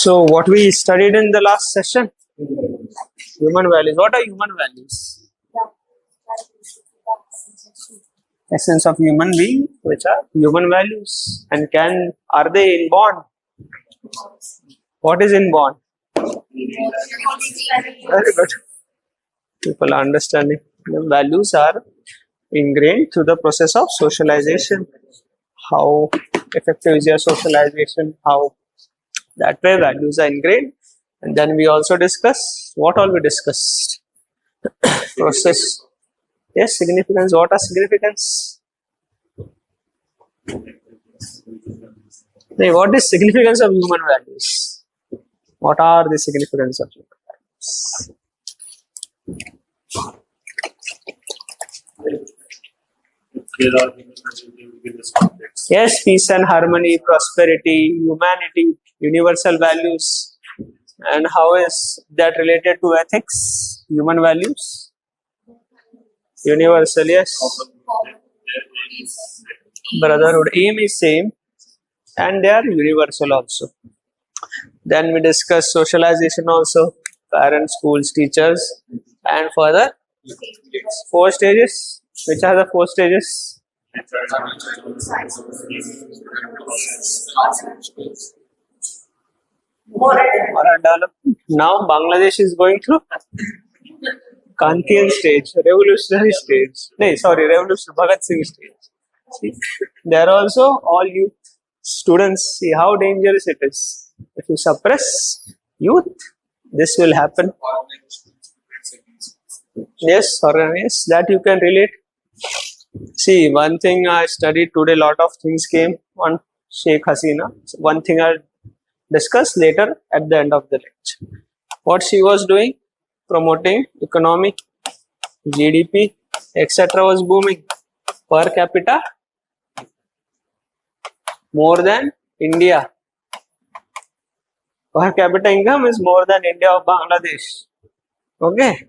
So what we studied in the last session? Human values. What are human values? Essence of human being, which are human values. And are they inborn? What is inborn? Very good. People are understanding. The values are ingrained through the process of socialization. How effective is your socialization? How that way values are ingrained. And then we also discuss what all we discussed. Process. Yes, significance. What are significance? Hey, what is significance of human values? What are the significance of human values? Yes, peace and harmony, prosperity, humanity, universal values. And how is that related to ethics? Human values? Universal, yes. Brotherhood, aim is same and they are universal also. Then we discuss socialization also, parents, schools, teachers, and further 4 stages. Which are the 4 stages? Now Bangladesh is going through Kantian stage, revolutionary stage. No, sorry, revolutionary Bhagat Singh stage. See, there also all you students see how dangerous it is. If you suppress youth, this will happen. Yes, or yes, that you can relate. See, one thing I studied today, lot of things came on Sheikh Hasina. So one thing I'll discuss later at the end of the lecture. What she was doing, promoting economic, GDP, etc. was booming. Per capita, more than India. Per capita income is more than India or Bangladesh. Okay.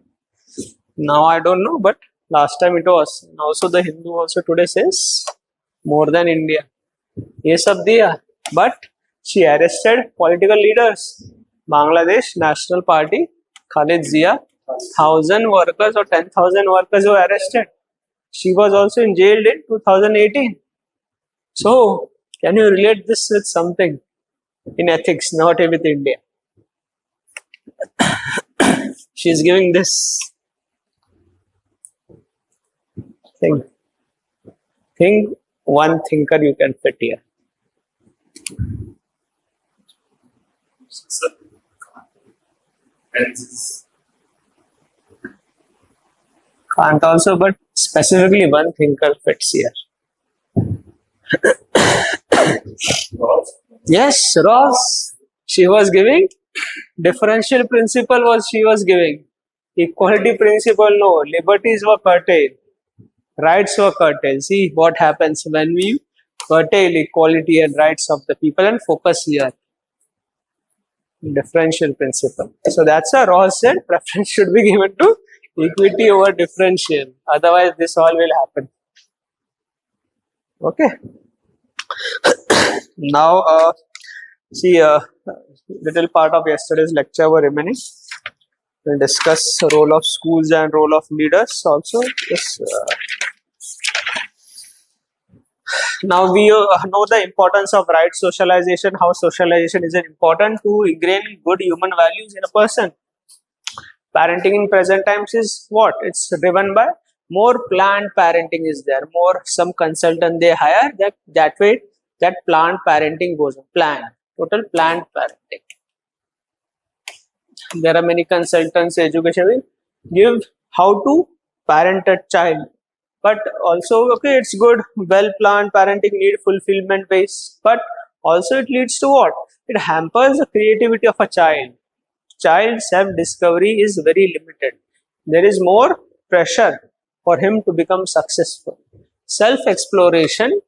Now I don't know, but last time it was. And also the Hindu also today says more than India. Ye sab diya. But she arrested political leaders. Bangladesh National Party, Khalid Zia, 1,000 workers or 10,000 workers were arrested. She was also in jail in 2018. So, can you relate this with something in ethics, not with India? She is giving this thing. Think one thinker you can fit here. Can't also, but specifically one thinker fits here. Yes, Ross. She was giving. Differential principle was she was giving. Equality principle, no. Liberties were curtailed. Rights were curtailed. See what happens when we curtail equality and rights of the people and focus here. Differential principle. So that's a Ross said preference should be given to equity over differential. Otherwise, this all will happen. Okay. Now, see, little part of yesterday's lecture were remaining. We'll discuss the role of schools and role of leaders also. Yes. Now we know the importance of right socialization, how socialization is important to ingrain good human values in a person. Parenting in present times is what? It's driven by more planned parenting is there. More some consultant they hire that way that planned parenting goes on. Planned. Total planned parenting. There are many consultants, education will give how to parent a child. But also, okay, it's good, well-planned parenting need fulfillment base. But also it leads to what? It hampers the creativity of a child. Child self-discovery is very limited. There is more pressure for him to become successful. Self-exploration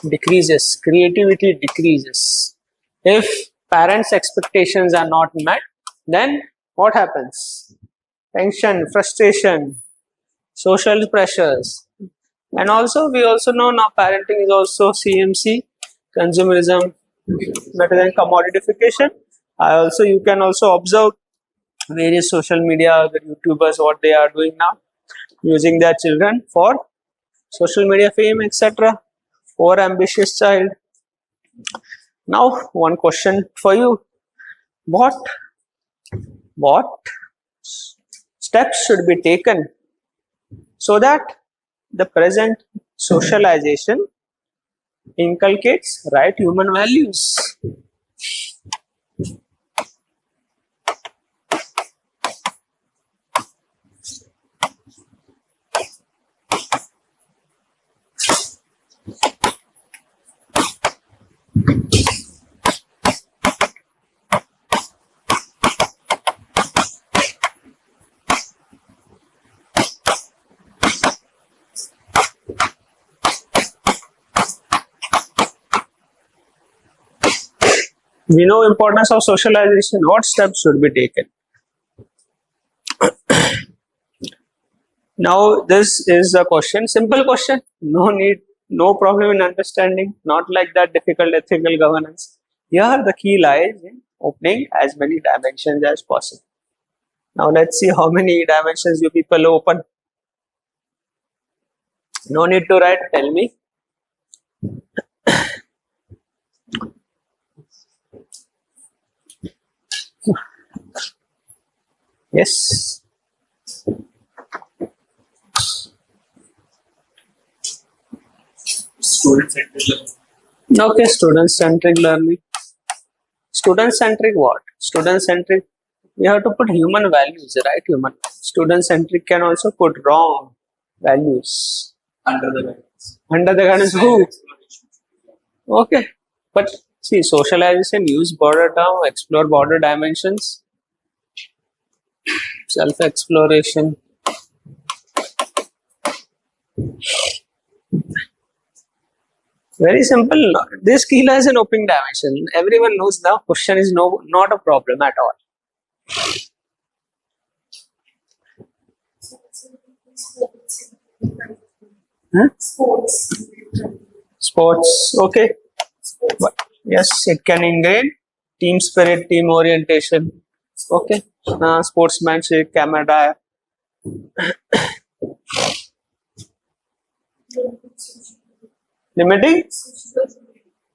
decreases, creativity decreases. If parents' expectations are not met, then what happens? Tension, frustration, social pressures. And also, we also know now parenting is also CMC, consumerism, better than commodification. You can also observe various social media, the YouTubers, what they are doing now, using their children for social media fame, etc. Over ambitious child. Now, one question for you: what steps should be taken so that the present socialization inculcates right human values? We know importance of socialization. What steps should be taken? Now, this is a question, simple question. No need, no problem in understanding. Not like that difficult ethical governance. Here, the key lies in opening as many dimensions as possible. Now, let's see how many dimensions you people open. No need to write. Tell me. Yes. Student-centric learning. Okay, student-centric learning. Student-centric what? Student-centric, we have to put human values, right? Human. Student-centric can also put wrong values. Under the guidance. Under the guidance who? Okay. But see, socialization, use broader term, explore broader dimensions. Self-exploration. Very simple. This key lies in opening dimension. Everyone knows the question is not a problem at all. Huh? Sports. Okay. But yes, it can ingrain team spirit, team orientation. Okay. Sportsmanship, camaraderie. Limiting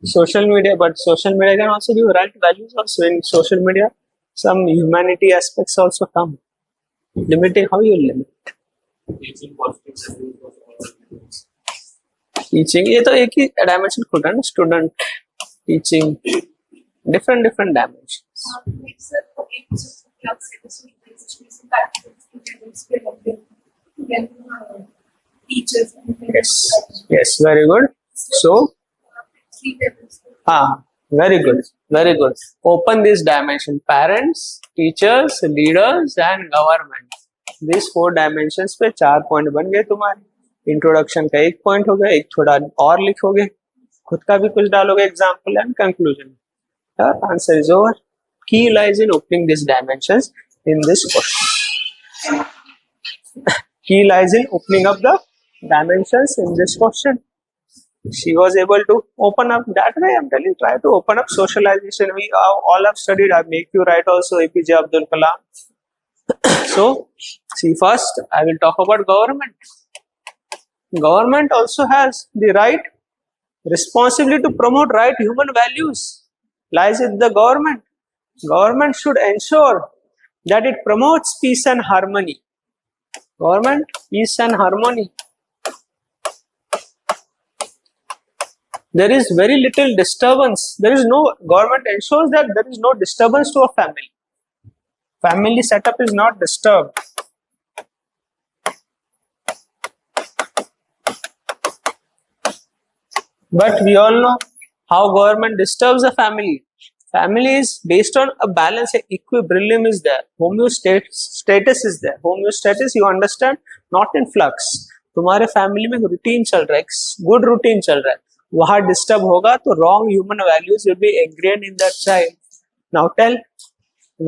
social media, but social media can also give right values also. In social media, some humanity aspects also come. Limiting, how you limit? Teaching positive values of all values. Teaching, ये तो एक ही dimension खुल रहा है ना, student teaching, different dimensions. Yes, very good. So, very good. Open this dimension: parents, teachers, leaders, and government. These 4 dimensions पे 4 point बन गए तुम्हारे. इंट्रोडक्शन का 1 पॉइंट हो गया, एक थोड़ा और लिखोगे, खुद का भी कुछ डालोगे, example and conclusion. Answer is over. Key lies in opening these dimensions in this question. Key lies in opening up the dimensions in this question. She was able to open up that way. I'm telling you, try to open up socialization. We all have studied. I make you write also APJ Abdul Kalam. So, see, first I will talk about government. Government also has the right responsibility to promote right human values. Lies with the government. Government should ensure that it promotes peace and harmony. Government, peace and harmony. There is very little disturbance. There is no, government ensures that there is no disturbance to a family. Family setup is not disturbed. But we all know how government disturbs a family. Family is based on a balance, equilibrium is there, homeostasis is there. Homeostasis, you understand, not in flux. तुम्हारे family में routine चल रहा है, good routine चल रहा है, वहां disturb होगा तो wrong human values will be ingrained in that child. Now tell,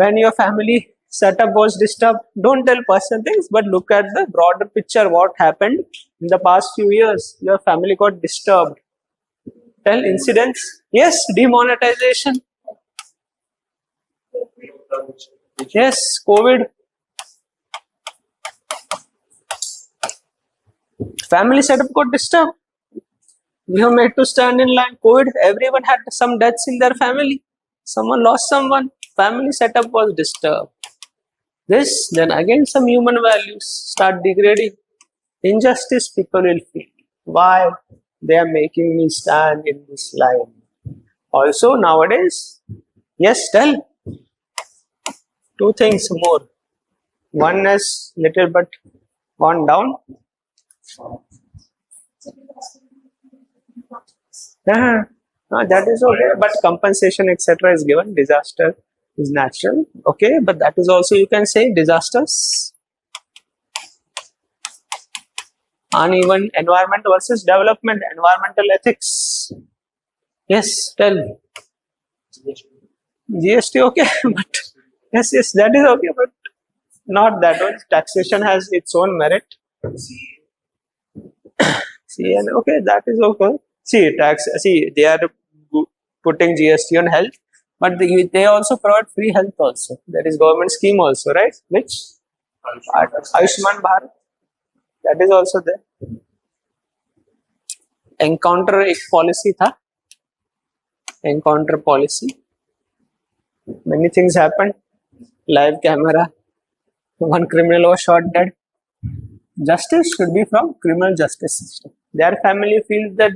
when your family setup was disturbed, don't tell personal things, but look at the broader picture. What happened in the past few years? Your family got disturbed. Tell incidents. Yes, demonetization. Yes, COVID. Family setup got disturbed. We have made to stand in line. COVID, everyone had some deaths in their family. Someone lost someone. Family setup was disturbed. This, then again, some human values start degrading. Injustice, people will feel. Why? They are making me stand in this line. Also, nowadays, yes, tell two things more. One is little but gone down. Yeah, that is okay, but compensation etc. is given. Disaster is natural, okay, but that is also, you can say, disasters. Uneven environment versus development, environmental ethics. Yes, tell. GST, okay, but yes, that is okay, but not that one. Taxation has its own merit. See, and okay, that is okay. See, they are putting GST on health, but they also provide free health also. There is government scheme also, right? Which? Ayushman Bharat. That is also there. Encounter एक policy था. Encounter policy. Many things happened. Live camera. One criminal was shot dead. Justice should be from criminal justice system. Their family feels that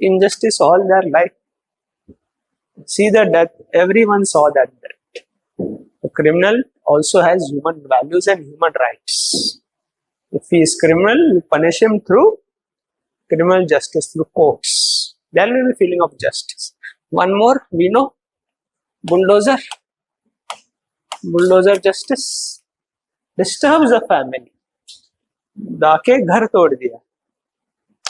injustice all their life. See the death. Everyone saw that death. The criminal also has human values and human rights. If he is criminal, you punish him through criminal justice, through courts. There will be feeling of justice. One more, we know, bulldozer. Bulldozer justice disturbs the family. Daake ghar tod diya.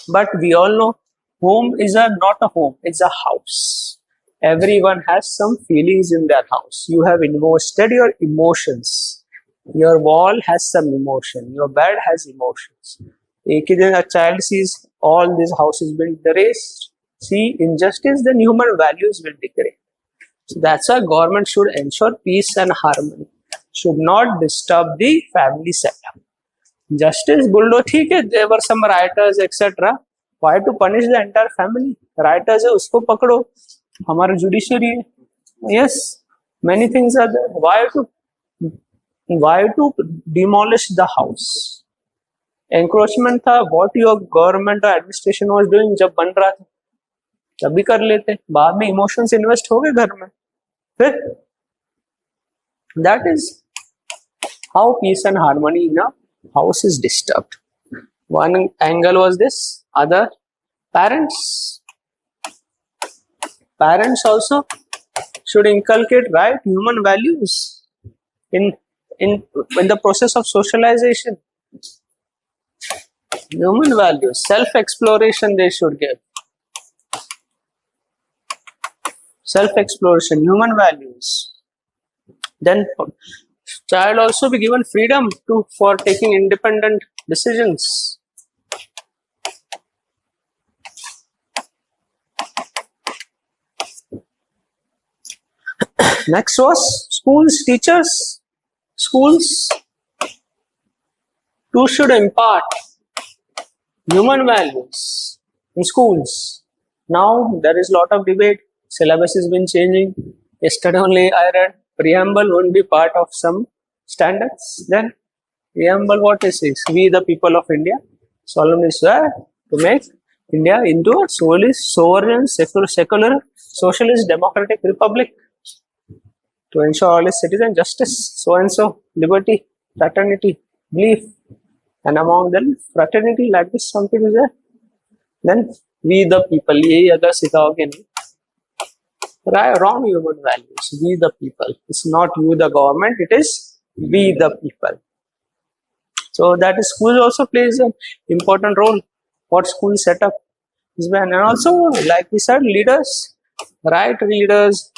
But we all know home is not a home, it's a house. Everyone has some feelings in their house. You have invested your emotions. Your wall has some emotion. Your bed has emotions. A child sees all these houses will erased. See injustice, then human values will degrade. So that's why government should ensure peace and harmony. Should not disturb the family setup. Justice, bulldo, ठीक है. There were some rioters, etc. Why to punish the entire family? Rioters है, उसको पकड़ो. हमारा judiciary है. Yes, many things are there. Why to demolish the house? Encroachment था. What your government or administration was doing जब बन रहा था, तभी कर लेते. बाद में emotions invest हो गए घर में. फिर that is how peace and harmony in a house is disturbed. One angle was this. Other, parents. Parents also should inculcate right human values in the process of socialization. Human values, self-exploration they should give. Self-exploration, human values. Then child also be given freedom for taking independent decisions. Next was schools, teachers. Schools too should impart human values in schools. Now there is a lot of debate. Syllabus has been changing. Yesterday only I read preamble won't be part of some standards. Then preamble, what is it? We the people of India solemnly swear to make India into a sovereign, secular, socialist, democratic republic, to ensure all its citizens justice, so and so, liberty, fraternity, belief, and among them fraternity, like this something is there. Then we the people, ye agar sikaoge nahi. Wrong human values. We the people. It's not you the government, it is we the people. So that is, school also plays an important role. What school setup is been, and also like we said, leaders, right leaders,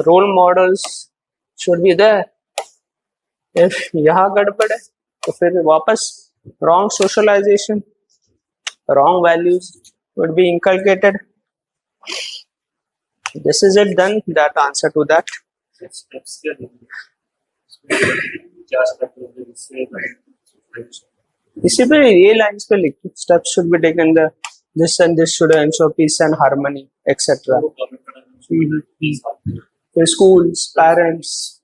role models should be there. If यहाँ गड़बड़ है तो फिर वापस wrong socialization, wrong values would be inculcated. This is it then, that answer to that. Steps क्या just like say right. इसी पे ये लाइंस पे लिख, steps should be taken the this and this should ensure peace and harmony etc. The schools, parents,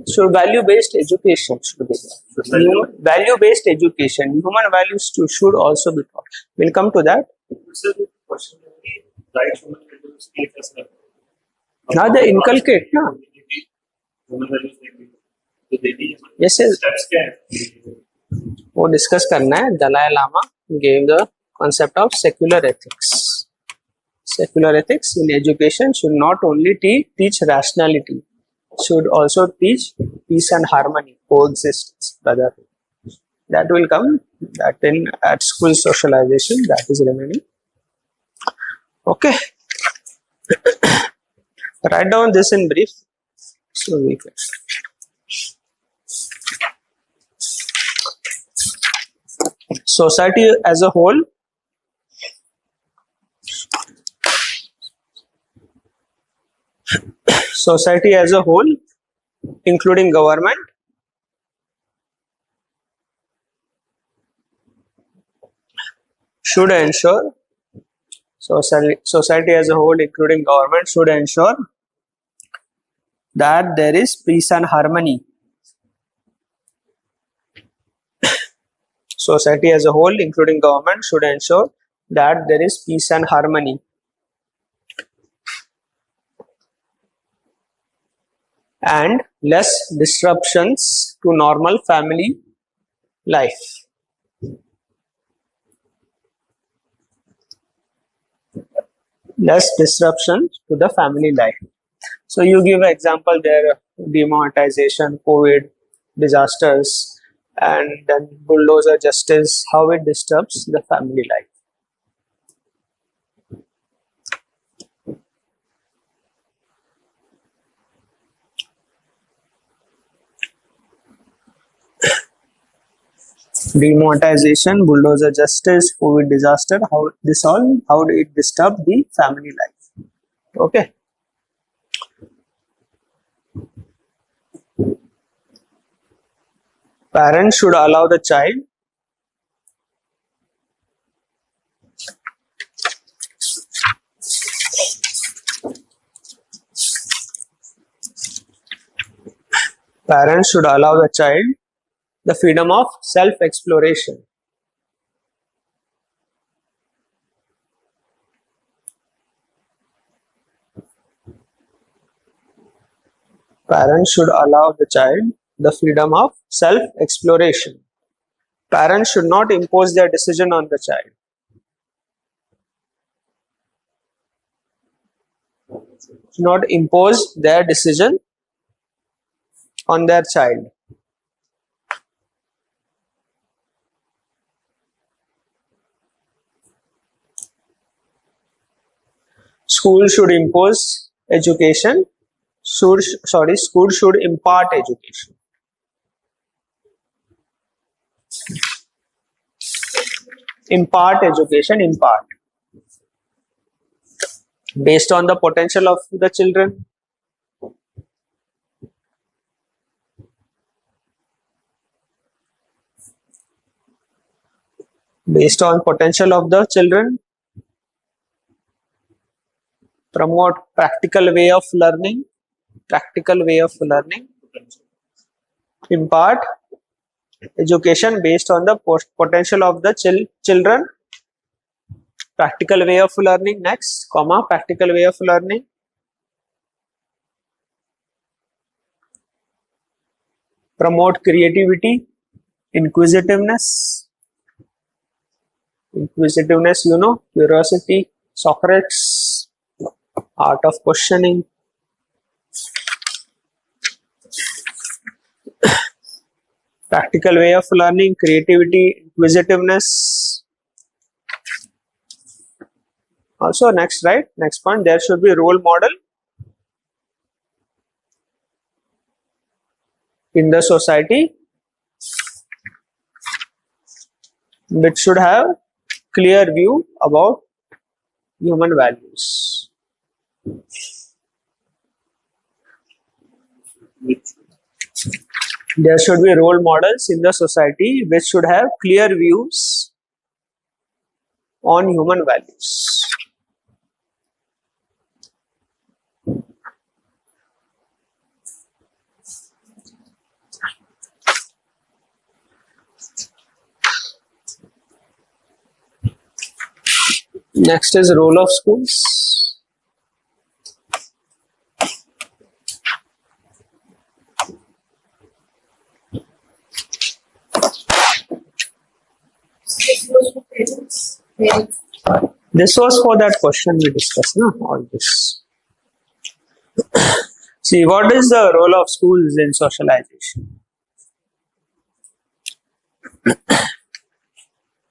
so value based education should be there. Value based education, human values too should also be taught. We'll come to that. Now the inculcate na. Yes, yes. वो discuss करना है. Dalai Lama gave the concept of secular ethics. Secular ethics in education should not only teach rationality, should also teach peace and harmony, coexistence, brother. That will come, that in at school socialization, that is remaining. Okay. Write down this in brief. So we can. Society as a whole including government should ensure society as a whole including government should ensure that there is peace and harmony. Society as a whole including government should ensure that there is peace and harmony and less disruptions to normal family life. Less disruptions to the family life. So you give an example there, demonetization, COVID, disasters, and then bulldozer justice, how it disturbs the family life. Demonetization, bulldozer justice, COVID disaster, how it disturb the family life. Okay. Parents should allow the child the freedom of self-exploration. Parents should allow the child the freedom of self-exploration. Parents should not impose their decision on the child. Should not impose their decision on their child. School should impose education. School should impart education. Impart based on the potential of the children. Based on potential of the children. Promote practical way of learning. Impart education based on the potential of the children. Practical way of learning. Next, practical way of learning. Promote creativity, inquisitiveness, curiosity, Socrates, art of questioning. Practical way of learning, creativity, inquisitiveness. Also next point, there should be role model in the society which should have clear view about human values? There should be role models in the society which should have clear views on human values. Next is role of schools. This was for that question we discussed, no? All this. See, what is the role of schools in socialization?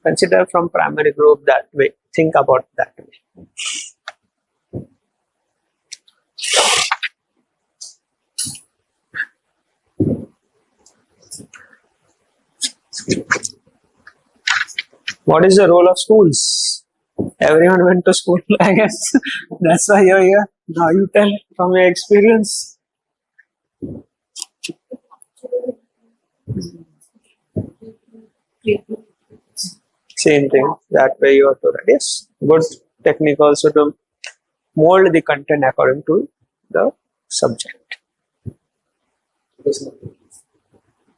Consider from primary group that way. Think about that way. What is the role of schools? Everyone went to school, I guess. That's why you're here. Now you tell from your experience. Same thing. That way you are to write. Yes. Good technique also to mold the content according to the subject.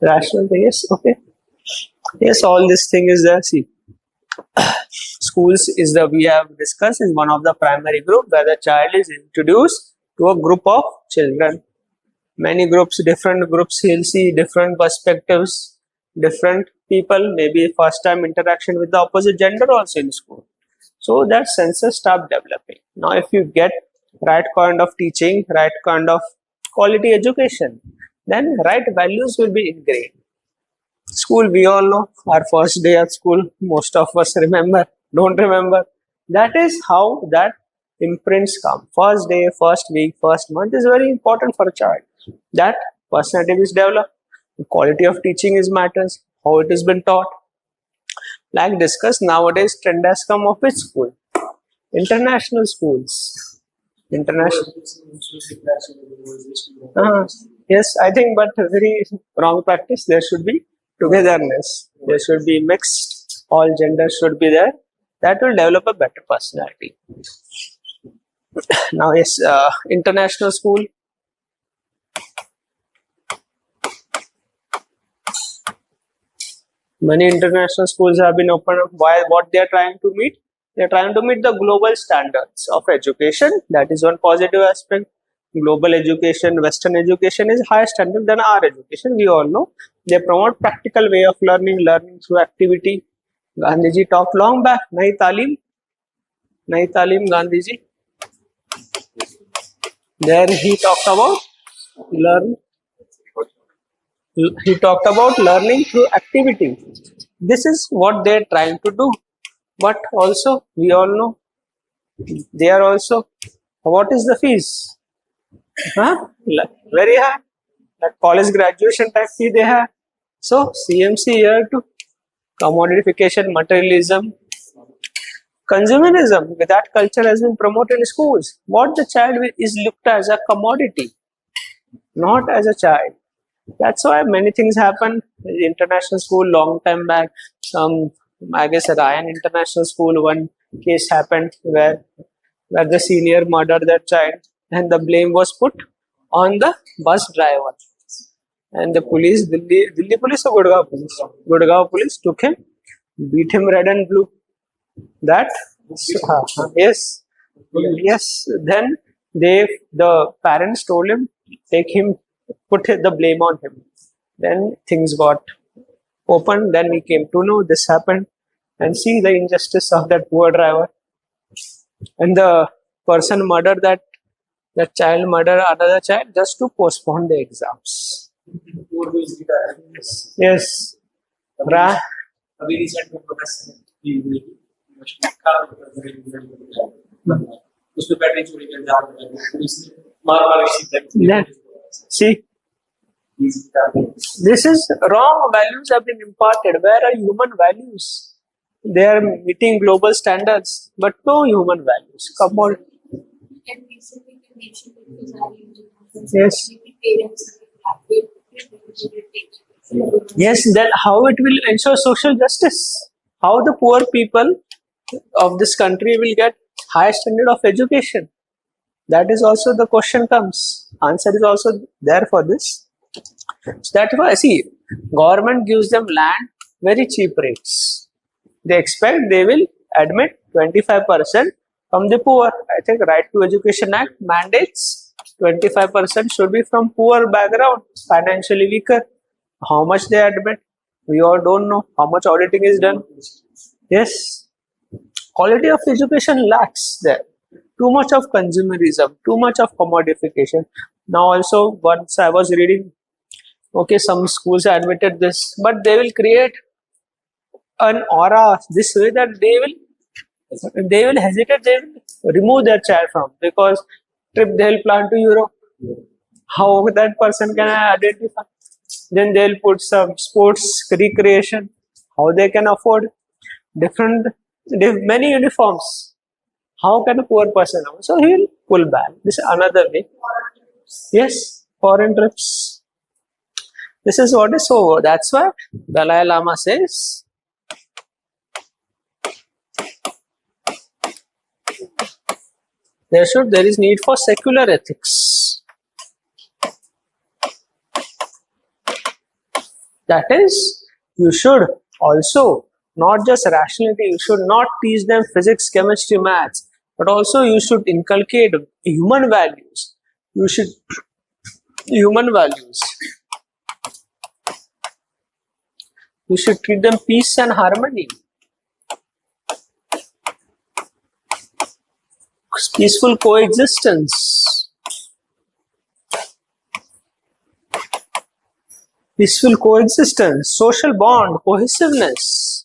Rational thing, yes. Okay. Yes, all this thing is there. See, schools is the, we have discussed, is one of the primary group where the child is introduced to a group of children. Many groups, different groups, he'll see different perspectives, different people, maybe first time interaction with the opposite gender also in school. So that senses start developing. Now if you get right kind of teaching, right kind of quality education, then right values will be ingrained. School, we all know, our first day at school, most of us remember, don't remember. That is how that imprints come. First day, first week, first month is very important for a child. That personality is developed. The quality of teaching is matters, how it has been taught. Like discussed, nowadays trend has come of which school? International schools. International. Yes, I think, but very wrong practice. There should be togetherness. There should be mixed. All genders should be there. That will develop a better personality. Now, yes, international school. Many international schools have been opened up. Why? What they are trying to meet? They are trying to meet the global standards of education. That is one positive aspect. Global education, Western education is higher standard than our education. We all know. They promote practical way of learning, learning through activity. Gandhiji talked long back. Nahi talim, Gandhiji. There he talked about learning through activity. This is what they are trying to do. But also, we all know, they are also, what is the fees? Very high. Like college graduation type fee they have. So, CMC here to commodification, materialism, consumerism. That culture has been promoted in schools. What the child is looked as a commodity, not as a child. That's why many things happen. International school, long time back, I guess Ryan International School, one case happened where the senior murdered that child and the blame was put on the bus driver. And the police, Delhi police or Gurgaon police took him, beat him red and blue. That, yes. Then the parents told him, put the blame on him. Then things got open. Then we came to know this happened and see the injustice of that poor driver. And the person murdered that child, murdered another child just to postpone the exams. Yes. See, this is wrong values have been imparted. Where are human values? They are meeting global standards, but no human values. Come on. And recently the nation because I Yes. parents Yes, then how it will ensure social justice? How the poor people of this country will get high standard of education? That is also the question comes. Answer is also there for this. So that's why see, government gives them land very cheap rates. They expect they will admit 25% from the poor. I think Right to Education Act mandates 25% should be from poor background, financially weaker. How much they admit, we all don't know. How much auditing is done? Yes, quality of education lacks there. Too much of consumerism, too much of commodification. Now also, once I was reading, okay, some schools admitted this, but they will create an aura this way that they will hesitate, they will remove their child from because trip they'll plan to Europe. How that person can I identify? Then they'll put some sports recreation. How they can afford different many uniforms? How can a poor person afford? So he will pull back. This is another way. Yes, foreign trips. This is what is so. That's why Dalai Lama says there is need for secular ethics. That is, you should also not just rationality, you should not teach them physics, chemistry, maths, but also you should inculcate human values. You should human values. You should treat them peace and harmony. Peaceful coexistence. Peaceful coexistence, social bond, cohesiveness.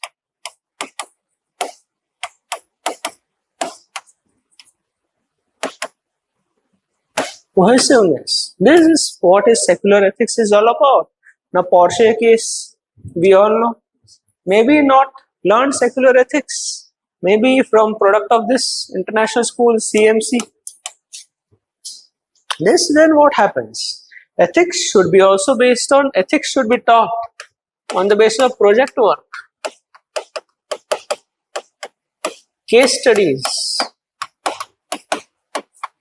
Cohesiveness. This is what is secular ethics is all about. Now, Porsche case, we all know. Maybe not learn secular ethics. Maybe from product of this international school, CMC. This then what happens? Ethics should be also based on, ethics should be taught on the basis of project work, case studies,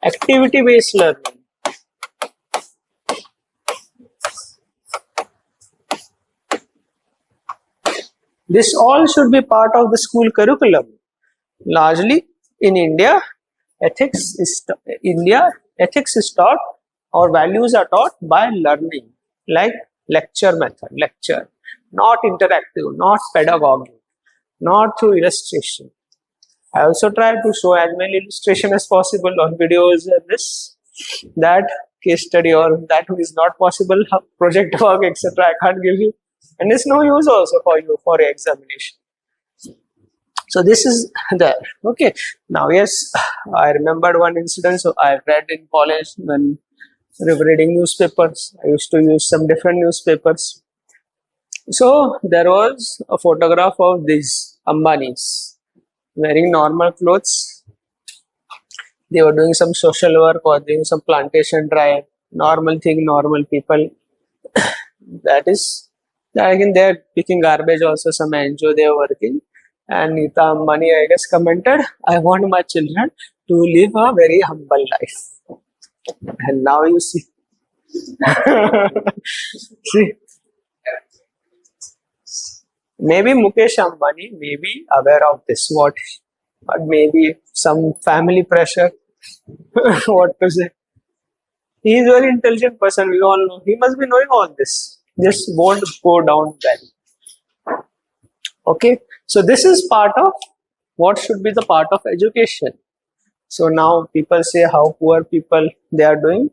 activity based learning. This all should be part of the school curriculum. Largely in India, ethics is taught or values are taught by learning, like lecture method, lecture, not interactive, not pedagogy, not through illustration. I also try to show as many illustration as possible on videos and this, that case study or that is not possible, project work, etc. I can't give you, and it's no use also for you for your examination. So this is there. Okay. Now, yes, I remembered one incident. So I read in college when reading newspapers. I used to use some different newspapers. So there was a photograph of these Ambanis wearing normal clothes. They were doing some social work or doing some plantation drive. Normal thing, normal people. That is, again, they're picking garbage also. Some NGO they are working. And Nita Ambani, I guess, commented, I want my children to live a very humble life. And now you see. See. Maybe Mukesh Ambani may be aware of this, but maybe some family pressure. What to say? He is a very intelligent person, we all know. He must be knowing all this. This won't go down well. Okay, so this is part of what should be the part of education. So now people say how poor people they are doing.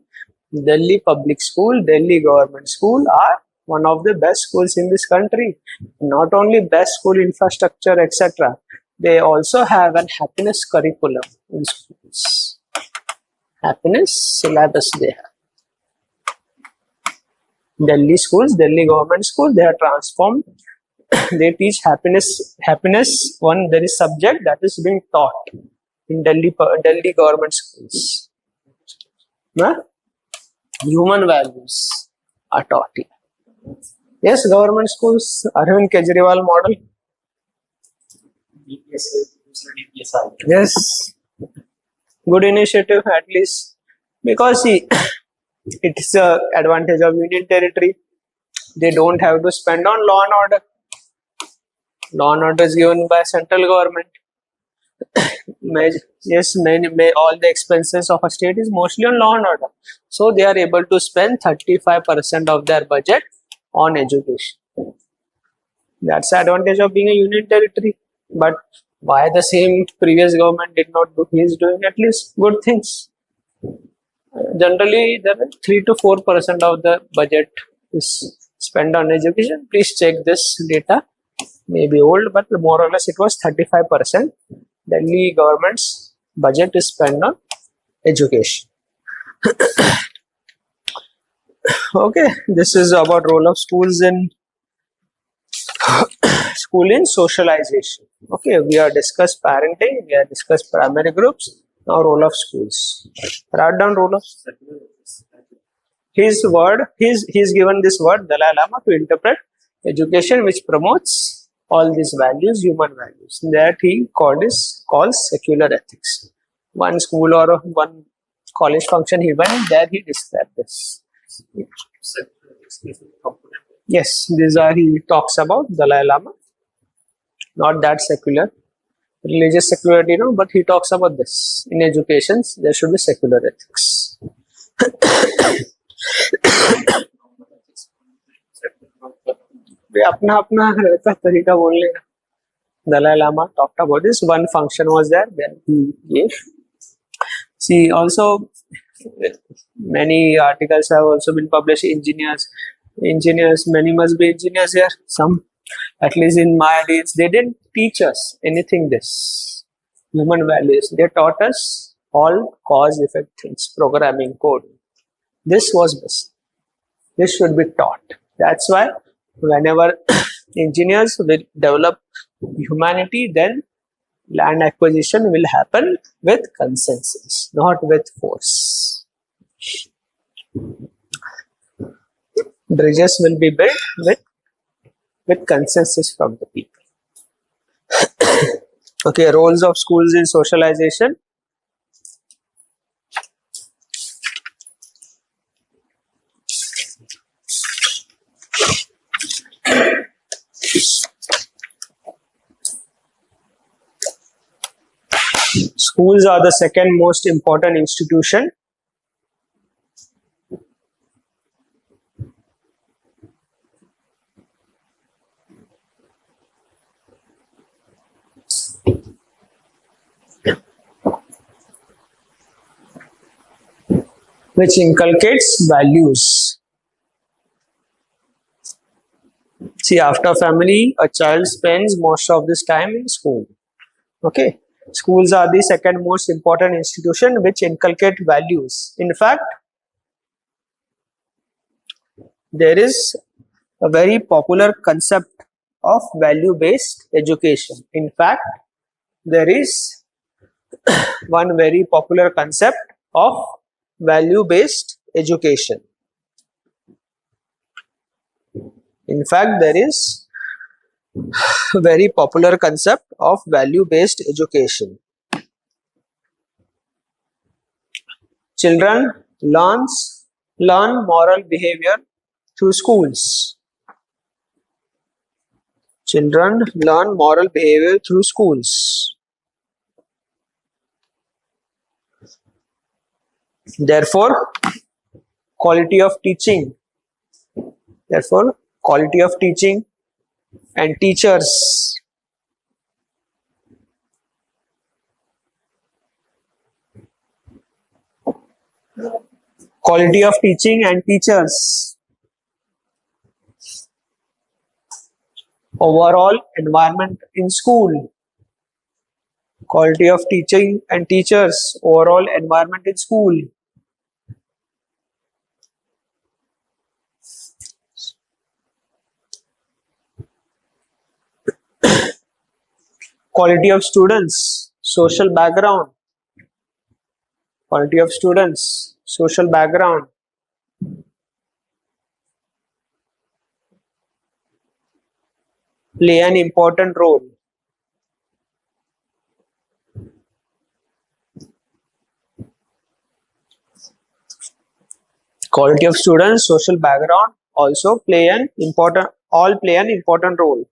Delhi public school, Delhi government school are one of the best schools in this country. Not only best school infrastructure, etc. They also have an happiness curriculum in schools. Happiness syllabus they have. Delhi schools, Delhi government schools, they are transformed they teach happiness. One, there is subject that is being taught in Delhi government schools. Huh? Human values are taught here. Yes, government schools, Arvind Kejriwal model. UPSC. Yes, good initiative at least, because see, it is a advantage of union territory. They don't have to spend on law and order. Law and order is given by central government. All the expenses of a state is mostly on law and order. So they are able to spend 35% of their budget on education. That's the advantage of being a union territory. But why the same previous government did not do? He is doing at least good things. Generally, there is 3 to 4% of the budget is spent on education. Please check this data. Maybe old, but more or less it was 35%. Delhi government's budget is spent on education. Okay, this is about role of schools in socialization. Okay, we have discussed parenting, we have discussed primary groups. Now role of schools. Write down role of he's given this word Dalai Lama to interpret education which promotes all these values, human values, that he calls secular ethics. One school or one college function he went, there he described this. Yes, these are he talks about Dalai Lama, not that secular, religious secularity, no, but he talks about this. In education, there should be secular ethics. अपना अपना रहता तरीका बोलने का. Dalai Lama talked about this. One function was there. Then he gave. See, also many articles have also been published. Engineers, many must be engineers here. Some, at least in my days, they didn't teach us anything. This human values. They taught us all cause-effect things, programming, code. This was best. This should be taught. That's why whenever engineers will develop humanity, then land acquisition will happen with consensus, not with force. Bridges will be built with consensus from the people. Okay, roles of schools in socialization. Schools are the second most important institution which inculcates values. See, after family, a child spends most of this time in school. Okay. Schools are the second most important institution which inculcate values. In fact, there is a very popular concept of value-based education. In fact, there is one very popular concept of value-based education. In fact, there is very popular concept of value-based education. Children learn moral behavior through schools. Children learn moral behavior through schools. Therefore, quality of teaching and teachers overall environment in school, quality of teaching and teachers overall environment in school. Quality of students, social background. Quality of students, social background. Play an important role. Quality of students, social background also play an important role.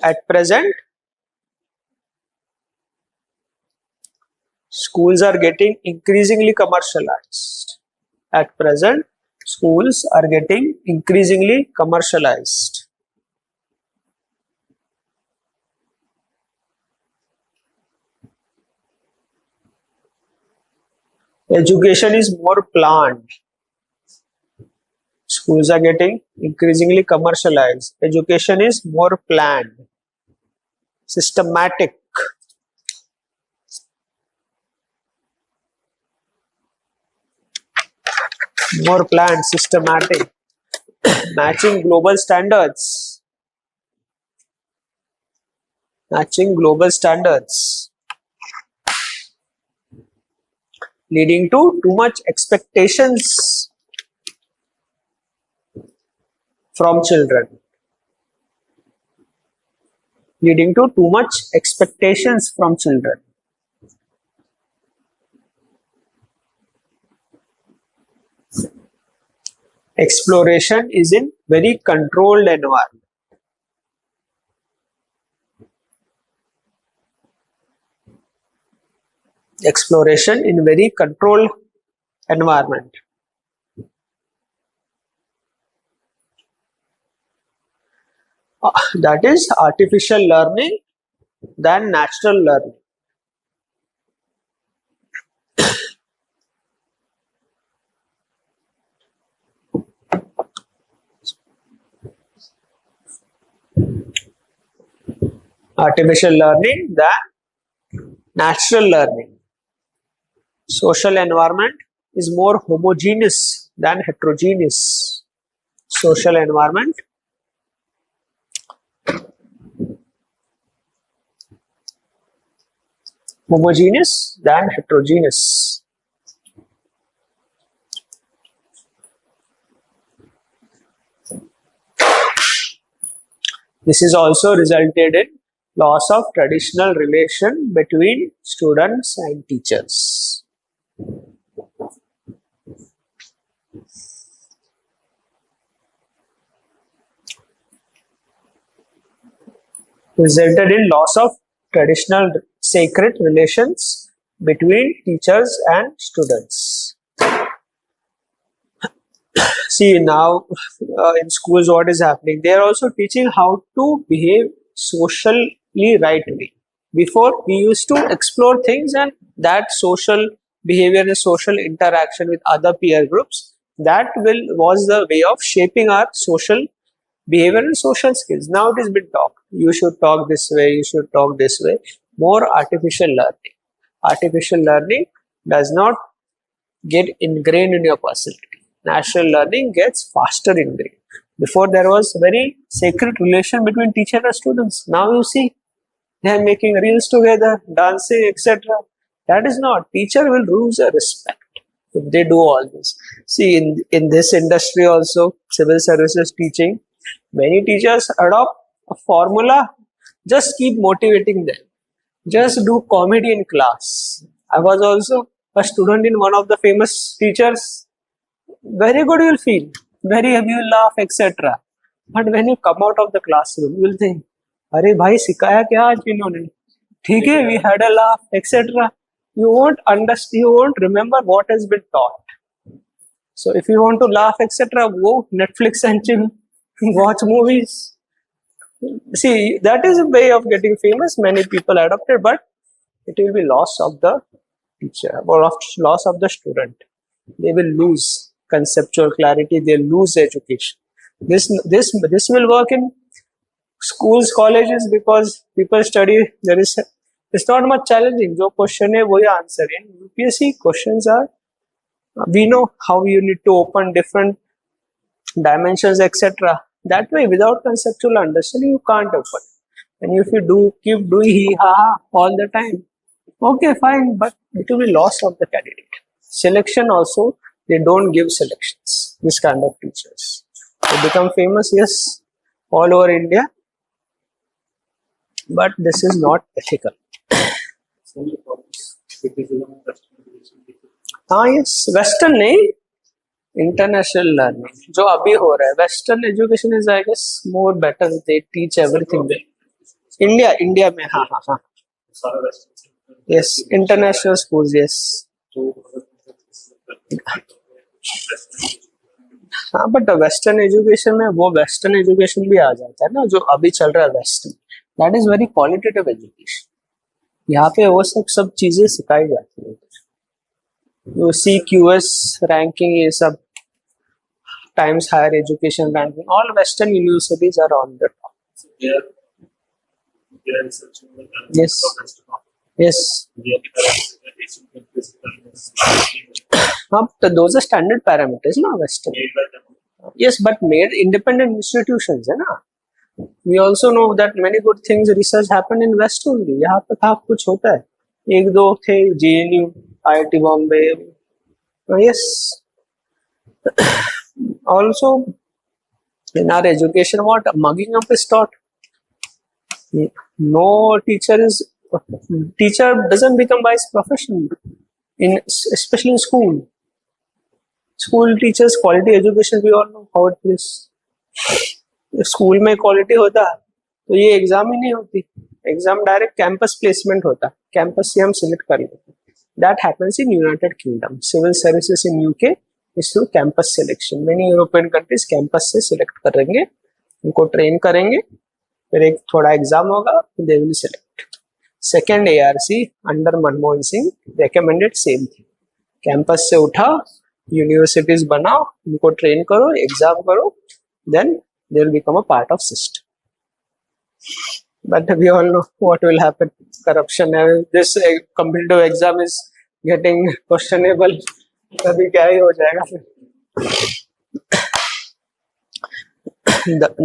At present, schools are getting increasingly commercialized. At present, schools are getting increasingly commercialized. Education is more planned. Schools are getting increasingly commercialized. Education is more planned, systematic. More planned, systematic, matching global standards. Matching global standards. Leading to too much expectations from children. Leading to too much expectations from children. Exploration is in very controlled environment. Exploration in very controlled environment. That is artificial learning than natural learning. Artificial learning than natural learning. Social environment is more homogeneous than heterogeneous. Social environment homogeneous than heterogeneous. This is also resulted in loss of traditional relation between students and teachers. Resulted in loss of traditional sacred relations between teachers and students. See now in schools what is happening, they are also teaching how to behave socially right way. Before we used to explore things, and that social behavior and social interaction with other peer groups, that was the way of shaping our social behavior and social skills. Now it is been taught. You should talk this way, you should talk this way. More artificial learning. Artificial learning does not get ingrained in your personality. Natural learning gets faster ingrained. Before there was very sacred relation between teacher and students. Now you see they are making reels together, dancing, etc. That is not. Teacher will lose a respect if they do all this. See in this industry also, civil services teaching, many teachers adopt a formula. Just keep motivating them. Just do comedy in class. I was also a student in one of the famous teachers. Very good you'll feel. Very happy you'll laugh, etc. But when you come out of the classroom, you'll think, अरे भाई सिखाया क्या आज इन्होंने? ठीक है, we had a laugh, etc. You won't understand. You won't remember what has been taught. So if you want to laugh, etc., go Netflix and chill, watch movies. See, that is a way of getting famous. Many people adopted, but it will be loss of the teacher or loss of the student. They will lose conceptual clarity. They lose education. This will work in schools, colleges, because people study. It's not much challenging. जो question है वही answer है. In UPSC questions are, we know how you need to open different dimensions, etc. That way, without conceptual understanding, you can't open. And if you keep doing hee ha ha all the time, okay, fine, but it will be loss of the candidate. Selection also, they don't give selections. This kind of teachers, they become famous, yes, all over India, but this is not ethical. हाँ, yes, Western नहीं, international learning जो अभी हो रहा है. Western education is, I guess, more better. They teach everything there. India में, हाँ हाँ हाँ, yes, international schools, yes. हाँ, बट वेस्टर्न एजुकेशन में वो वेस्टर्न एजुकेशन भी आ जाता है ना, जो अभी चल रहा है western. That is very qualitative education. यहाँ पे वो सब चीजें सिखाई जाती है. यू सी QS रैंकिंग, ये सब Times Higher Education ranking, all western universities are on the top. Yes, yes. But those are standard parameters, no, Western. Yes, but made independent institutions, है ना. We also know that many good things research happen in West only. यहाँ पे कहाँ कुछ होता है. एक दो थे JNU, IIT Bombay. Yes. Also, in our education, what mugging up is taught. No teacher doesn't become vice professional especially in school. School teachers, quality education, we all know how it is. School में quality होता तो ये exam ही नहीं होती. Exam direct campus placement होता, campus से हम सिलेक्ट कर लेते. That happens in United Kingdom. Civil services in UK is through campus selection. Many European countries campus से सिलेक्ट करेंगे, उनको ट्रेन करेंगे, फिर एक थोड़ा एग्जाम होगा, they will select. Second ARC under Manmohan Singh recommended same thing. Campus से उठाओ, यूनिवर्सिटीज बनाओ, उनको ट्रेन करो, एग्जाम करो, then they will become a part of system. But we all know what will happen. Corruption. This competitive exam is getting questionable. कभी क्या ही हो जाएगा.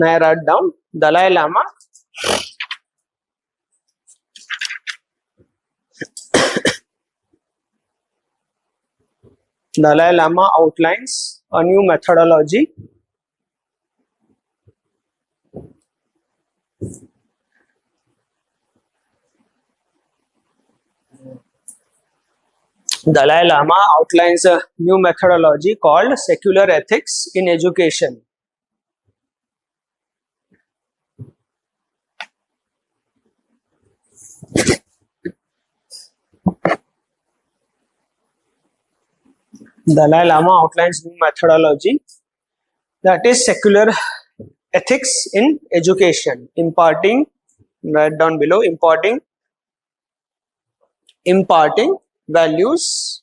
I write down Dalai Lama. Dalai Lama outlines a new methodology Dalai Lama outlines a new methodology called secular ethics in education. Dalai Lama outlines new methodology, that is secular ethics in education, imparting, write down below, imparting values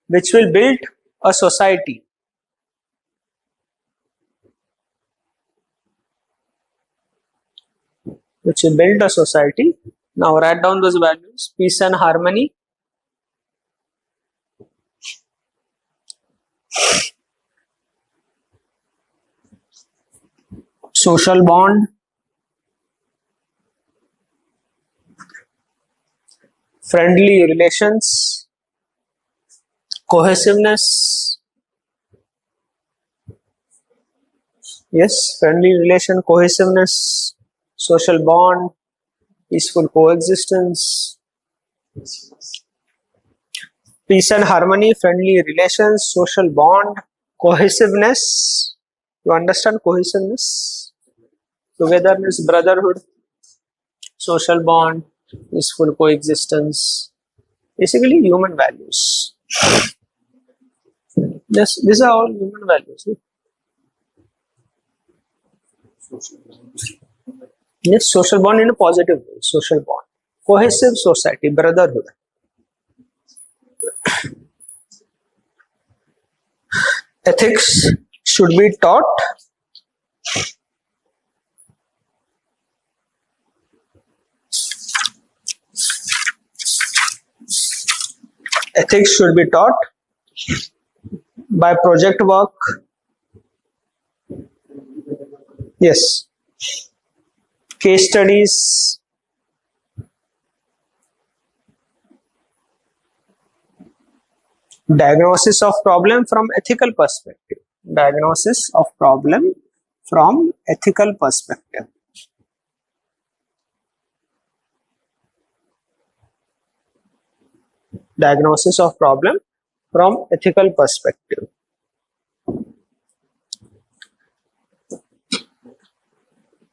which will build a society. Which will build a society. Now write down those values: peace and harmony, social bond, friendly relations, cohesiveness. Yes, friendly relation, cohesiveness, social bond, peaceful coexistence. Peace and harmony, friendly relations, social bond, cohesiveness. You understand cohesiveness? Togetherness, brotherhood, social bond, peaceful coexistence. Basically, human values. Yes, these are all human values. Yes, social bond in a positive way. Social bond, cohesive society, brotherhood. Ethics should be taught. Ethics should be taught by project work. Yes, Case studies. Diagnosis of problem from ethical perspective. Diagnosis of problem from ethical perspective. Diagnosis of problem from ethical perspective.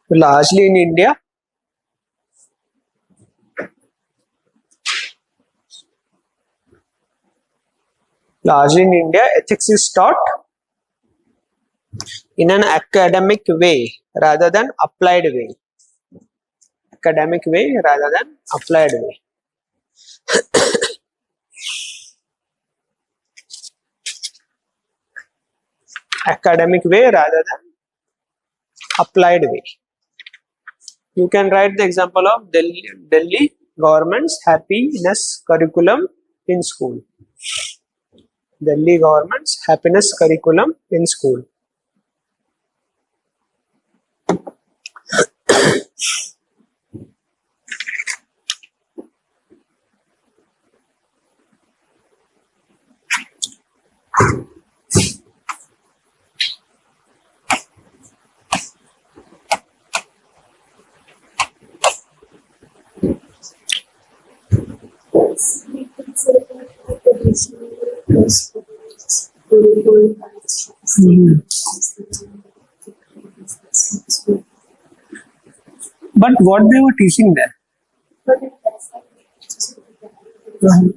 Largely in India. Largely in India, ethics is taught in an academic way rather than applied way. Academic way rather than applied way. Academic way rather than applied way. You can write the example of Delhi government's happiness curriculum in school. Delhi government's happiness curriculum in school. But what they were teaching there?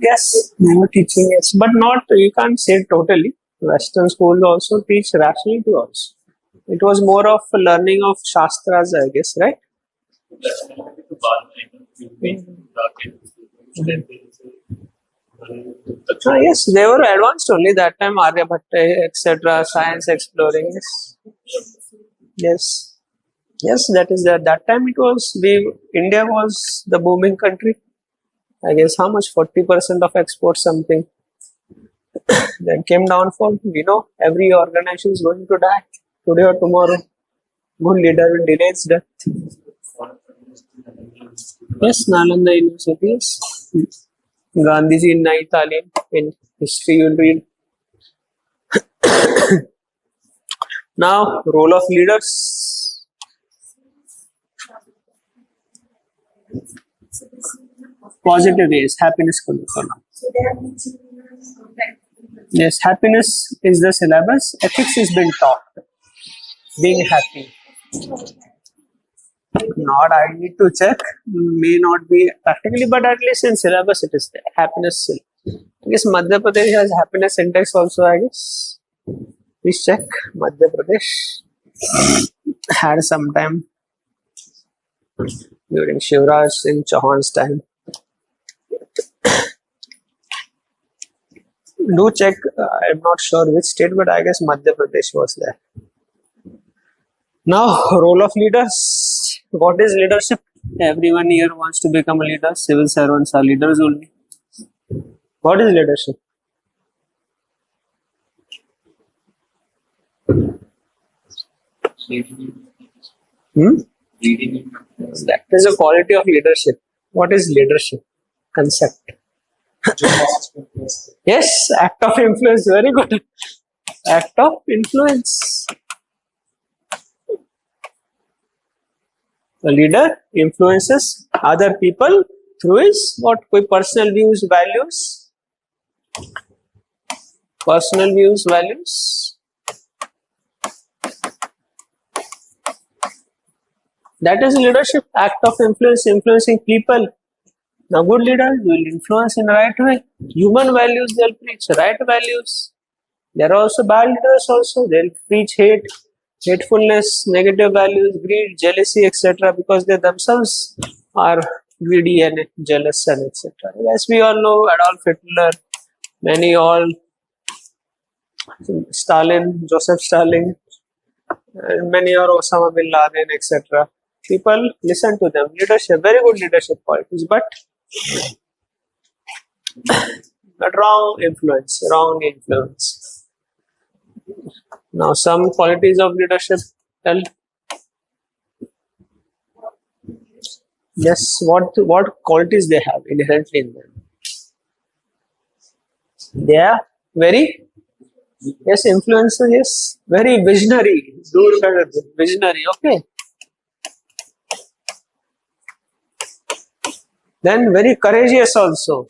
Yes, they were teaching it, but not, you can't say totally. Western schools also teach rationality also. It was more of a learning of Shastras, I guess, right? Yes, they were advanced only that time, Aryabhatta, etc., science exploring. Yes. Yes, that is that. That time it was, India was the booming country. I guess how much? 40% of exports something. Then came downfall. We know every organization is going to die today or tomorrow. Good leader will delay its death. Yes, Nalanda University. Yes. Gandhiji in Nai Talim. In history you will read. Now, role of leaders. Positive ways, happiness. Yes, happiness is the syllabus. Ethics is being taught. Being happy. Not, I need to check. May not be practically, but at least in syllabus it is there. Happiness. I guess Madhya Pradesh has happiness index also, I guess. Please check. Madhya Pradesh had some time during Shivraj Singh Chauhan's time. Do check. I'm not sure which state, but I guess Madhya Pradesh was there. Now, role of leaders. What is leadership? Everyone here wants to become a leader. Civil servants are leaders only. What is leadership? That is a quality of leadership. What is leadership? Concept. Yes, act of influence. Very good. Act of influence. The leader influences other people through his what? Personal views, values. Personal views, values. That is leadership. Act of influence, influencing people. Now, good leaders will influence in the right way. Human values, they'll preach right values. There are also bad leaders also. They'll preach hate, hatefulness, negative values, greed, jealousy, etc. because they themselves are greedy and jealous and etc. As we all know, Adolf Hitler, many all, Stalin, Joseph Stalin, and many are Osama bin Laden, etc. People listen to them. Leadership, very good leadership qualities, but wrong influence, wrong influence. Now, some qualities of leadership. Yes, what qualities they have inherently in them? They are very, yes, influencer, yes, very visionary, visionary. Okay, then very courageous also,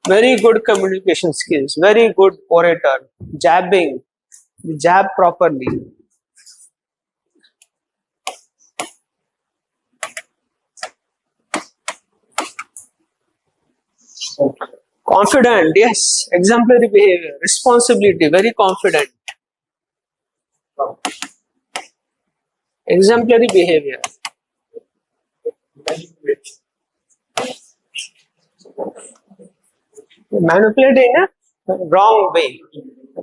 very good communication skills, very good orator, jabbing, jab properly. Confident, yes, exemplary behavior, responsibility, very confident, exemplary behavior. Manipulate in a wrong way.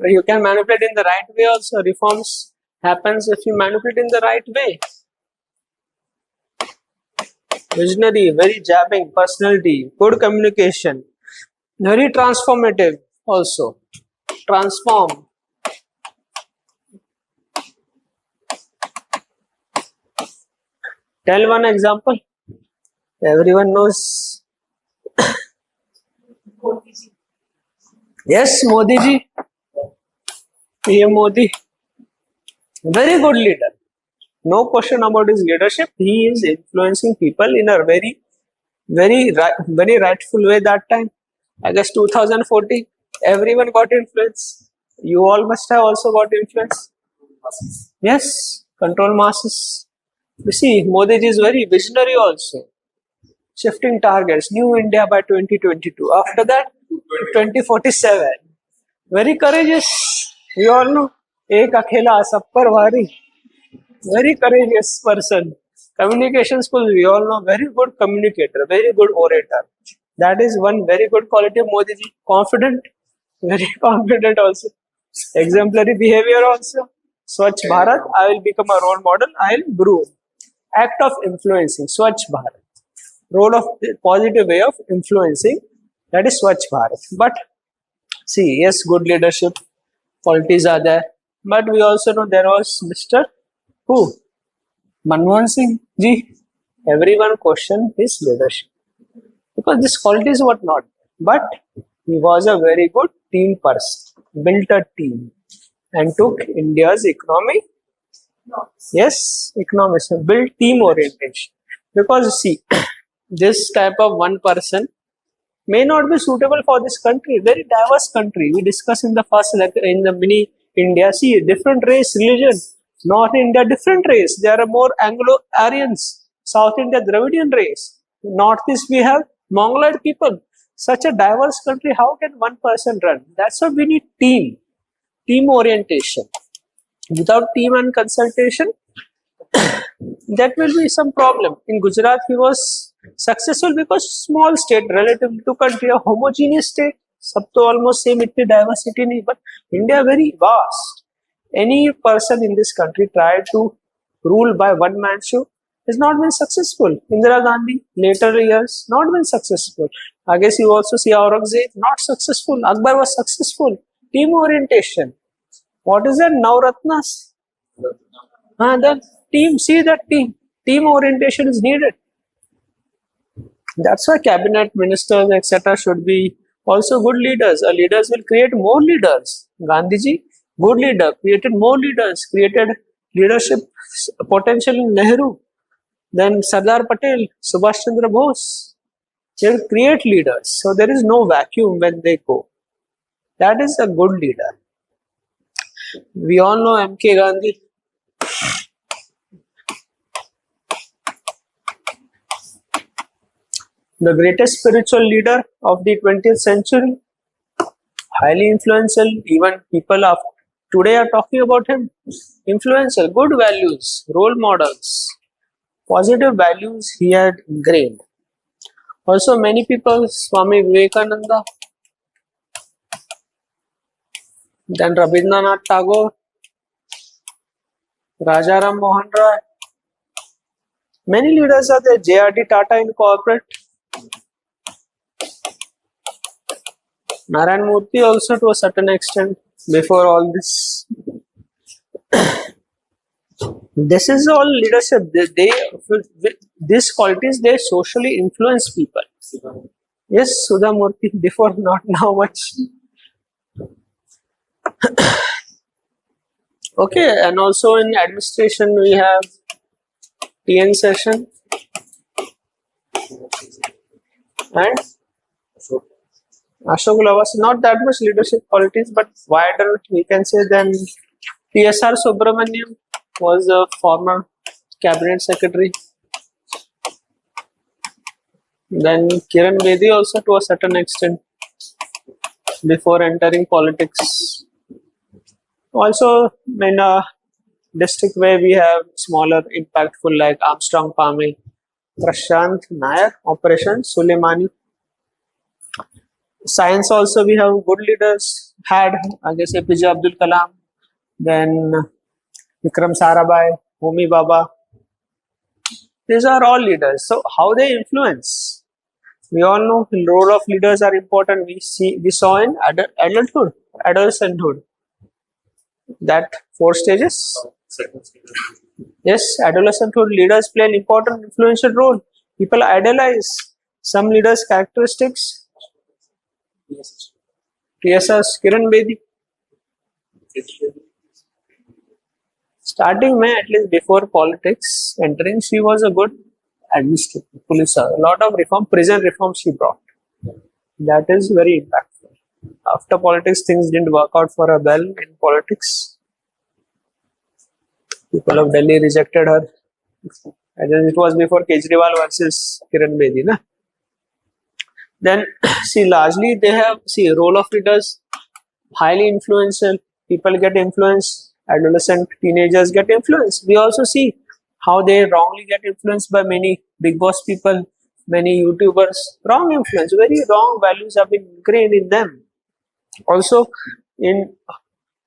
You can manipulate in the right way also. Reforms happens if you manipulate in the right way. Visionary, very jabbing personality, good communication, very transformative also. Transform. Tell one example. Everyone knows. Yes, Modi ji. PM Modi. Very good leader. No question about his leadership. He is influencing people in a very rightful way that time. I guess 2014. Everyone got influence. You all must have also got influence. Yes, control masses. You see, Modi ji is very visionary also. Shifting targets, New India by 2022. After that, 2047. Very courageous. You all know. Ek akhela sab par bhari. Very courageous person. Communication skills, we all know, very good communicator, very good orator. That is one very good quality of Modi ji. Confident, very confident also. Exemplary behavior also. Swachh Bharat, I will become a role model, I will grow. Act of influencing, Swachh Bharat. Role of positive way of influencing, that is Swachh Bharat. But see, yes, good leadership qualities are there. But we also know there was Mr. Who? Manmohan Singh ji. Everyone questioned his leadership because these qualities were not. But he was a very good team person, built a team, and took India's economy. Yes, economics, built team orientation. Because see, this type of one person may not be suitable for this country. Very diverse country. We discussed in the first in the mini India. See, different race, religion. North India, different race. There are more Anglo-Aryans. South India, Dravidian race. Northeast, we have Mongoloid people. Such a diverse country. How can one person run? That's why we need team orientation. Without team and consultation, that will be some problem. In Gujarat, he was successful because small state relative to country, a homogeneous state. Sab to almost same itni diversity nahi, but India very vast. Any person in this country tried to rule by one man show has not been successful. Indira Gandhi, later years, not been successful. I guess you also see Aurangzeb, not successful. Akbar was successful. Team orientation. What is that? Navratnas. The team, see that team. Team orientation is needed. That's why cabinet ministers, etc., should be also good leaders. Leaders will create more leaders. Gandhiji, good leader, created more leaders, created leadership potential in Nehru. Then Sardar Patel, Subhash Chandra Bose. They will create leaders. So there is no vacuum when they go. That is a good leader. We all know M.K. Gandhi. The greatest spiritual leader of the 20th century, highly influential, even people of today are talking about him. Influential, good values, role models, positive values he had ingrained. Also many people, Swami Vivekananda, then Rabindranath Tagore, Rajaram Mohan Roy. Many leaders are there, J.R.D. Tata in corporate. Narayan Murthy also to a certain extent before all this. This is all leadership. These qualities, they socially influence people. Yes, Sudha Murthy, before, not now much. Okay, and also in administration we have TN session and Ashok Lavas. Not that much leadership qualities, but wider we can say. Then TSR Subramaniam was a former cabinet secretary. Then Kiran Bedi also to a certain extent before entering politics. Also in a district where we have smaller impactful like Armstrong Palmy, Prashant Nair, Operation Suleimani. Science also we have good leaders had, I guess APJ Abdul Kalam, then Vikram Sarabhai, Homi Baba. These are all leaders. So how they influence? We all know the role of leaders are important. We saw in adulthood, adolescenthood. That 4 stages. Yes, adolescenthood leaders play an important influential role. People idolize some leaders' characteristics. TSS Kiran Bedi. Starting May, at least before politics entering, she was a good administrator, police. A lot of reform, prison reforms she brought. That is very impactful. After politics, things didn't work out for her well in politics. People of Delhi rejected her. And then it was before Kejriwal versus Kiran Bedi. Na? Then, see, largely they have, see, role of leaders, highly influential. People get influenced. Adolescent teenagers get influenced. We also see how they wrongly get influenced by many big boss people, many YouTubers. Wrong influence, very wrong values have been ingrained in them. Also, in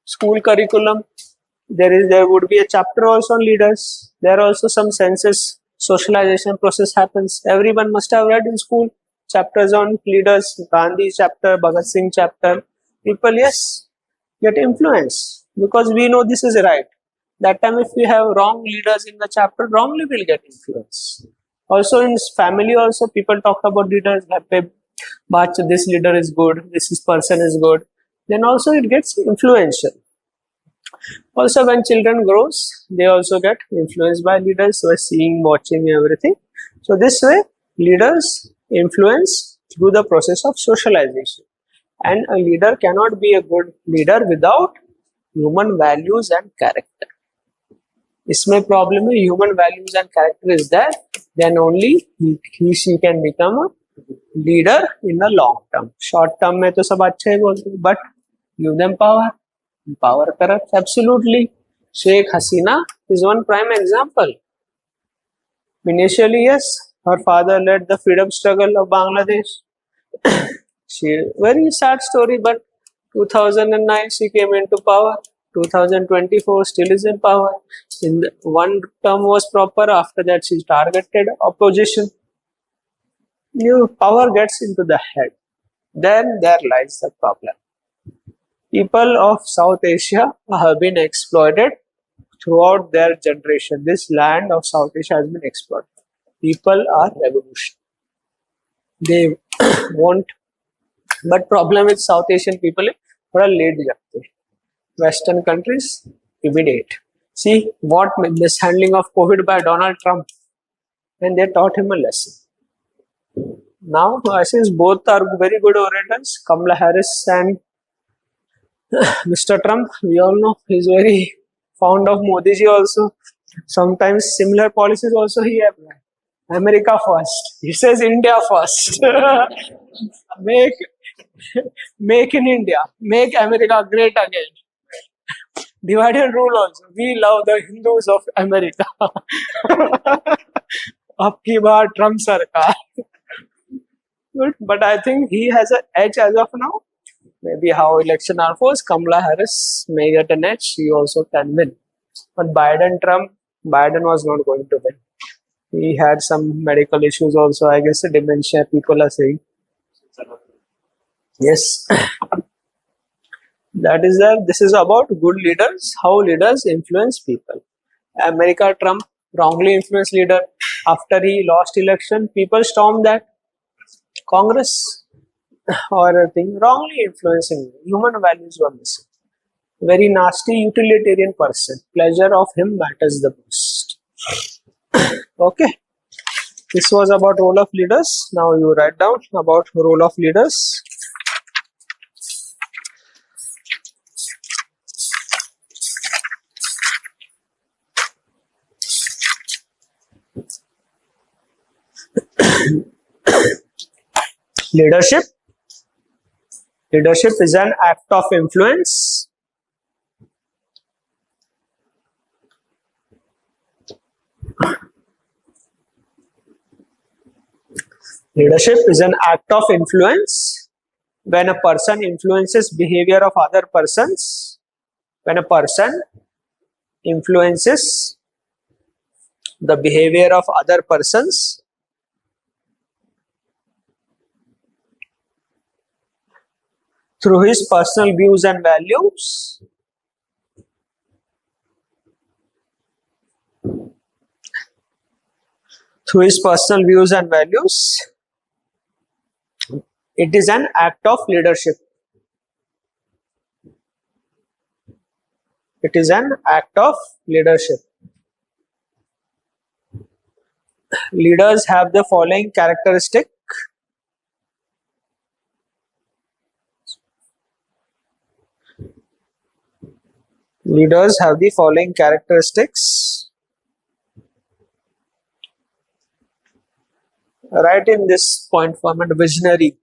school curriculum, there would be a chapter also on leaders. There are also some census socialization process happens. Everyone must have read in school chapters on leaders, Gandhi chapter, Bhagat Singh chapter. People, yes, get influenced because we know this is right. That time, if we have wrong leaders in the chapter, wrongly will get influence. Also in family, also people talk about leaders. This leader is good. This person is good. Then also it gets influential. Also, when children grows, they also get influenced by leaders by seeing, watching, everything. So this way, leaders influence through the process of socialization. And a leader cannot be a good leader without human values and character. इसमें problem है human values and character is there, then only she can become a leader in the long term. Short term में तो सब अच्छा ही बोलते हैं, but give them power. Power corrupts, absolutely. Sheikh Hasina is one prime example. Initially, yes, her father led the freedom struggle of Bangladesh. Very sad story, but 2009 she came into power. 2024 still is in power. One term was proper. After that, she targeted opposition. New power gets into the head. Then there lies the problem. People of South Asia have been exploited throughout their generation. This land of South Asia has been exploited. People are revolutionary. They want, but problem with South Asian people is थोड़ा late जाते हैं. Western countries immediate. See what mishandling of COVID by Donald Trump, and they taught him a lesson. Now, since both are very good orators, Kamala Harris and Mr. Trump, we all know he's very fond of Modi ji also. Sometimes similar policies also he applies. America first. He says India first. make in India. Make America great again. Divide and rule also. We love the Hindus of America. Abki baar Trump sarkar. But I think he has an edge as of now. Maybe how election are forced, Kamala Harris may get an edge. She also can win. But Biden was not going to win. He had some medical issues also. I guess dementia, people are saying. Yes. That is that. This is about good leaders, how leaders influence people. America Trump, wrongly influenced leader. After he lost election, people stormed that Congress or a thing, wrongly influencing. Human values were missing. Very nasty utilitarian person. Pleasure of him matters the most. Okay. This was about role of leaders. Now you write down about role of leaders. Leadership. Leadership is an act of influence. Leadership is an act of influence when a person influences behavior of other persons. When a person influences the behavior of other persons through his personal views and values, it is an act of leadership. It is an act of leadership. Leaders have the following characteristic. Leaders have the following characteristics. Write in this point format: visionary.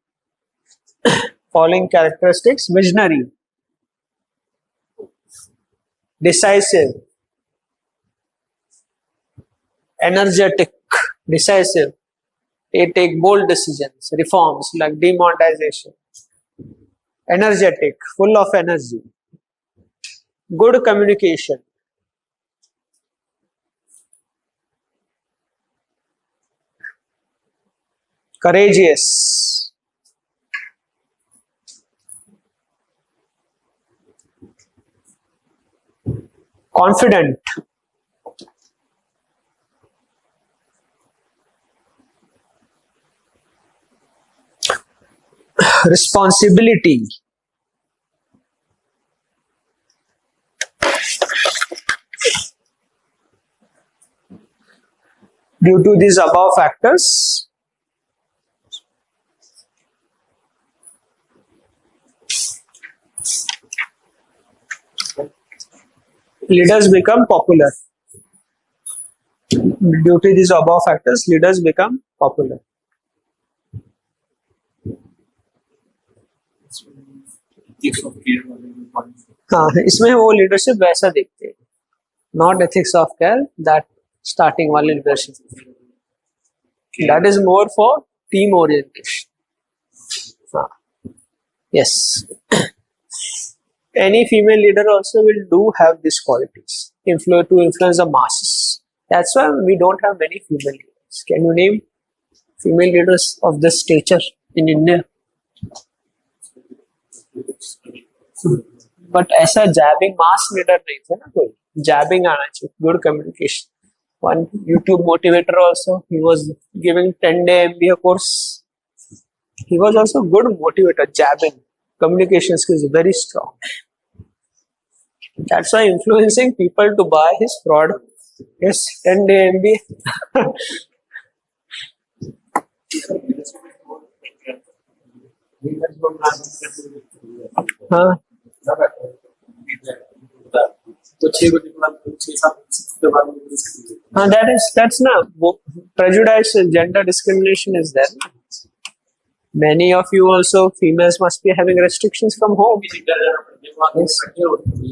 Following characteristics: visionary, decisive, energetic. Decisive, they take bold decisions, reforms like demonetization. Energetic, full of energy. Good communication. Courageous. Confident. Responsibility. Due to these above factors, leaders become popular. Due to these above factors, leaders become popular. ethics of care वाले जो points हैं। हाँ, इसमें वो leadership वैसा देखते हैं, not ethics of care that starting वाले leadership, that is more for team orientation. हाँ, yes. Any female leader also will do have these qualities to influence the masses. That's why we don't have many female leaders. Can you name female leaders of this stature in India? But ऐसा jabbing mass leader नहीं था ना कोई. Jabbing आना चाहिए. Good communication. One YouTube motivator also, he was giving 10-day MBA course. He was also good motivator. Jabbing. Communication skills very strong. That's why influencing people to buy his product. Yes, 10-day MBA. हाँ, तो 6 बजे के बाद 6-7 के बाद हाँ, that's not prejudice. Gender discrimination is there. Many of you also, females must be having restrictions from home.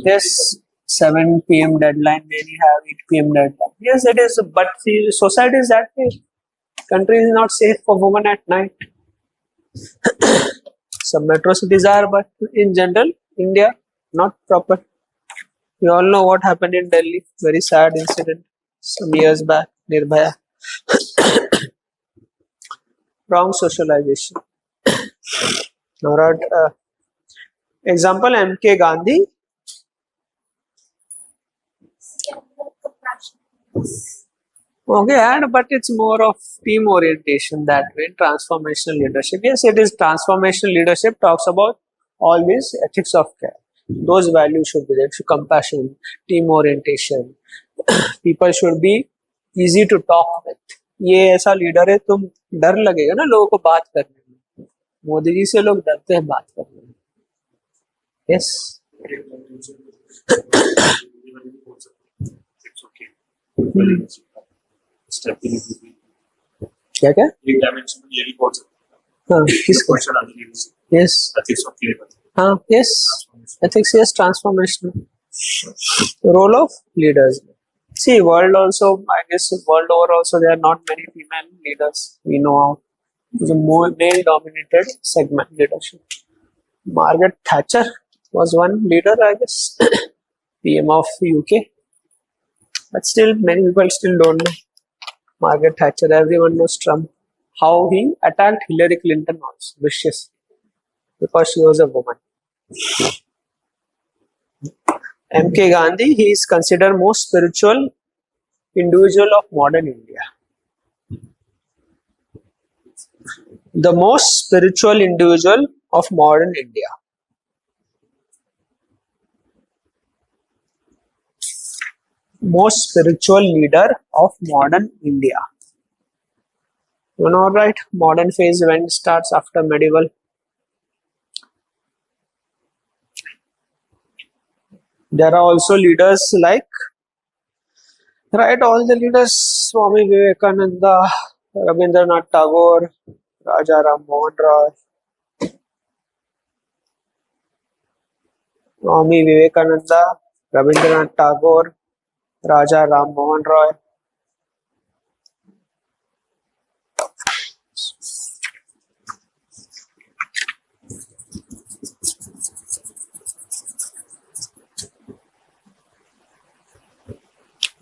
Yes, 7 p.m. deadline, many have 8 p.m. deadline. Yes, it is, but the society is that way. Country is not safe for women at night. Some metro cities are, but in general, India, not proper. We all know what happened in Delhi. Very sad incident some years back, Nirbhaya. Wrong socialization. Alright, example: M.K. Gandhi. Compassion. Okay, and but it's more of team orientation that way. Transformational leadership. Yes, it is transformational leadership. Talks about all these ethics of care. Those values should be there. Compassion, team orientation. People should be easy to talk with. ये ऐसा leader है, तुम डर लगेगा ना लोगों को बात करने में. मोदी जी से लोग डरते हैं बात करने में. Yes. It's okay. Stability. क्या क्या? एक dimension में ये भी बोल सकते हाँ हैं. किसको? Question आती है उससे. Yes. Ethics of care. हाँ yes. Ethics is transformational. Role of leaders. See, world also, I guess, world over also, there are not many female leaders. We know the more male-dominated segment leadership. Margaret Thatcher was one leader, I guess, PM of UK. But still, many people still don't know Margaret Thatcher. Everyone knows Trump. How he attacked Hillary Clinton also, vicious, because she was a woman. M.K. Gandhi, he is considered most spiritual individual of modern India. The most spiritual individual of modern India. Most spiritual leader of modern India. You know, right? Modern phase when starts after medieval. There are also leaders like, right, all the leaders, Swami Vivekananda, Rabindranath Tagore, Raja Ram Mohan Roy, Swami Vivekananda, Rabindranath Tagore, Raja Ram Mohan Roy.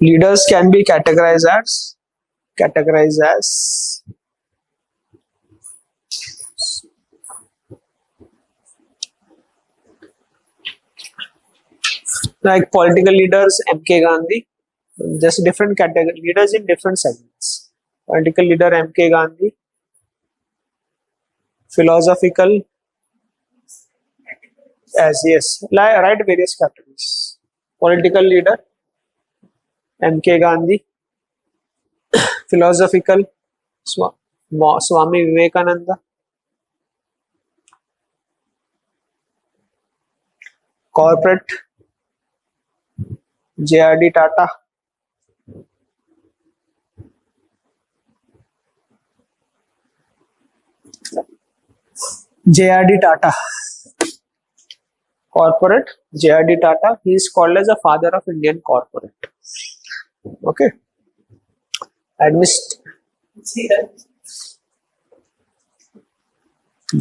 Leaders can be categorized as like political leaders, M.K. Gandhi, just different category leaders in different segments. Political leader M.K. Gandhi, philosophical, as yes, write various categories. Political leader M.K. Gandhi, philosophical Swami Vivekananda, corporate J.R.D. Tata, J.R.D. Tata, corporate J.R.D. Tata. He is called as the father of Indian corporate. Okay.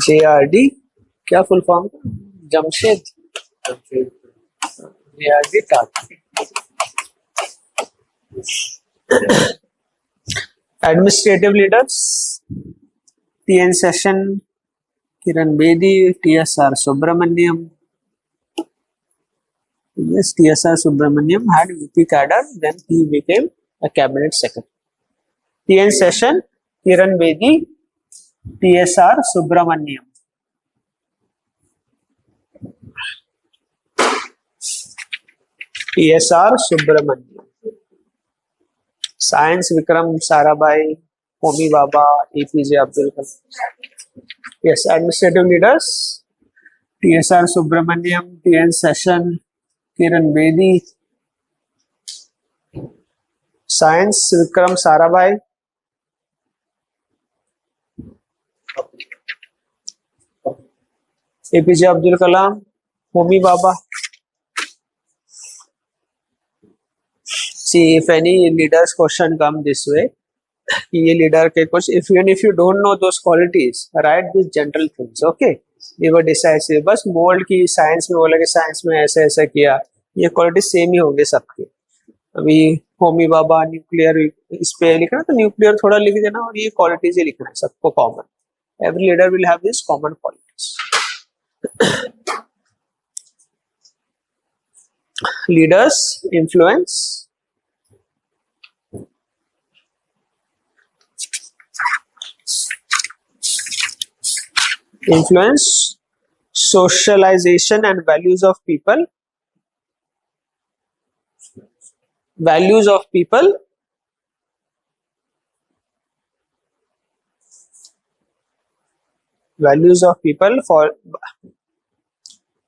J.R.D. क्या full form? Jamshed. J.R.D. Tata. Administrative leaders: T.N. Session, Kiran Bedi, T.S.R. Subramaniam. Yes, T.S.R. Subramaniam had UP cadre, then he became a cabinet secretary. T.N. Session, Kiran Bedi, T.S.R. Subramaniam. T.S.R. Subramaniam. Science Vikram Sarabhai, Homi Baba, APJ Abdul Kalam. Yes, administrative leaders: T.S.R. Subramaniam, T.N. Session, Kiran Bedi. Science Vikram Sarabhai, APJ Abdul Kalam, Homi Baba. See, if any leader's question come this way, ये leader के कुछ, even if you don't know those qualities, write these general things, okay? ये वो decisive, बस mold की science में बोला कि science में ऐसा ऐसा किया, ये quality same ही होंगे सबके. अभी होमी बाबा न्यूक्लियर इस पे लिखना, तो न्यूक्लियर थोड़ा लिख देना और ये क्वालिटीज ही लिखना है सबको common. Every leader will have this common qualities. Leaders influence influence socialization and values of people, values of people, values of people for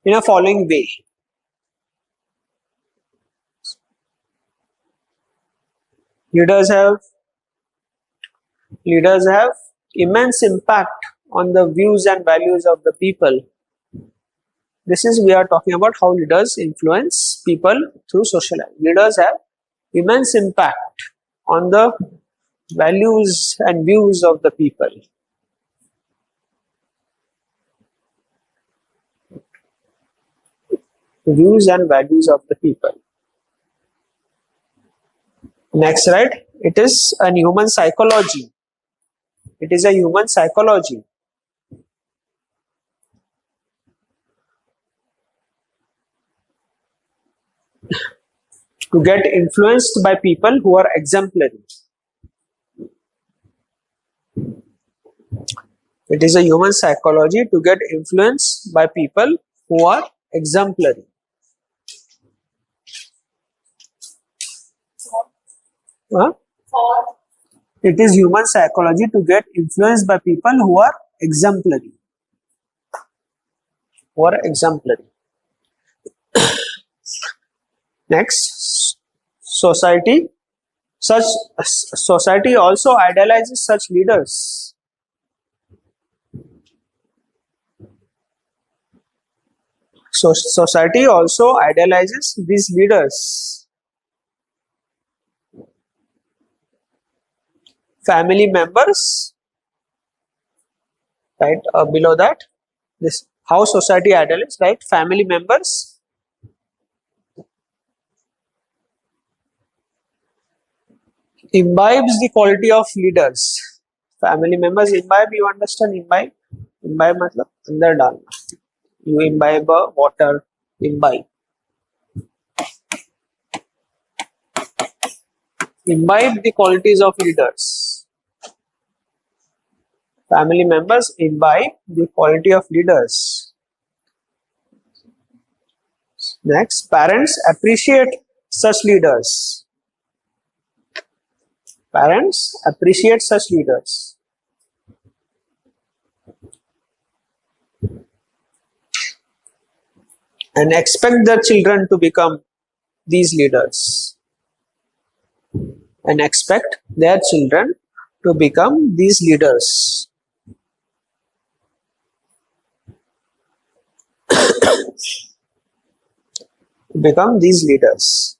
in a following way. Leaders have immense impact on the views and values of the people. This is, we are talking about how leaders influence people through social life. Leaders have immense impact on the values and views of the people. Views and values of the people. Next, right? It is a human psychology. It is a human psychology. To get influenced by people who are exemplary. It is a human psychology to get influenced by people who are exemplary. Huh? It is human psychology to get influenced by people who are exemplary. Who are exemplary. Next, society. Such society also idolizes such leaders. So society also idolizes these leaders. Family members, right? Below that, this how society idolizes, right? Family members, imbibes the quality of leaders. Family members imbibe, you understand? Imbibe, imbibe matlab andar dalna. You imbibe water, imbibe. Imbibe the qualities of leaders. Family members imbibe the quality of leaders. Next, parents appreciate such leaders. Parents appreciate such leaders. And expect their children to become these leaders. And expect their children to become these leaders. Become these leaders.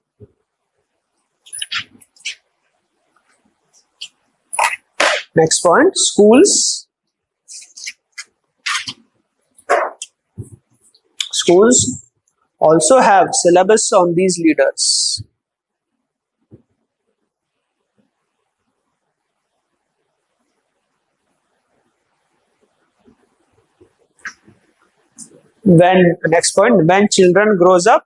Next point, schools. Schools also have syllabus on these leaders. Next point, when children grows up,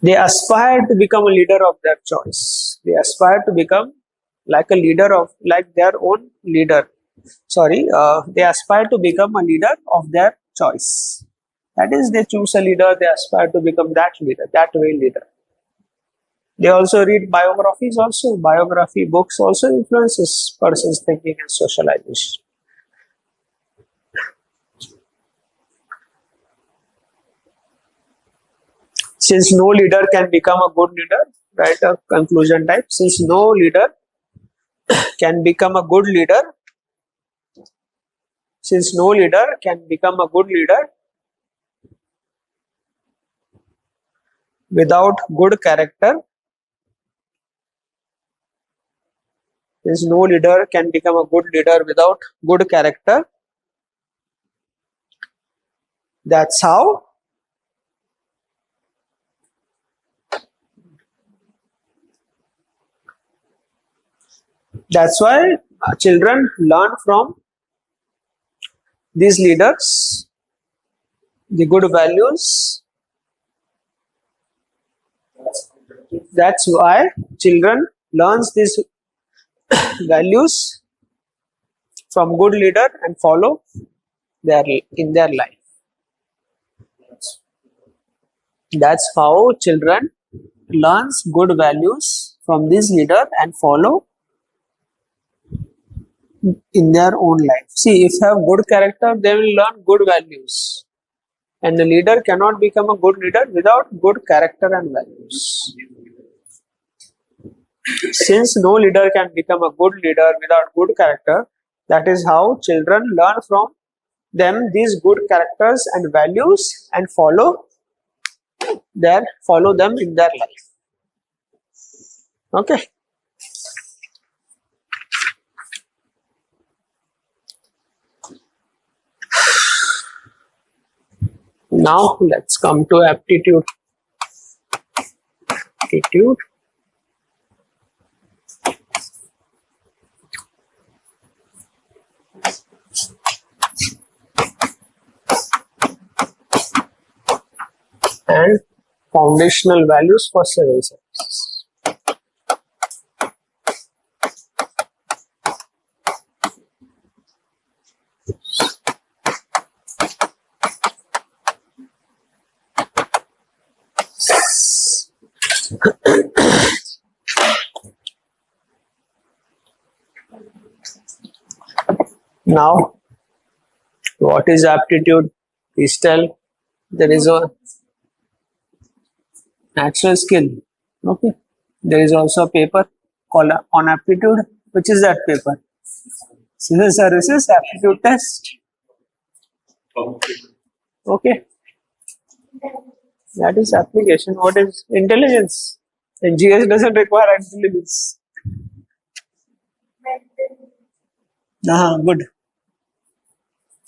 they aspire to become a leader of their choice. They aspire to become like a leader of, like their own leader. They aspire to become a leader of their choice. That is, they choose a leader, they aspire to become that leader, that way leader. They also read biographies also. Biography books also influences person's thinking and socialization. Since no leader can become a good leader, write a conclusion type. Since no leader can become a good leader, since no leader can become a good leader without good character, since no leader can become a good leader without good character, that's why children learn from these leaders the good values That's why children learns these values from good leader and follow their in their life. That's how children learns good values from this leader and follow in their own life. See, if you have good character, they will learn good values. And the leader cannot become a good leader without good character and values. Since no leader can become a good leader without good character, that is how children learn from them these good characters and values and follow them in their life. Okay. Now let's come to aptitude. Aptitude. And foundational values for civil service. Now, what is aptitude? Please tell. There is a natural skill. Okay. There is also a paper called on aptitude. Which is that paper? Civil services aptitude test. Okay. That is application. What is intelligence? And GS doesn't require intelligence. Good.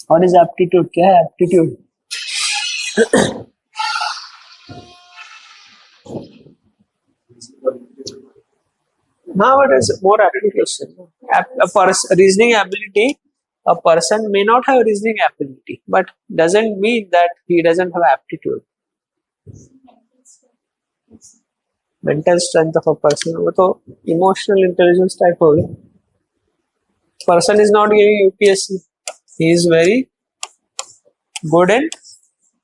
What is aptitude? क्या है aptitude? Now it is more application. Reasoning ability. A person may not have reasoning ability, but doesn't mean that he doesn't have aptitude. Mental strength of a person. वो तो emotional intelligence type हो गया. Person is not giving UPSC. He is very good in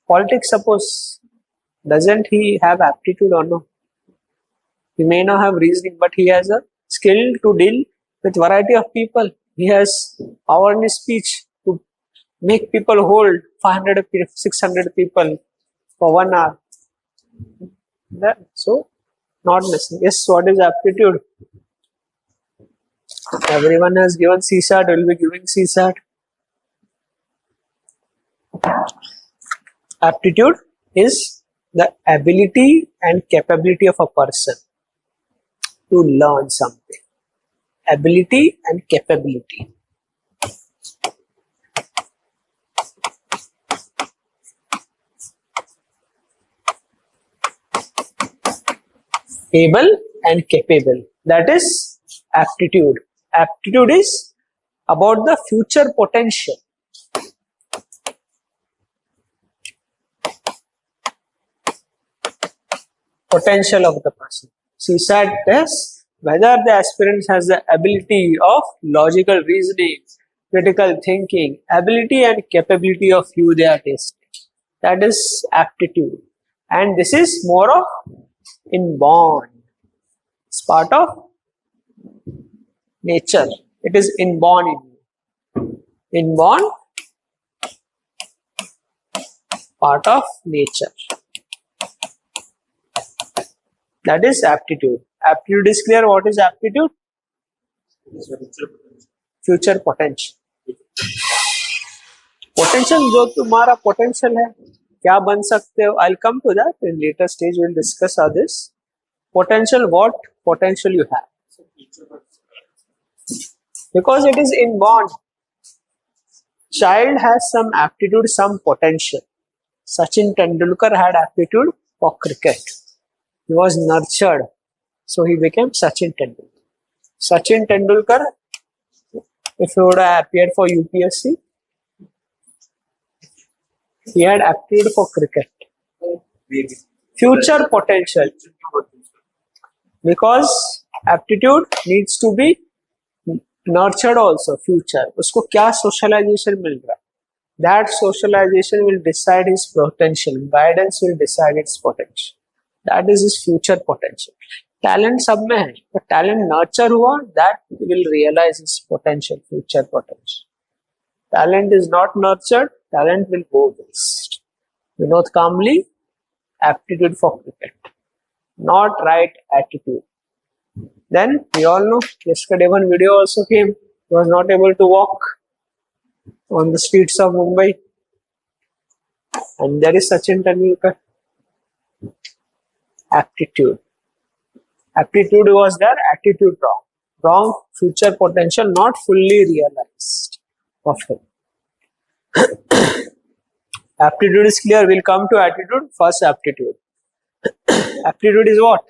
politics. Suppose, doesn't he have aptitude or no? He may not have reasoning, but he has a skill to deal with variety of people. He has power in his speech to make people hold 500 600 people for 1 hour. So, not necessary. Yes, what is aptitude? Everyone has given CSAT, will be giving CSAT. Aptitude is the ability and capability of a person to learn something. Ability and capability. Able and capable. That is aptitude. Aptitude is about the future potential. Potential of the person. CSAT tests whether the aspirant has the ability of logical reasoning, critical thinking, ability and capability of who they are testing. That is aptitude. And this is more of inborn. It's part of nature. It is inborn in you. Inborn, part of nature. That is aptitude. Aptitude is clear. What is aptitude? Future potential. Potential, जो तुम्हारा potential है, क्या बन सकते हो? I'll come to that in later stage. We'll discuss all this. Potential, what potential you have? Because it is inborn. Child has some aptitude, some potential. Sachin Tendulkar had aptitude for cricket. He was nurtured, so he became Sachin Tendulkar. Sachin Tendulkar, if he would have appeared for UPSC, he had aptitude for cricket. Future potential. because aptitude needs to be nurtured also future. उसको क्या socialization मिल रहा है, that socialization will decide his potential, guidance will decide its potential, that is his future potential. Talent सब में है, but talent nurture हुआ, that will realize his potential, future potential. Talent is not nurtured, talent will go waste. Vinod Kamli, aptitude for cricket, not right attitude. Then we all know yesterday one video also came. He was not able to walk on the streets of Mumbai. And there is Sachin Tendulkar. Aptitude. Aptitude was there, attitude wrong. Wrong future potential not fully realized of him. Aptitude is clear. We'll come to attitude. First, aptitude. Aptitude is what?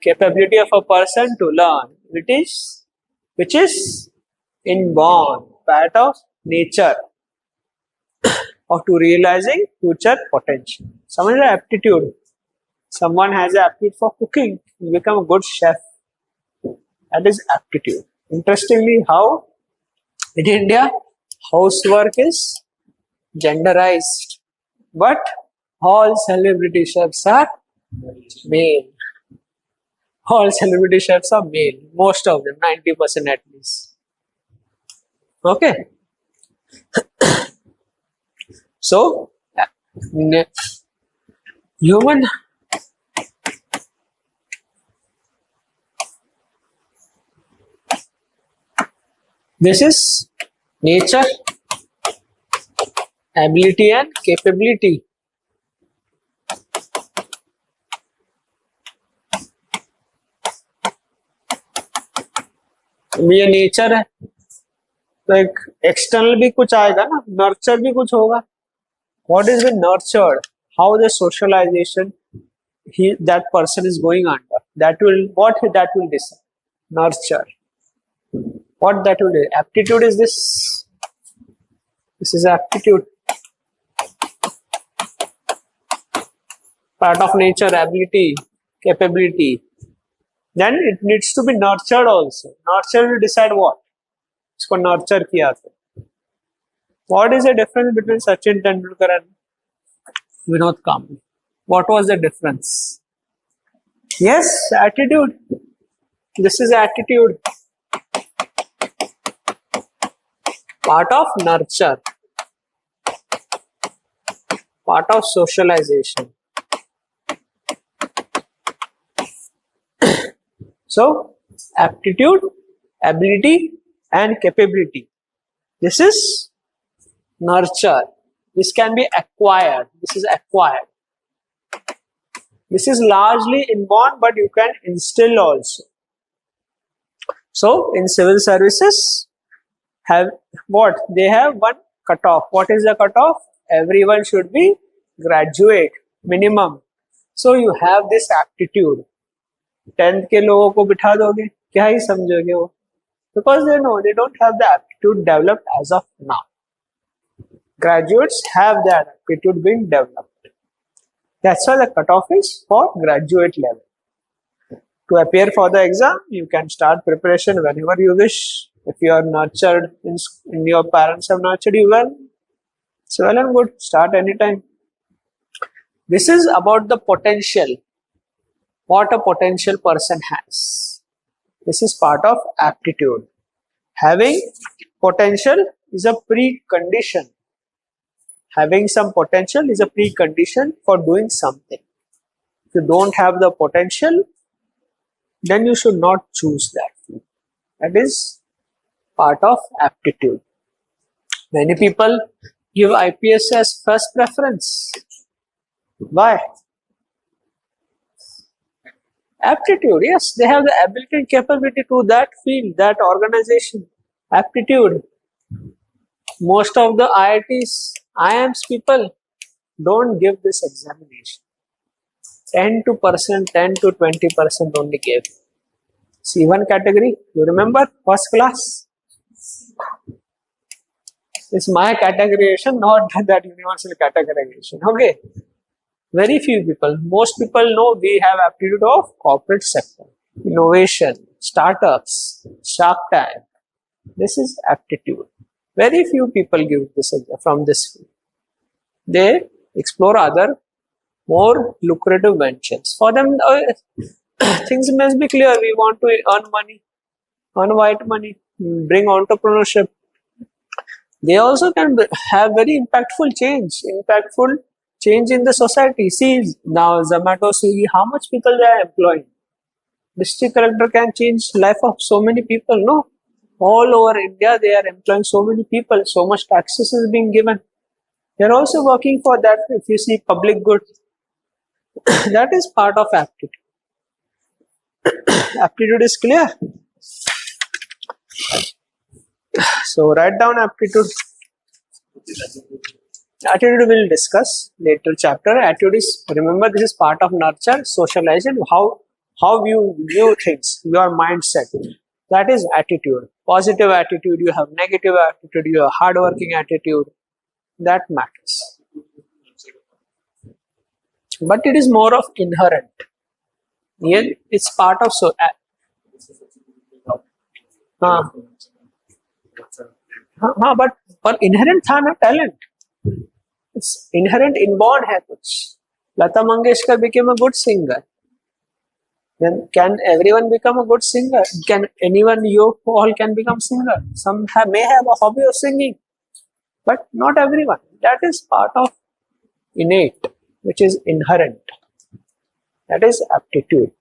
Capability of a person to learn, which is inborn, part of nature, or to realizing future potential. Someone has aptitude. Someone has aptitude for cooking, you become a good chef. That is aptitude. Interestingly, how in India housework is genderized, but all celebrity chefs are male. All celebrity chefs are male, most of them, 90% at least. Okay. So, human this is nature, ability and capability. ये nature है, तो एक external भी कुछ आएगा ना, nurture भी कुछ होगा. What is been nurtured? How the socialization that person is going under? That will decide. Nurture. What that will do? Aptitude is this. This is aptitude. Part of nature, ability, capability. Then it needs to be nurtured also. Nurture will decide what? इसको nurture किया तो. What is the difference between Sachin Tendulkar and Vinod Kamli? What was the difference? Yes, attitude. This is attitude. Part of nurture. Part of socialization. So, aptitude, ability and capability. This is nurture. This can be acquired. This is acquired. This is largely inborn, but you can instill also. So, in civil services, have what? They have one cutoff. What is the cutoff? Everyone should be graduate minimum. So, you have this aptitude. 10th के लोगों को बिठा दोगे, क्या ही समझोगे वो? Because they know they don't have the aptitude developed as of now. Graduates have that aptitude being developed. That's why the cutoff is for graduate level. To appear for the exam, you can start preparation whenever you wish. If you are nurtured, in your parents have nurtured you well, it's well and good. Start anytime. This is about the potential. What a potential person has. This is part of aptitude. Having potential is a precondition. Having some potential is a precondition for doing something. If you don't have the potential, then you should not choose that. That is part of aptitude. Many people give IPS as first preference. Why? Aptitude, yes, they have the ability and capability to that field, that organization. Aptitude. Most of the IITs, IIMs people don't give this examination. 10 to 20% only gave. C1 category, you remember? First class. It's my categorization, not that universal categorization. Okay. Very few people. Most people know we have aptitude of corporate sector, innovation, startups, Shark Tank. This is aptitude. Very few people give this exam from this field. They explore other more lucrative ventures. For them, things must be clear. We want to earn money, earn white money, bring entrepreneurship. They also can have very impactful change in the society. See now Zomato, Swiggy, how much people they are employing. District collector can change life of so many people. No, all over India they are employing so many people. So much taxes is being given. They are also working for that. If you see public good, that is part of aptitude. Aptitude is clear. So write down aptitude. Attitude we'll discuss later chapter. Attitude is, remember, this is part of nurture, socialization, how you view things, your mindset. That is attitude. Positive attitude, you have negative attitude, you have hardworking attitude. That matters. But it is more of inherent. Here it's part of but inherent था ना talent. It's inherent, inborn है कुछ. Lata Mangeshkar became a good singer. Then can everyone become a good singer? Can anyone, you all can become singer? Some may have a hobby of singing, but not everyone. That is part of innate, which is inherent. That is aptitude.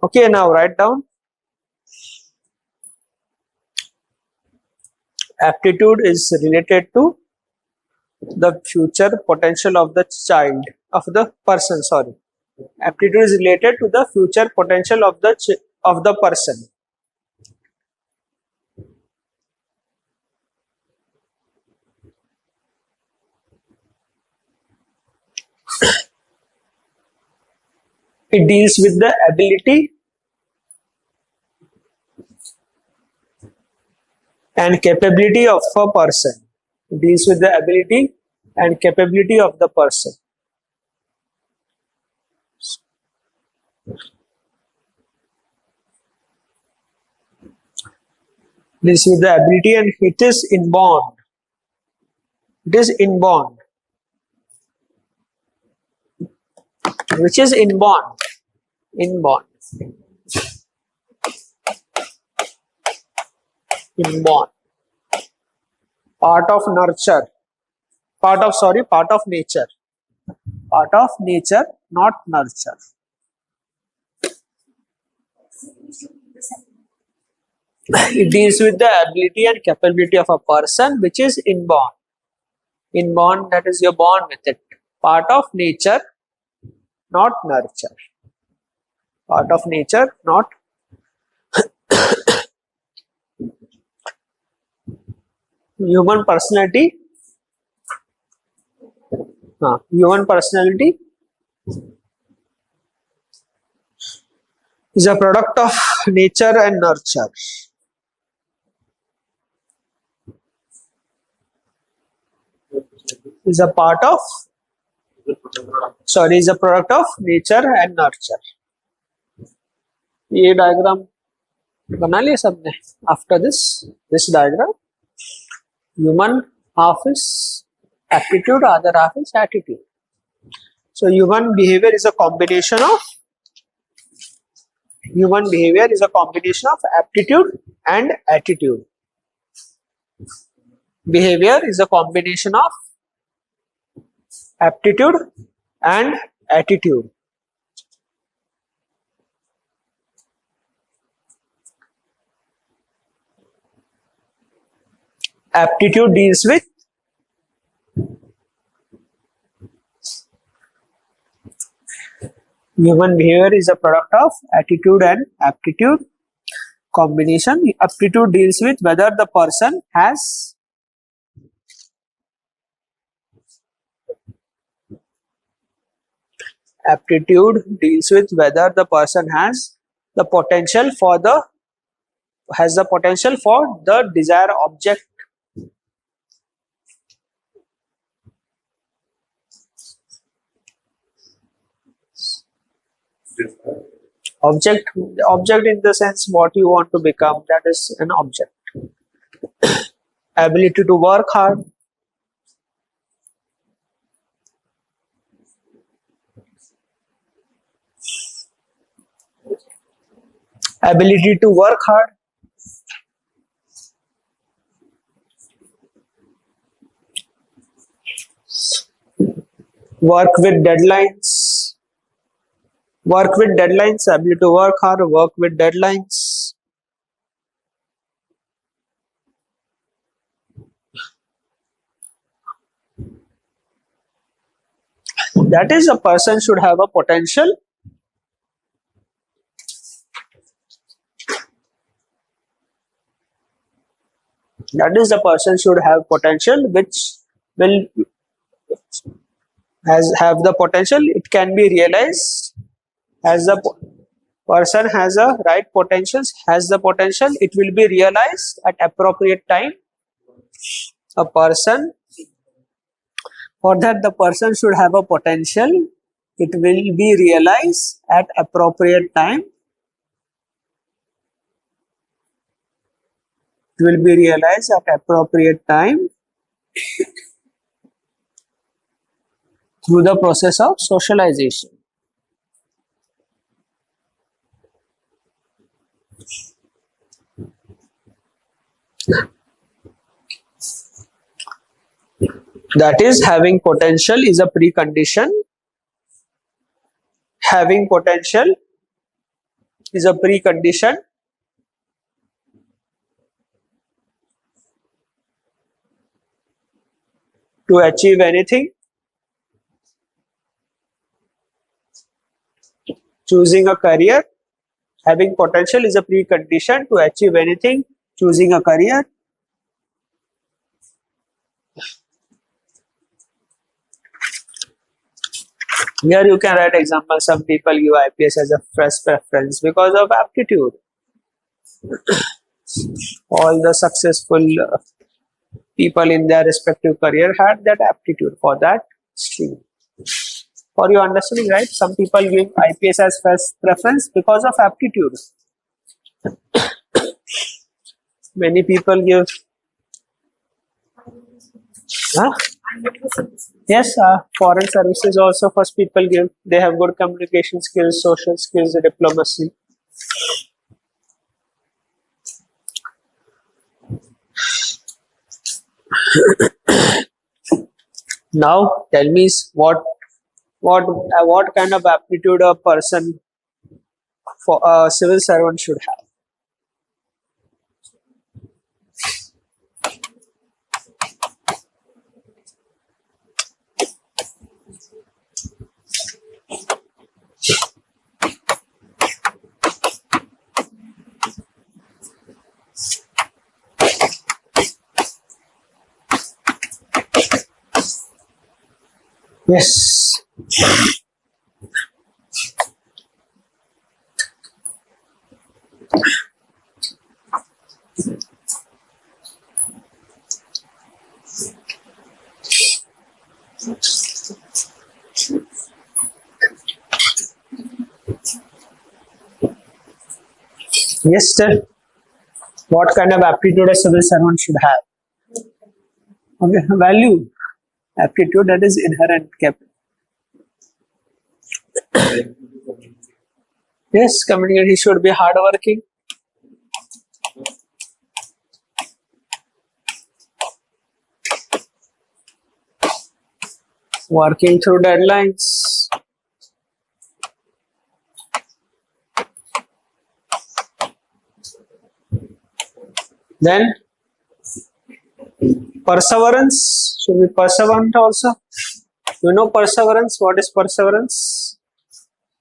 Okay, now write down. Aptitude is related to the future potential of the child, of the person, sorry. Aptitude is related to the future potential of the person. It deals with the ability and capability of a person. It deals with the ability and capability of the person. Deals with the ability, and it is inborn. It is inborn. Which is inborn. Inborn. Inborn. Part of nurture. Part of nature. Part of nature, not nurture. It deals with the ability and capability of a person, which is inborn. Inborn, that is, you're born with it. Part of nature, not nurture. Part of nature, not human personality. Human personality is a product of nature and nurture. Is a product of nature and nurture. ये diagram बना लिया सबने. After this diagram, human half is aptitude, other half is attitude. So human behavior is a combination of aptitude and attitude. Behavior is a combination of aptitude and attitude. Aptitude deals with human behavior is a product of attitude and aptitude combination. Aptitude deals with whether the person has the potential for the desired object. Object, object in the sense what you want to become, that is an object. Ability to work hard. Ability to work hard. Work with deadlines. Work with deadlines. Ability to work hard. Work with deadlines. That is, a person should have a potential. That is, the person should have potential, which will have the potential. It can be realized as the person has a right potentials, has the potential. It will be realized at appropriate time. A person, for that the person should have a potential. It will be realized at appropriate time. It will be realized at appropriate time through the process of socialization. That is, having potential is a precondition. Having potential is a precondition to achieve anything. Choosing a career. Having potential is a precondition to achieve anything. Choosing a career. Here you can write example. Some people give IPS as a first preference because of aptitude. All the successful people in their respective career had that aptitude for that stream. For your understanding, right? Some people give IPS as first preference because of aptitude. Many people give. Huh? Yes, foreign services also first people give. They have good communication skills, social skills, diplomacy. Now tell me what kind of aptitude a person for a civil servant should have. Yes. Yes, sir. What kind of aptitude a civil servant should have? Okay, value. Aptitude, that is inherent capital. Yes, communication. He should be hardworking. Working through deadlines. Then perseverance. Should be perseverant also. You know perseverance. What is perseverance?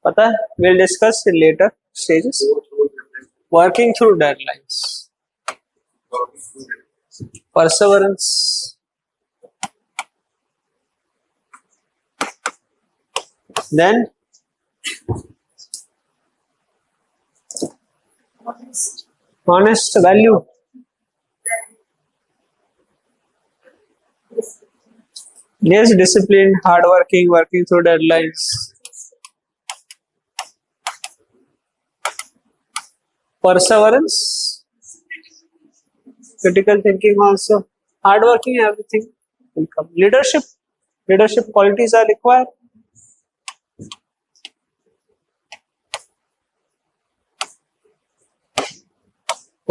Pata hai? We'll discuss in later stages. Working through deadlines. Perseverance. Then honest value. Yes, discipline, hardworking, working through deadlines. perseverance, critical thinking also, hardworking, everything will come. Leadership qualities are required.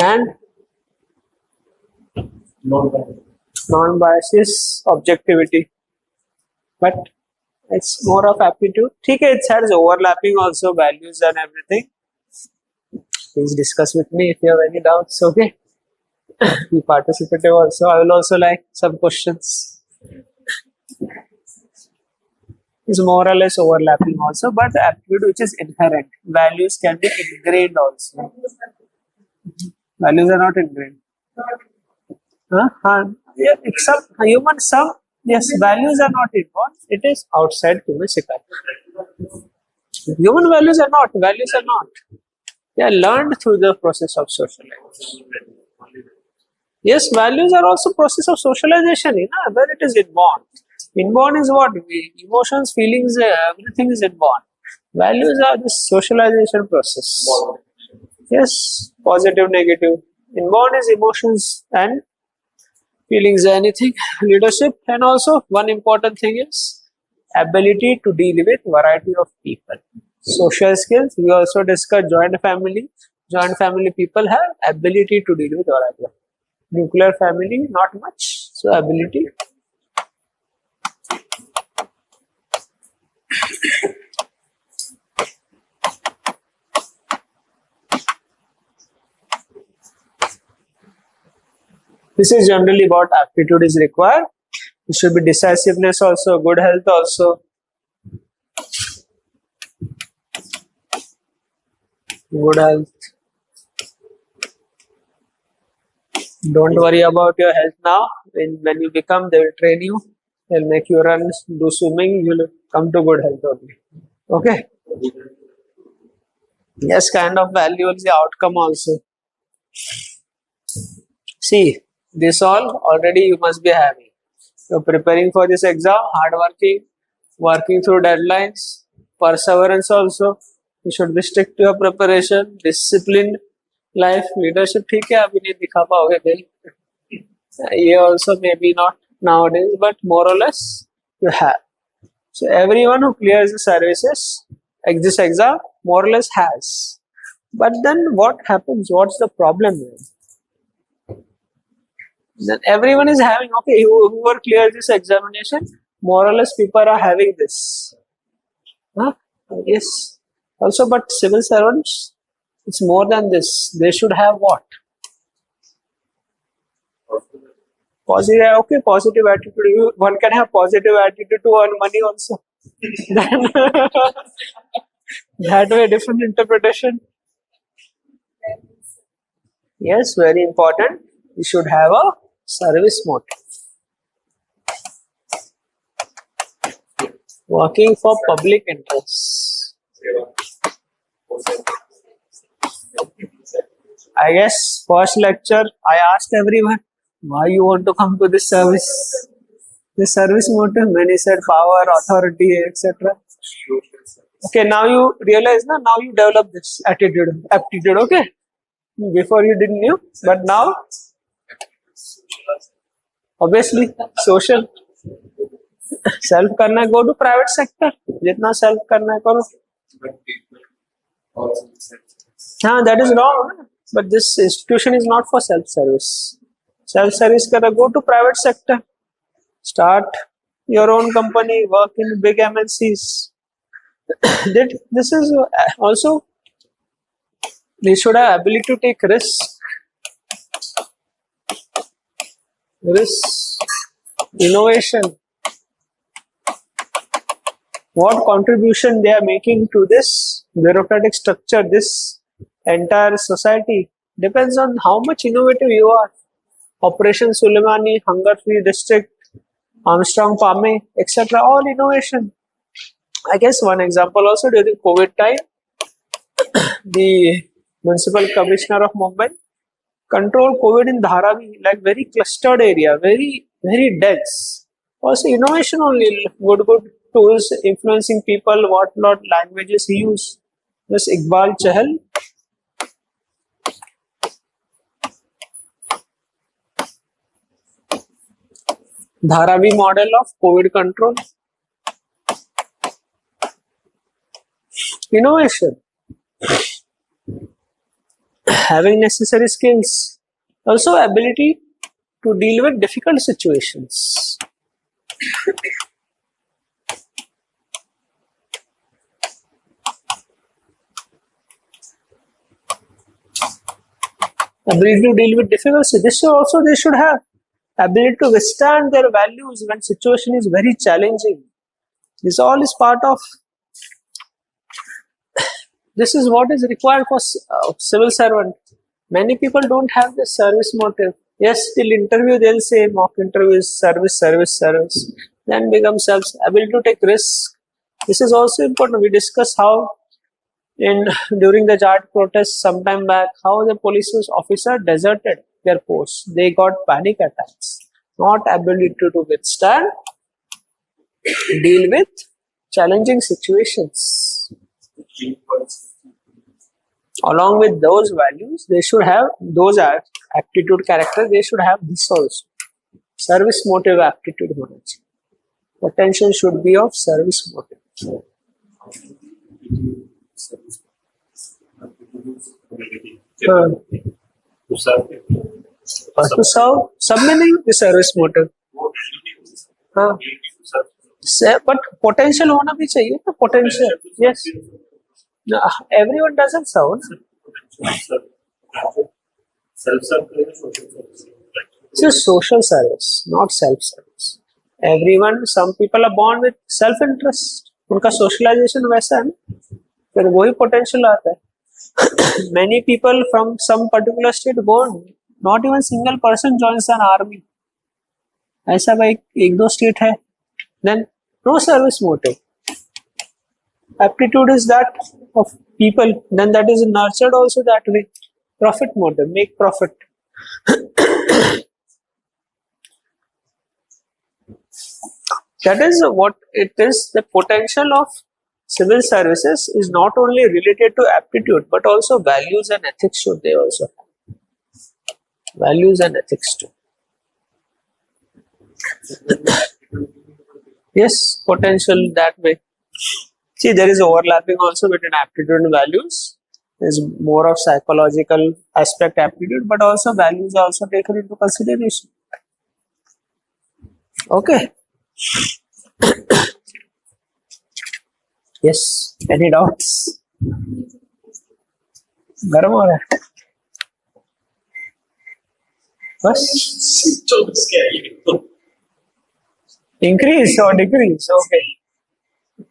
And non-bias is objectivity. But it's more of aptitude. ठीक है, it has overlapping also values and everything. Please discuss with me if you have any doubts. Okay. Be participative also. I will also like some questions. It's more or less overlapping also, but aptitude which is inherent. Values can be ingrained also. Values are not ingrained. Yeah, except human some. Yes, values are not involved. It is outside human psychology. Human values are not. Values are not. They are learned through the process of socialization. Yes, values are also process of socialization. You know, where it is inborn. Inborn is what? Emotions, feelings, everything is inborn. Values are the socialization process. Yes, positive, negative. Inborn is emotions and feelings, anything. Leadership, and also one important thing is ability to deal with variety of people. Social skills, we also discussed joint family. Joint family people have ability to deal with variety of. Nuclear family, not much. So ability. This is generally what aptitude is required. It should be decisiveness also, good health also. Good health. Don't worry about your health now. When you become, they will train you. They'll make you run, do swimming. You'll come to good health only. Okay. Yes, kind of value is the outcome also. See, this all already you must be having. You're preparing for this exam, hard working through deadlines, perseverance also. You should be strict to your preparation, disciplined life, leadership. ठीक है, अभी नहीं दिखा पाओगे कहीं. ये also maybe not nowadays, but more or less you have. So everyone who clears the services, this exam, more or less has. But then what happens? What's the problem here? Then everyone is having, okay, whoever clears this examination, more or less people are having this. Huh? Yes. Also, but civil servants, it's more than this. They should have what? Positive, okay, positive attitude. One can have positive attitude to earn money also. Then that way, different interpretation. Yes, very important. You should have a service motive. Working for public interests. I guess first lecture I asked everyone why you want to come to this service. This service motive, many said power, authority, etc. Okay, now you realize now you develop this aptitude, okay? Before you didn't knew, but now obviously social. Self करना है, go to private sector. जितना self करना है करो. हाँ, that is wrong. But this institution is not for self-service. Self-service करा, go to private sector. Start your own company, work in big MNCs. This is also, they should have ability to take risks. Innovation. What contribution they are making to this bureaucratic structure, this entire society, depends on how much innovative you are. Operation Suleimani, Hunger-Free District, Armstrong Palme, etc. All innovation. I guess one example also during COVID time, the Municipal Commissioner of Mumbai controlled COVID in Dharavi, like very clustered area, very dense. Also innovation only, good tools, influencing people, what not languages he used. This Iqbal Chahal, Dharavi model of COVID control. Innovation. Having necessary skills. Also ability to deal with difficult situations. Ability to deal with difficult situations. They should have ability to withstand their values when situation is very challenging. This all is part of. This is what is required for civil servant. Many people don't have the service motive. Yes, till interview they'll say mock interview is service, service, service. Then becomes ability to take risk. This is also important. We discuss how during the JAT protest sometime back, how the police officer deserted their post. They got panic attacks. Not ability to withstand, deal with challenging situations. Along with those values, they should have those aptitude character. They should have this also. Service motive aptitude knowledge. Potential should be of service motive. To serve, सब में नहीं the service motive. हाँ. But potential होना भी चाहिए ना potential. Yes. No, everyone doesn't serve. It's a social service, not self-service. Everyone, some people are born with self-interest. उनका socialization वैसा है ना, फिर वही potential आता है. Many people from some particular state born, not even single person joins an army. ऐसा भाई एक दो state है. Then no service motive. Aptitude is that of people, then that is nurtured also that way. Profit motive, make profit. That is what it is. The potential of civil services is not only related to aptitude but also values and ethics should they also have. Values and ethics too. Yes, potential that way. See, there is overlapping also between aptitude and values. There is more of psychological aspect aptitude, but also values are also taken into consideration. Okay. Yes. Any doubts? गर्म हो रहा है बस increase or decrease? Okay.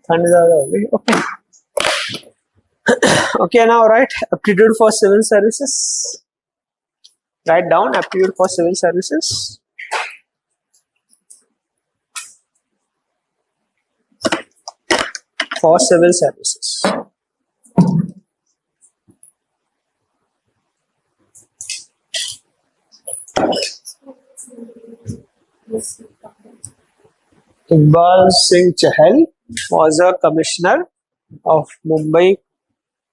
ठंड ज़्यादा हो गई. Okay. Okay, now write aptitude for civil services. Write down aptitude for civil services. For civil services. Iqbal Singh Chahal was a commissioner of Mumbai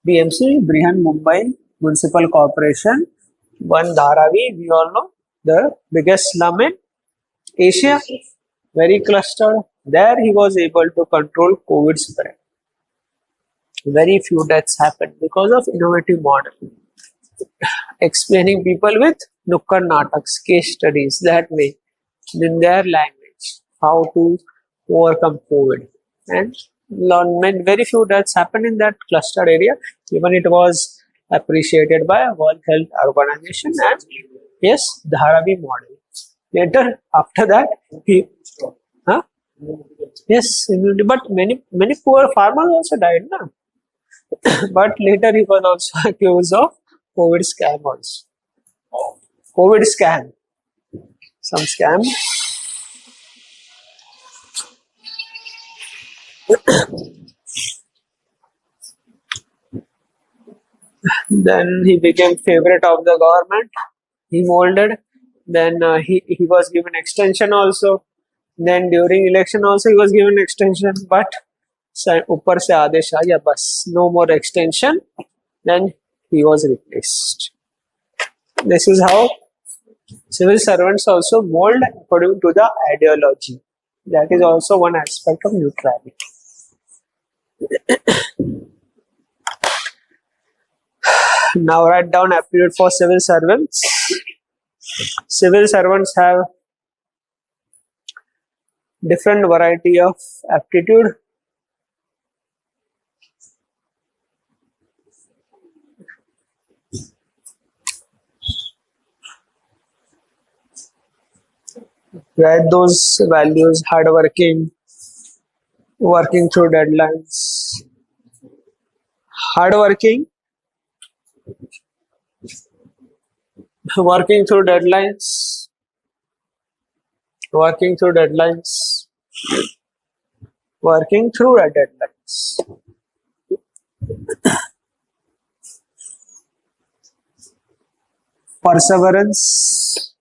BMC, Brihan Mumbai Municipal Corporation. One Dharavi, we all know, the biggest slum in Asia, very clustered. There he was able to control COVID spread. Very few deaths happened because of innovative model. Explaining people with nukkad nataks, case studies, that way, in their language, how to overcome COVID. And very few deaths happened in that clustered area. Even it was appreciated by World Health Organization and yes, Dharavi model. Later, after that, yes, but many poor farmers also died, na? But later he was also accused of COVID scam also. COVID scam. Some scam. Then he became favorite of the government. He molded. Then he was given extension also. Then during election also he was given extension. But ऊपर से आदेश आया बस no more extension. Then he was replaced. This is how Civil servants also mold according to the ideology. That is also one aspect of neutrality. Now write down aptitude for civil servants. Civil servants have different variety of aptitude. Write those values: hardworking, working through deadlines. Hardworking, working through deadlines, working through deadlines, working through deadlines. Perseverance,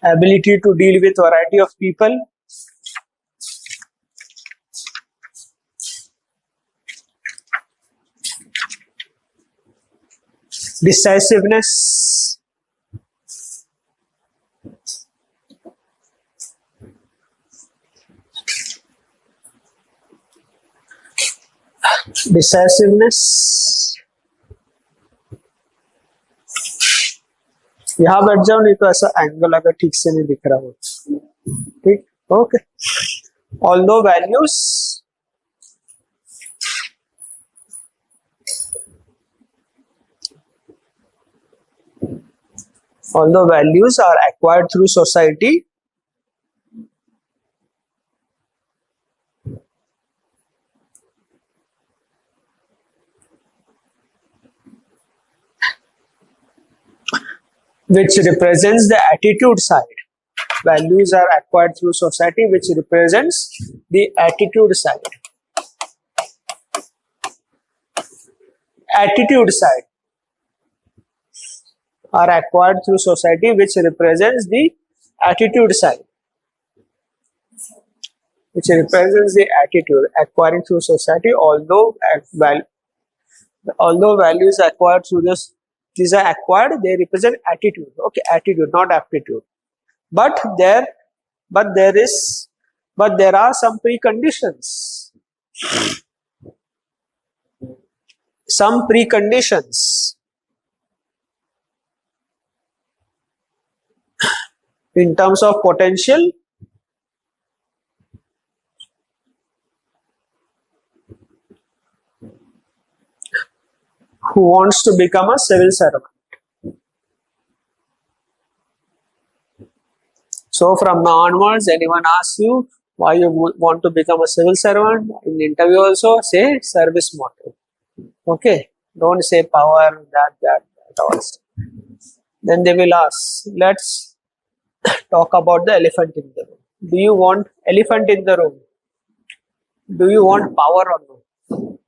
ability to deal with variety of people, decisiveness, decisiveness. यहाँ बैठ जाओ, नहीं तो ऐसा angle अगर ठीक से नहीं दिख रहा हो. ठीक, okay. Although values, are acquired through society, which represents the attitude side. Values are acquired through society, which represents the attitude side. Attitude side are acquired through society, which represents the attitude side. Which represents the attitude acquiring through society. Although values acquired through this, these are acquired, they represent attitude. Okay, attitude, not aptitude. But there are some preconditions. Some preconditions in terms of potential, who wants to become a civil servant. So from now onwards, anyone asks you why you want to become a civil servant, in the interview also say service motive. Okay, don't say power, that all. Then they will ask, let's talk about the elephant in the room. Do you want elephant in the room? Do you want power or no?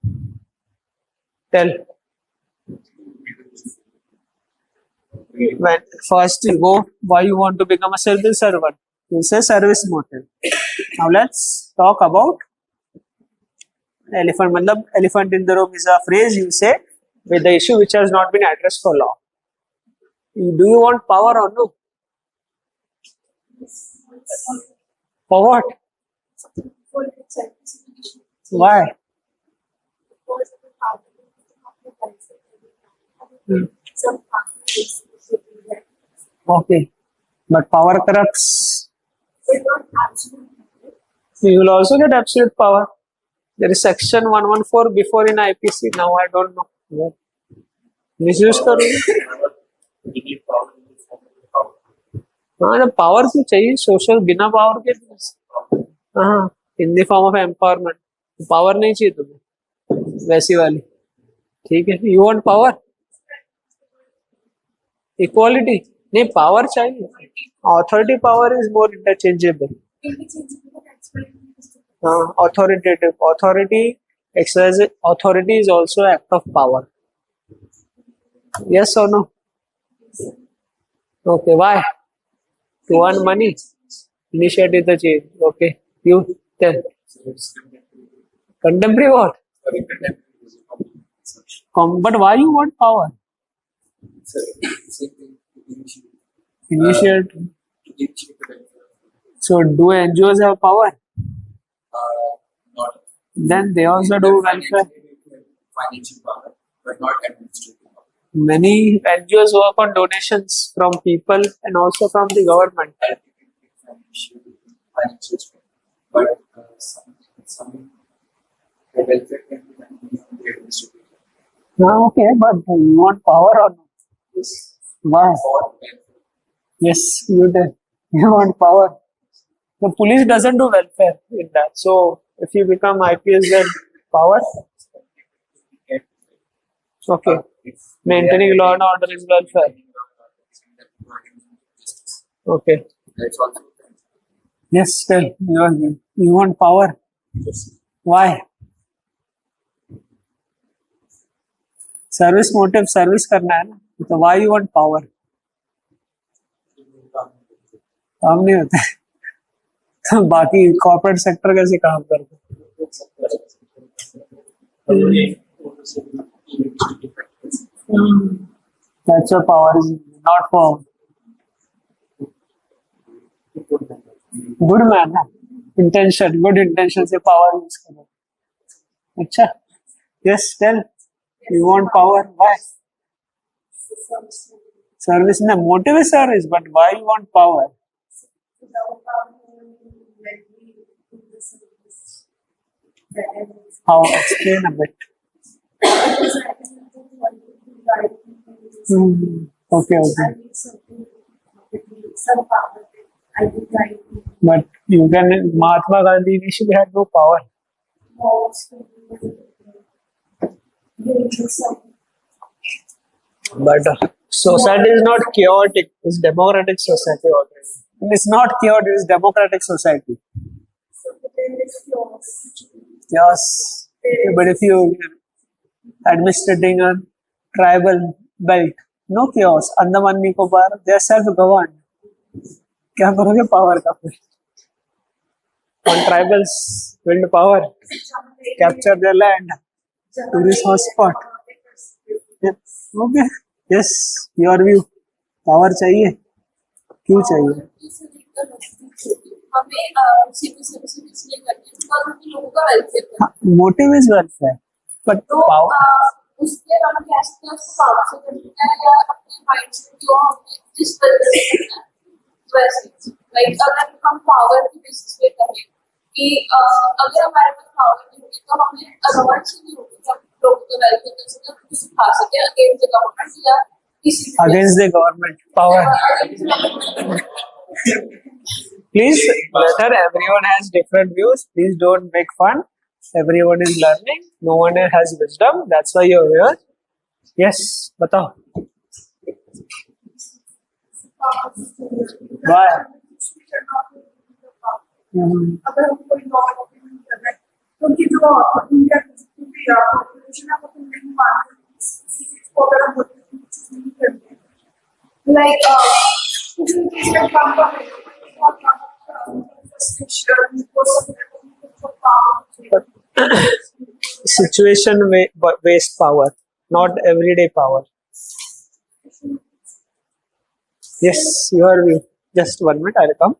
Tell. When first you go, why you want to become a civil servant? You say service motive. Now let's talk about elephant. Matlab, elephant in the room is a phrase you say with the issue which has not been addressed for long. Do you want power or no? For what? Why? Okay, but power corrupts. You will also get absolute power. There is section 114 before in IPC. Now I don't know. Misuse करोगे? हाँ, जब power क्यों चाहिए? Social बिना power के? हाँ, in the form of empowerment. Power नहीं चाहिए तुम्हें. वैसी वाली. ठीक है? You want power? Equality? नहीं, power चाहिए. Authority power is more interchangeable. Authoritative. Authority exercise. Authority is also act of power. Yes or no? Okay, why? To earn money. Initiative the change. Okay, you tell. So it's Contemporary what? contemporary. But why you want power? So it's initiative. Initiate. Initiative. So do NGOs have power? Not Then they also do welfare. financial power, but not administrative power. Many NGOs work on donations from people and also from the government. Financial strength. But some the welfare can be done beyond the administrative. Okay, but you want power or not? Yes. Why? For welfare. Yes, you do. You want power. The police doesn't do welfare in that. So if you become IPS, then power. Okay. Maintaining law and order is welfare. Okay. That's also Yes, tell. You want power. Why? Service motive, service करना है ना. So why you want power? काम नहीं होता है. तो बाकी corporate sector कैसे काम करते हैं? That's your power is not for good man. Intention, good intention से power use करो. अच्छा. Yes, tell. You want power. Why? Service. No, motive is service, but why you want power? How? Explain a bit. Okay. But you can. Mahatma Gandhi initially had no power. But society is not chaotic. It's democratic society already. It's not chaotic. It's democratic society. Yes. Okay, but if you administrating a tribal belt, no chaos. Andaman Nicobar, they are self-governed. क्या करोगे power का फिर? On tribals build power, capture their land, tourist hotspot. Okay. Yes, your view. Power चाहिए? क्यों चाहिए? Motive is welfare, but power. Like अगर हम power की बेसिस पे करें कि अगर हमारे पास पावर नहीं होगी तो हमें अगवान से नहीं होगी कि हम लोगों को वेलफेयर कर सकें कुछ सिखा सकें अगेंस्ट द गवर्नमेंट या किसी Against the government power. Please, whether everyone has different views, please don't make fun. Everyone is learning. No one has wisdom. That's why you're here. Yes, बताओ. Why? अगर हम कोई नॉन ओपिनियन कर रहे हैं तो उनकी जो इंडिया की पॉपुलेशन है वो तो नहीं मानते किसी चीज को अगर हम नहीं करते लाइक किसी चीज का काम कर Situation based power, not everyday power. Yes, your view. Just 1 minute, I'll come.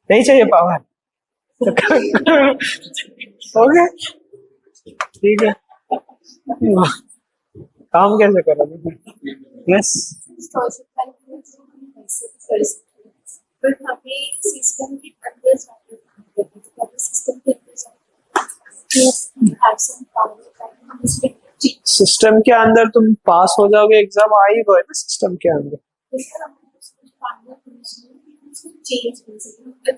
नहीं चाहिए power. Okay. ठीक है. काम कैसे करोगे? Yes. बट हमें सिस्टम के अंदर सिस्टम के अंदर सिस्टम के अंदर तुम पास हो जाओगे एग्जाम आ ही गए ना सिस्टम के अंदर. चेंज कर सकते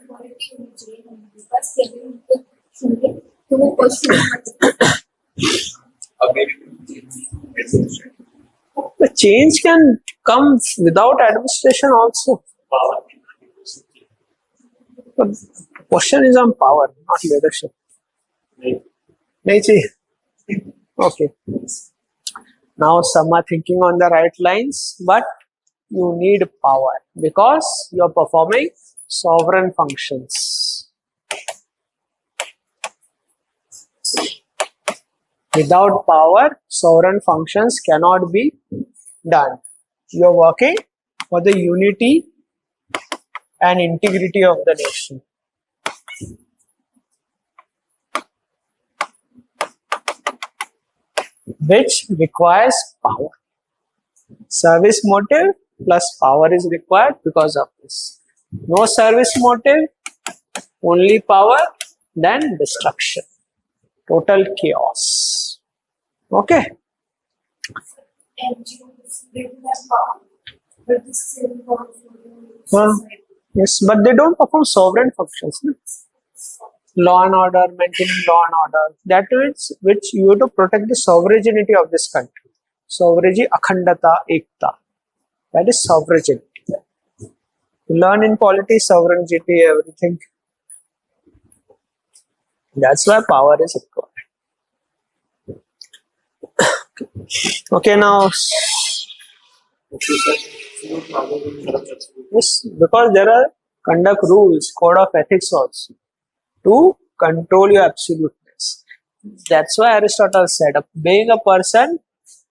तो वो The change can come without administration also. But the question is on power, not leadership. नहीं चाहिए. Okay. Now some are thinking on the right lines, but you need power because you're performing sovereign functions. Without power, sovereign functions cannot be done. You are working for the unity and integrity of the nation. Which requires power. Service motive plus power is required because of this. No service motive, only power, then destruction. Total chaos. Okay. NGOs, they do have power, but this is very powerful. Yes, but they don't perform sovereign functions. No? Law and order, maintaining law and order. That is which you have to protect the sovereignty of this country. Sovereignty, akhandata, ekta. That is sovereignty. You learn in polity, sovereignty, everything. That's why power is required. Okay, now. Yes, because there are conduct rules, code of ethics also to control your absoluteness. That's why Aristotle said, being a person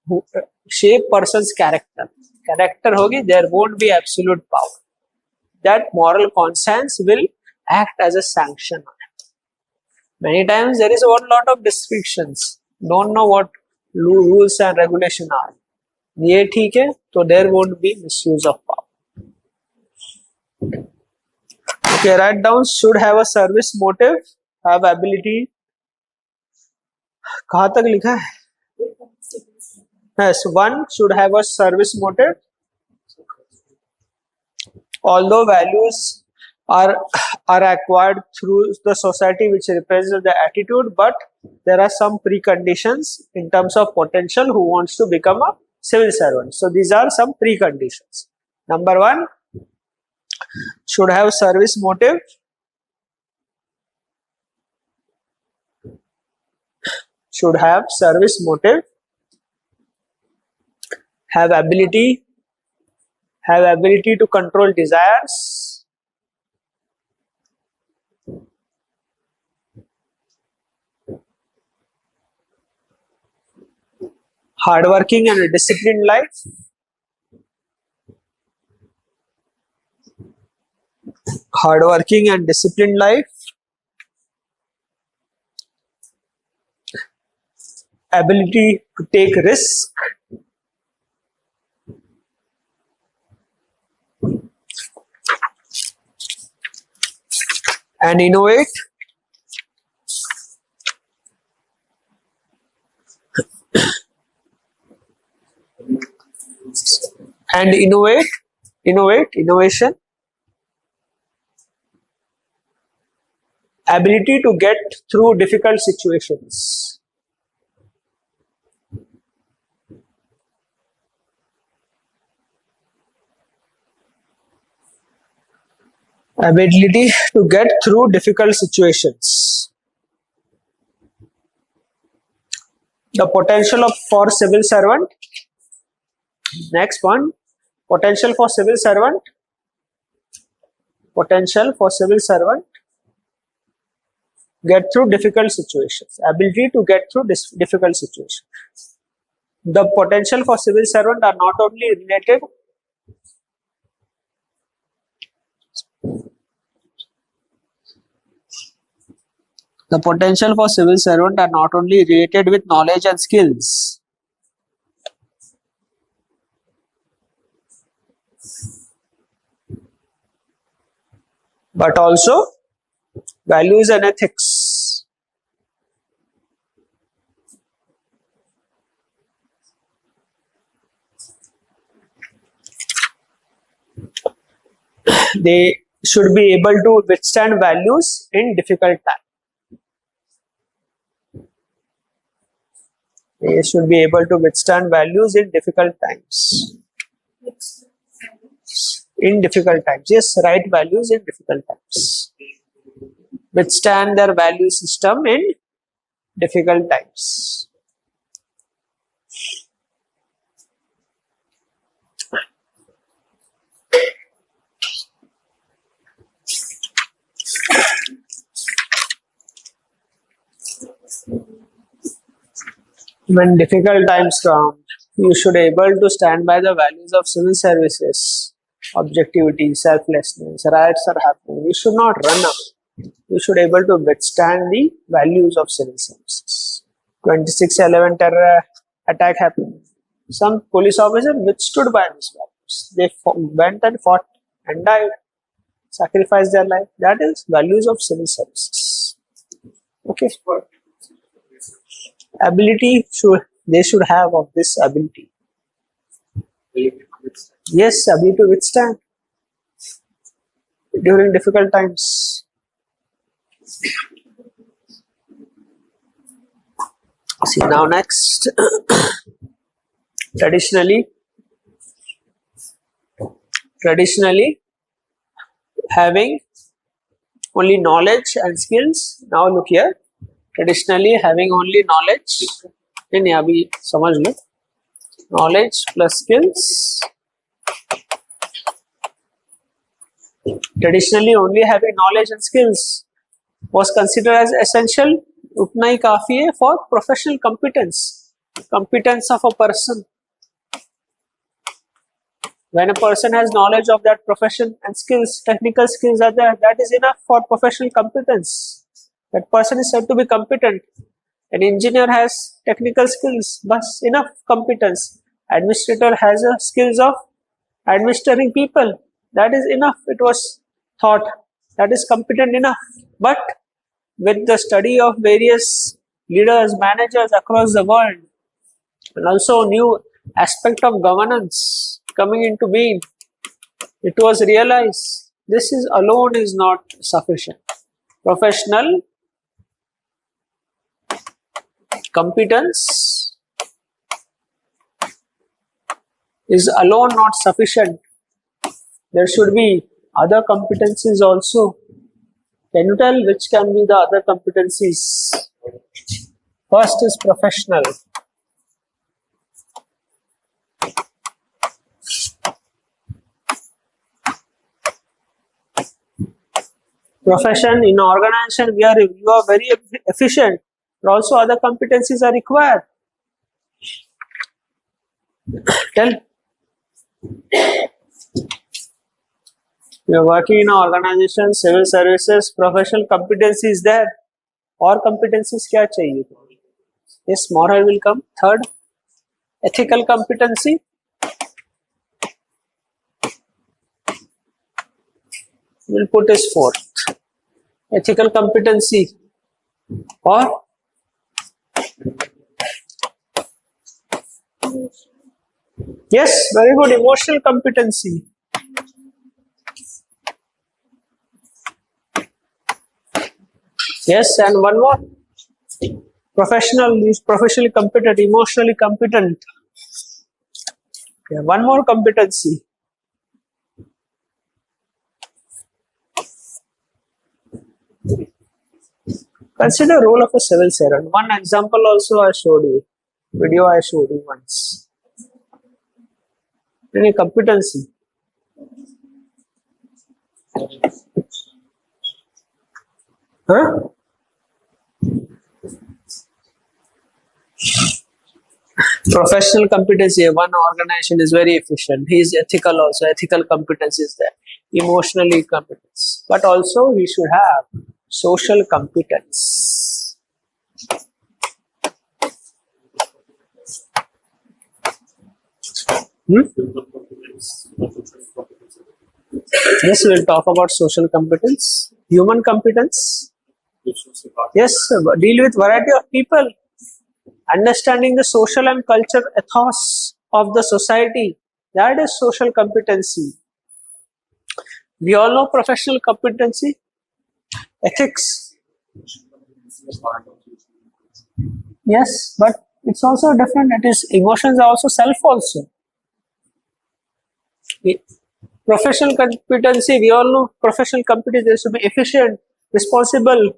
who shape person's character. Character hogi, there won't be absolute power. That moral conscience will act as a sanction. Many times there is a lot of restrictions. Don't know what rules and regulation are. ये ठीक है, तो there won't be misuse of power. Okay, write down should have a service motive, have ability. कहाँ तक लिखा है? Yes, one should have a service motive. Although values are acquired through the society which represents the attitude, but there are some preconditions in terms of potential who wants to become a civil servant. So these are some preconditions. Number one, should have service motive. Should have service motive. Have ability to control desires. Hardworking and a disciplined life. Hardworking and disciplined life. Ability to take risk. And innovate. And innovation. Ability to get through difficult situations. Ability to get through difficult situations. The potential for civil servant. Next one, potential for civil servant. Potential for civil servant. Get through difficult situations. Ability to get through difficult situations. The potential for civil servant are not only related. The potential for civil servant are not only related with knowledge and skills, but also values and ethics. They should be able to withstand values in difficult times. They should be able to withstand values in difficult times. In difficult times. Yes, right values in difficult times. Withstand their value system in difficult times. When difficult times come, you should able to stand by the values of civil services. Objectivity, selflessness, riots are happening. You should not run up. You should able to withstand the values of civil services. 26/11 terror attack happened. Some police officers withstood by these values. They went and fought and died, sacrificed their life. That is values of civil services. Okay. Ability they should have of this ability. Yes, ability to withstand during difficult times. See now next. Traditionally having only knowledge and skills. Now look here. Traditionally having only knowledge. नहीं अभी समझ लो. Knowledge plus skills. Traditionally only having knowledge and skills was considered as essential. उतना ही काफी है for professional competence of a person. When a person has knowledge of that profession and skills, technical skills are there, that is enough for professional competence. That person is said to be competent. An engineer has technical skills, but enough competence. Administrator has a skills of administering people. That is enough. It was thought. That is competent enough. But with the study of various leaders, managers across the world, and also new aspect of governance coming into being, it was realized this is alone is not sufficient. Professional competence is alone not sufficient. There should be other competencies also. Can you tell which can be the other competencies? First is professional. Profession in organization where you are very efficient, but also other competencies are required. Tell. You are working in an organization, civil services, professional competency is there. और competencies क्या चाहिए? Yes, moral will come. Third, ethical competency. We'll put as fourth. Ethical competency or yes, very good, emotional competency. Yes, and one more. Professional is professionally competent, emotionally competent. Okay, one more competency. Consider role of a civil servant. One example also I showed you. Video I showed you once. Any competency. Huh? Professional competency. One organization is very efficient. He is ethical also. Ethical competence is there. Emotionally competence. But also he should have social competence. Yes, we will talk about social competence. Human competence. Yes, deal with variety of people. Understanding the social and cultural ethos of the society. That is social competency. We all know professional competency. Ethics. Yes, but it's also different. It is emotions are also self also. Professional competency, we all know professional competency is to be efficient, responsible,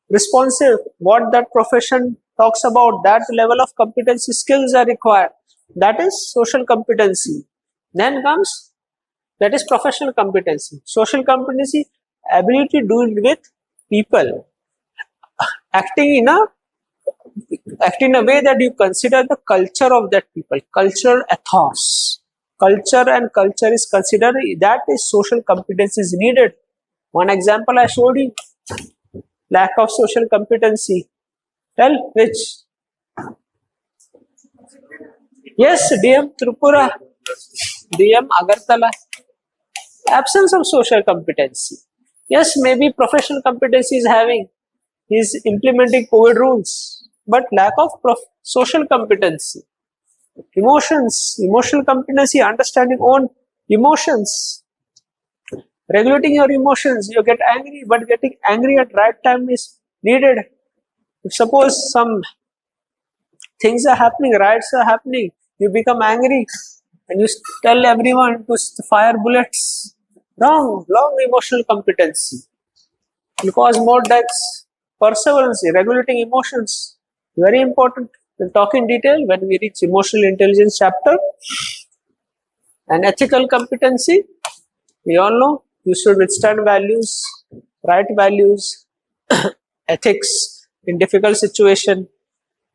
responsive. What that profession talks about, that level of competency skills are required. That is social competency. Then comes, that is professional competency. Social competency, ability to deal with people, acting in a act in a way that you consider the culture of that people, cultural ethos. Culture and culture is considered, that is social competence is needed. One example I showed you, lack of social competency. Tell which? Yes, DM Tripura, DM Agartala. Absence of social competency. Yes, maybe professional competency is having, he is implementing COVID rules, but lack of social competency. Emotions, emotional competency, understanding own emotions, regulating your emotions. You get angry, but getting angry at right time is needed. If suppose some things are happening, riots are happening, you become angry and you tell everyone to fire bullets. Wrong, long emotional competency will cause more deaths. Perseverance, regulating emotions, very important. We'll talk in detail when we reach emotional intelligence chapter. And ethical competency, we all know you should withstand values, right values, ethics in difficult situation.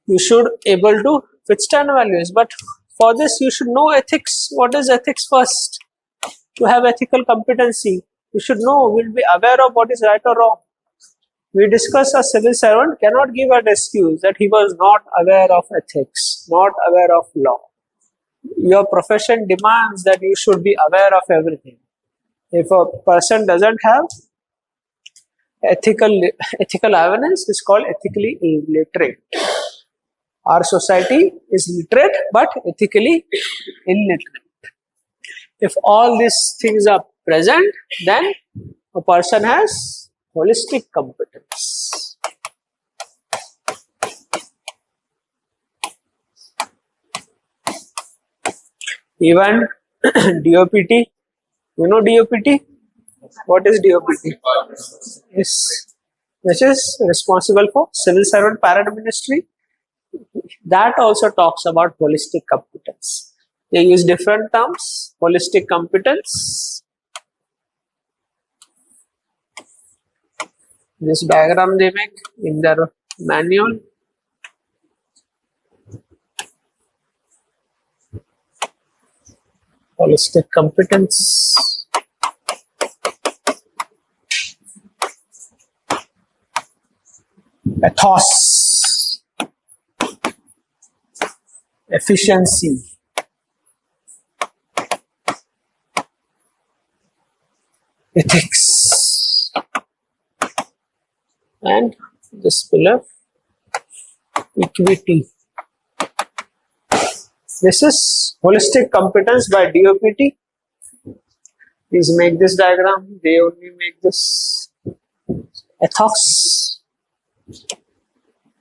You should able to withstand values, but for this you should know ethics. What is ethics first? To have ethical competency, you should know, will be aware of what is right or wrong. We discussed a civil servant cannot give an excuse that he was not aware of ethics, not aware of law. Your profession demands that you should be aware of everything. If a person doesn't have ethical awareness, it's called ethically illiterate. Our society is literate but ethically illiterate. If all these things are present, then a person has holistic competence. Even DOPT, you know DOPT? What is DOPT? Yes, which is responsible for civil servant parent ministry. That also talks about holistic competence. They use different terms. Holistic competence. This diagram they make in their manual. Holistic competence. Ethos. Efficiency. Ethics. And this pillar, equity. This is holistic competence by DOPT. Please make this diagram. They only make this. Ethos,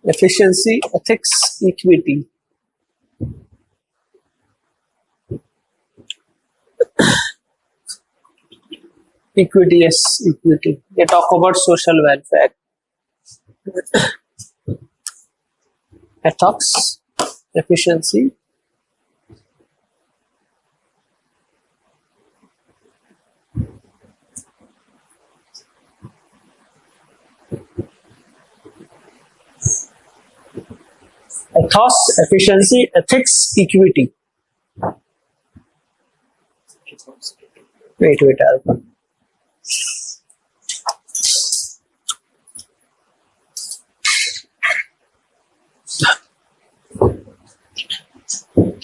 efficiency, ethics, equity. Equity, yes, equity. They talk about social welfare. Ethics, efficiency. Ethos, efficiency, ethics, equity. Wait, Alpha.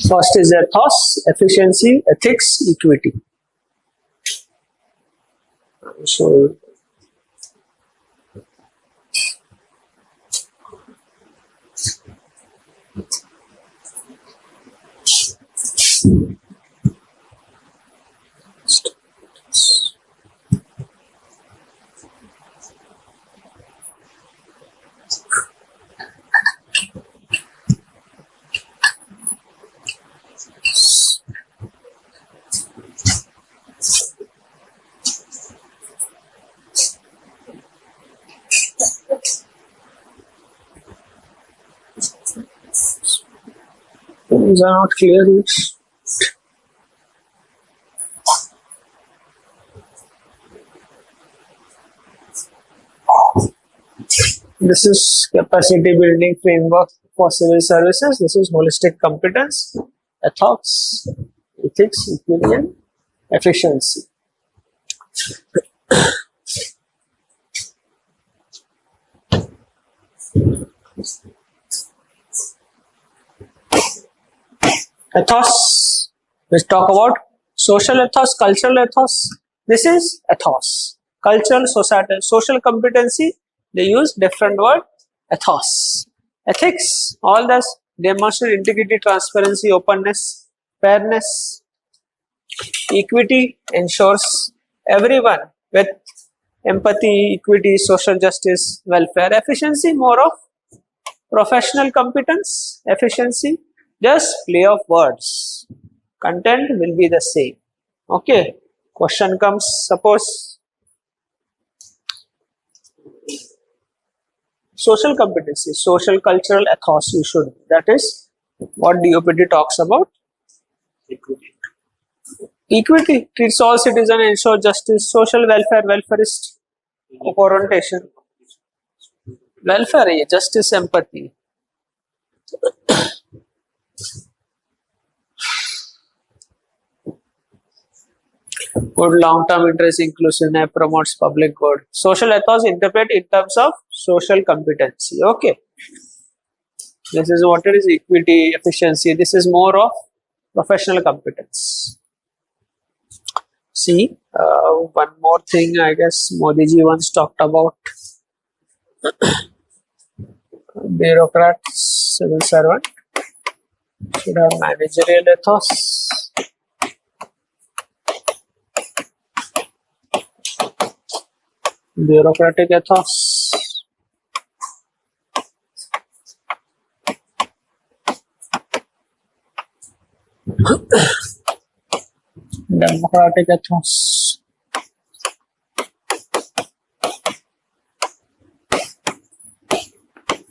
First is ethos, efficiency, ethics, equity. So, things are not clear. This is capacity building framework for civil services. This is holistic competence, ethos, ethics, equity, and efficiency. Ethos. Let's talk about social ethos, cultural ethos. This is ethos. Cultural, societal, social competency. They use different word. Ethos. Ethics. All this demonstrate integrity, transparency, openness, fairness. Equity ensures everyone with empathy, equity, social justice, welfare. Efficiency, more of professional competence. Efficiency, just play of words. Content will be the same. Okay. Question comes, suppose social competency, social cultural ethos you should. That is what DOPT talks about. Equity treats all citizens, ensure justice, social welfare, welfareist orientation. Welfare, justice, empathy. Good long-term interest, inclusiveness, promotes public good. Social ethos interpret in terms of social competency. Okay. This is what it is, equity, efficiency. This is more of professional competence. See, one more thing I guess Modi ji once talked about. Bureaucrat, civil servant should have managerial ethos. Bureaucratic ethos. Democratic ethos.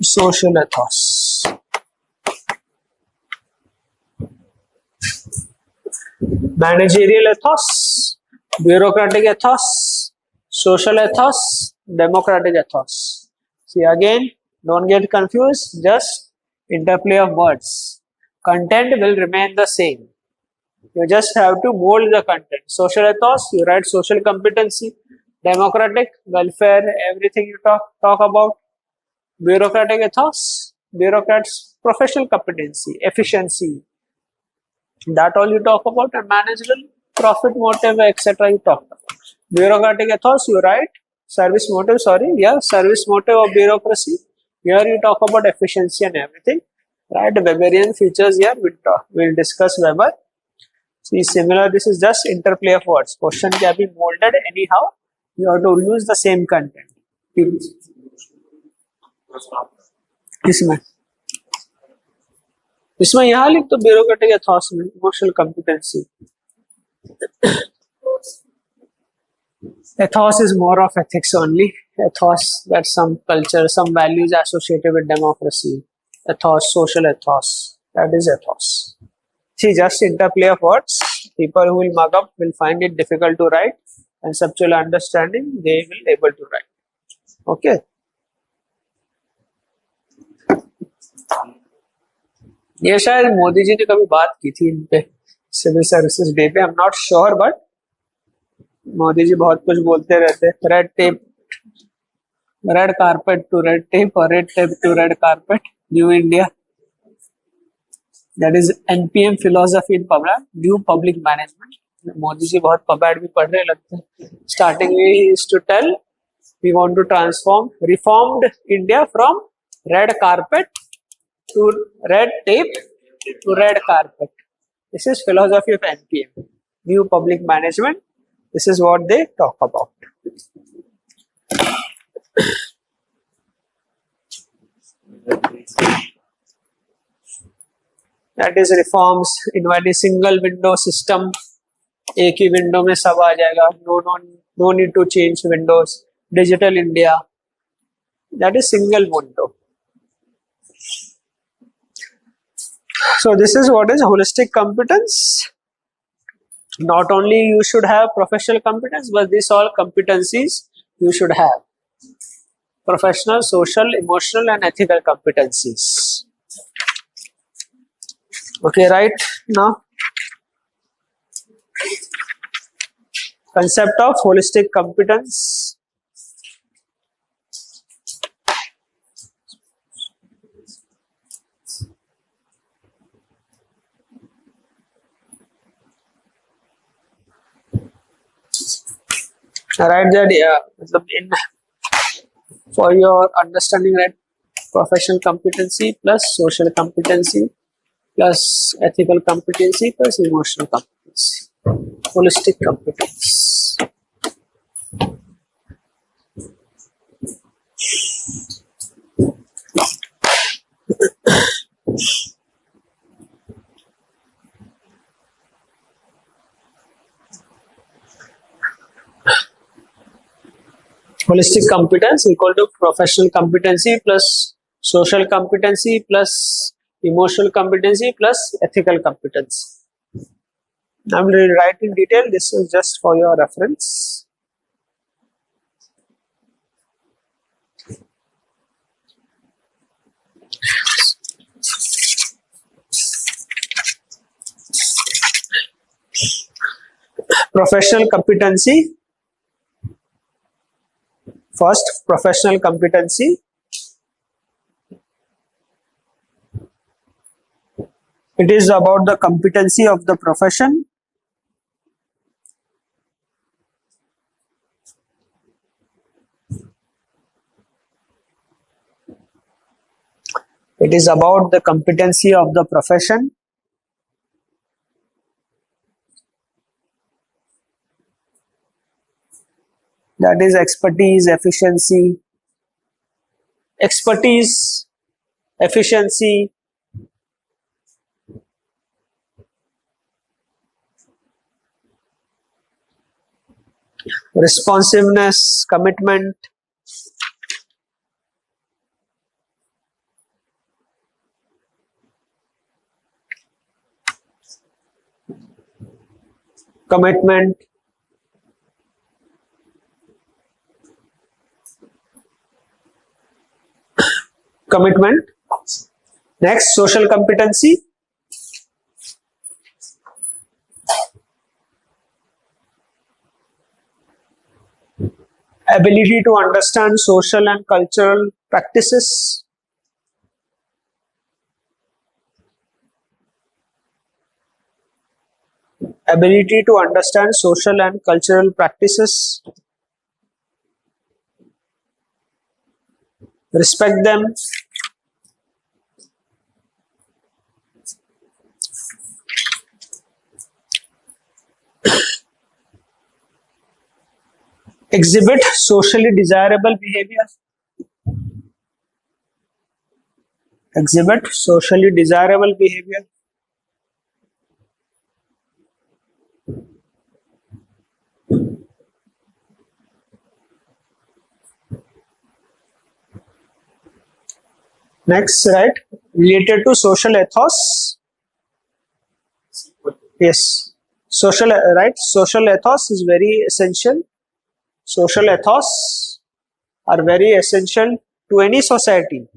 Social ethos. Managerial ethos. Bureaucratic ethos. Social ethos, democratic ethos. See again, don't get confused, just interplay of words. Content will remain the same. You just have to mold the content. Social ethos, you write social competency. Democratic, welfare, everything you talk about. Bureaucratic ethos, bureaucrats, professional competency, efficiency. That all you talk about. And managerial, profit motive, etc. you talk about. Bureaucratic ethos, you write service motive, service motive of bureaucracy. Here you talk about efficiency and everything. Right, Weberian features here, we'll discuss Weber. See, similar, this is just interplay of words. Question can be molded anyhow. You have to use the same content. इसमें यहाँ लिख तो bureaucratic ethos में emotional competency. Ethos is more of ethics only. Ethos, that's some culture, some values associated with democracy. Ethos, social ethos, that is ethos. See, just interplay of words. People who will mug up will find it difficult to write. Conceptual understanding, they will able to write. Okay. ये शायद मोदी जी ने कभी बात की थी इन पे civil services day पे. I am not sure, but Modi ji बहुत कुछ बोलते रहते. Red tape, red carpet to red tape और red tape to red carpet, new India. That is NPM philosophy in public, new public management. Modi ji बहुत public भी पढ़ रहे लगते हैं. स्टार्टिंग में ही is to tell we want to transform reformed India from red carpet to red tape to red carpet. This is philosophy of NPM, new public management. This is what they talk about. That is reforms, inviting single window system. एक ही window में सब आ जाएगा. No need to change windows. Digital India. That is single window. So this is what is holistic competence. Not only you should have professional competence, but these all competencies you should have. Professional, social, emotional and ethical competencies. Okay, right now, concept of holistic competence. Right there, yeah, in, for your understanding, right, professional competency plus social competency plus ethical competency plus emotional competency, holistic competence. Holistic competence equal to professional competency plus social competency plus emotional competency plus ethical competence. I will write in detail. This is just for your reference. Professional competency. First, professional competency. It is about the competency of the profession. It is about the competency of the profession. That is expertise, efficiency, responsiveness, commitment, commitment, commitment. Next, social competency. Ability to understand social and cultural practices. Ability to understand social and cultural practices. Respect them. Exhibit socially desirable behavior. Exhibit socially desirable behavior. Next, right, related to social ethos. Yes, social, right, social ethos is very essential. Social ethos are very essential to any society.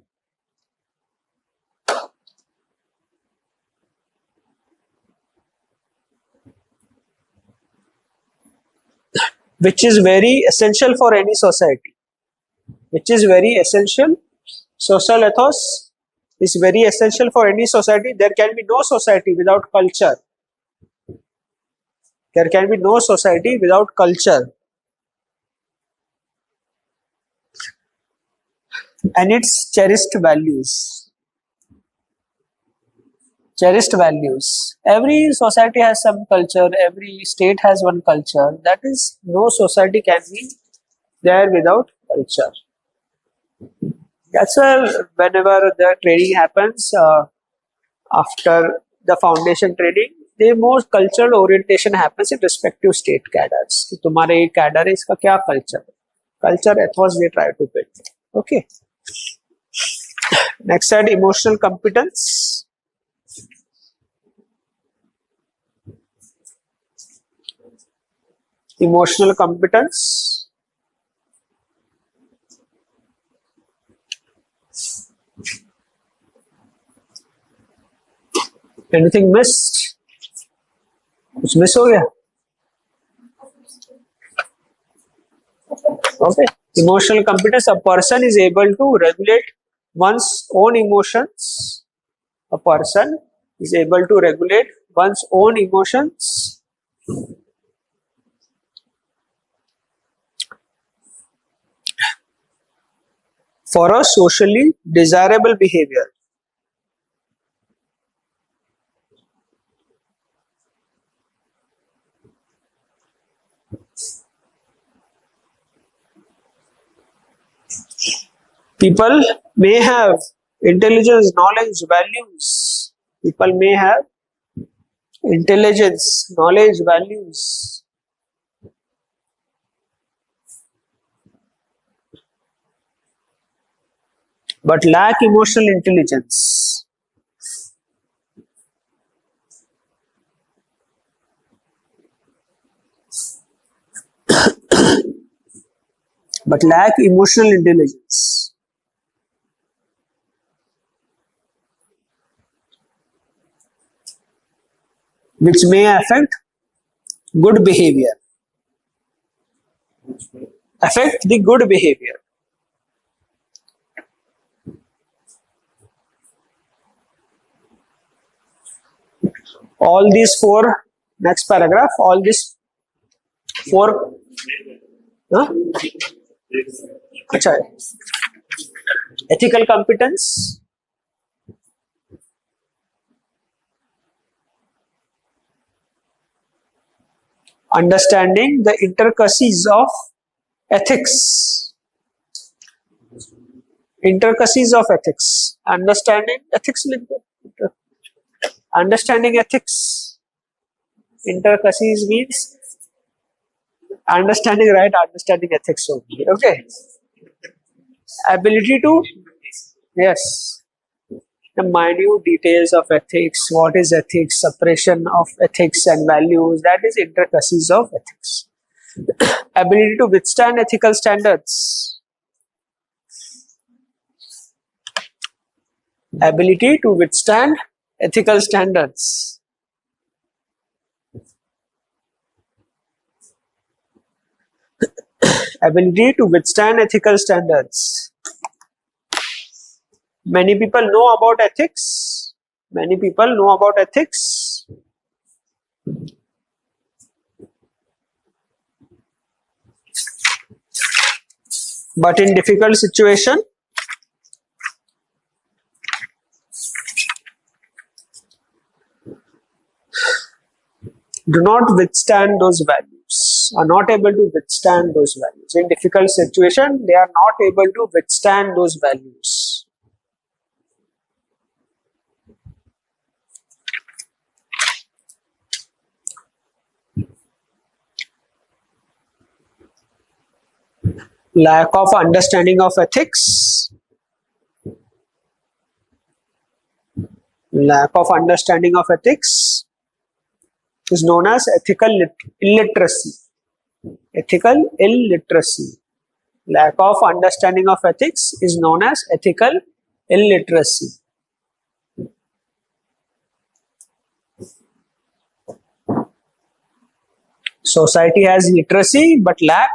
Which is very essential for any society. Which is very essential. Social ethos is very essential for any society. There can be no society without culture. There can be no society without culture. And its cherished values. Cherished values. Every society has some culture. Every state has one culture. That is, no society can be there without culture. That's why whenever the training happens, after the foundation training, the more cultural orientation happens in respective state cadres. कि तुम्हारे ये cadre है, इसका क्या culture? Culture ethos they try to build. Okay. Next side, emotional competence. Emotional competence. Anything missed? कुछ miss हो गया? Okay. Emotional competence. A person is able to regulate one's own emotions. A person is able to regulate one's own emotions for a socially desirable behavior. People may have intelligence, knowledge, values. People may have intelligence, knowledge, values, but lack emotional intelligence. But lack emotional intelligence. Which may affect good behavior. Affect the good behavior. All these four, next paragraph, all these four. Huh? Achha, ethical competence, understanding the intricacies of ethics. Intricacies of ethics. Understanding ethics. Understanding ethics. Intricacies means understanding, right? Understanding ethics only. Okay. Ability to, yes, the minute details of ethics, what is ethics, separation of ethics and values, that is intricacies of ethics. Ability to withstand ethical standards. Ability to withstand ethical standards. Ability to withstand ethical standards. Many people know about ethics. Many people know about ethics. But in difficult situation, do not withstand those values, are not able to withstand those values. In difficult situation, they are not able to withstand those values. Lack of understanding of ethics. Lack of understanding of ethics is known as ethical illiteracy. Ethical illiteracy. Lack of understanding of ethics is known as ethical illiteracy. Society has literacy but lack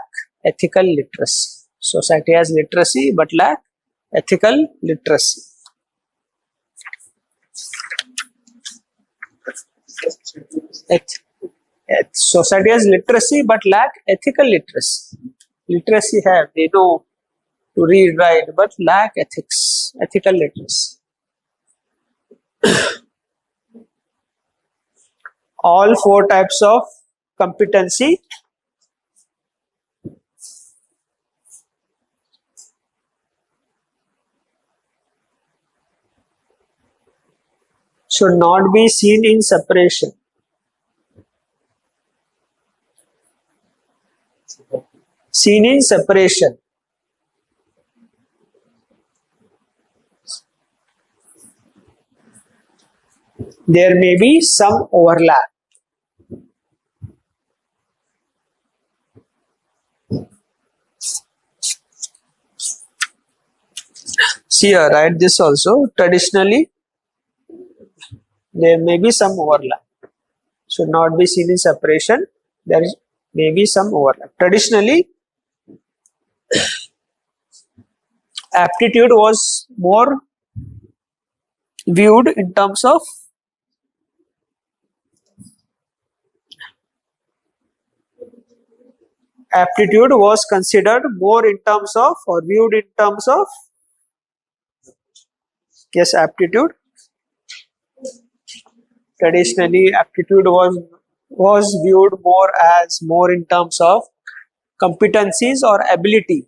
ethical literacy. Society has literacy but lack ethical literacy. Society has literacy but lack ethical literacy. Literacy have, they know to read, write, but lack ethics, ethical literacy. All four types of competency should not be seen in separation. Seen in separation. There may be some overlap. See here, write this also. Traditionally, There may be some overlap. Should not be seen in separation. There may be some overlap. Traditionally, aptitude was more viewed in terms of aptitude was considered more in terms of or viewed in terms of yes, aptitude. Traditionally, aptitude was viewed more in terms of competencies or ability.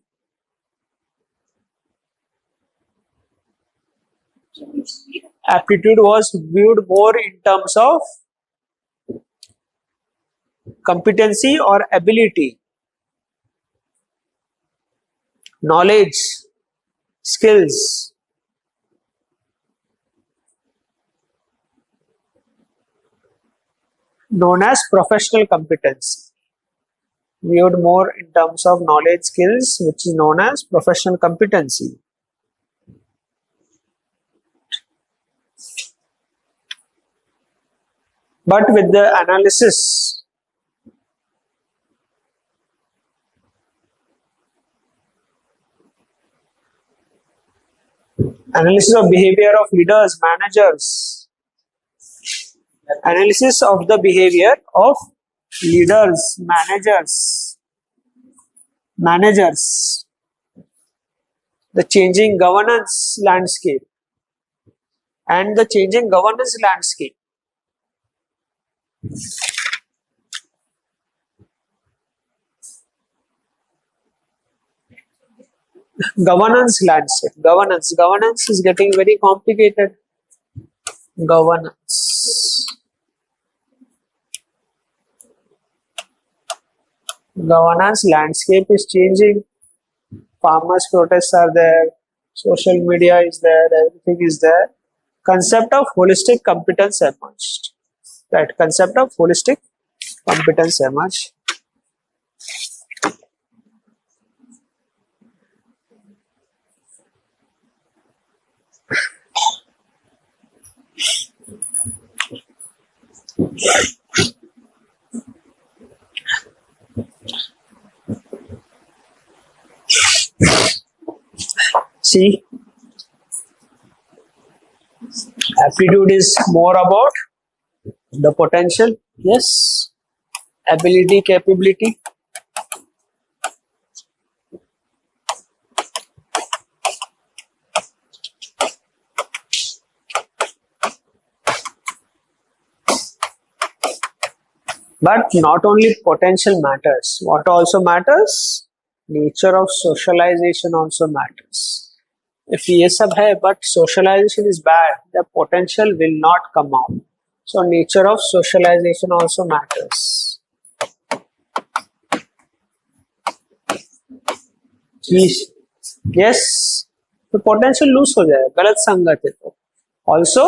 Aptitude was viewed more in terms of competency or ability, knowledge, skills. Known as professional competence. Viewed more in terms of knowledge, skills, which is known as professional competency. But with the analysis of behavior of leaders, managers, analysis of the behavior of leaders, managers, the changing governance landscape and the changing governance landscape. Governance landscape. Governance is getting very complicated. Governance landscape is changing. Farmers' protests are there. Social media is there. Everything is there. Concept of holistic competence emerged. That concept of holistic competence emerged. See, aptitude is more about the potential, yes, ability, capability. But not only potential matters, what also matters? Nature of socialization also matters. If ये सब है, but socialization is bad, the potential will not come out. So nature of socialization also matters. Yes, the potential lose हो जाए, गलत संगत है तो. Also,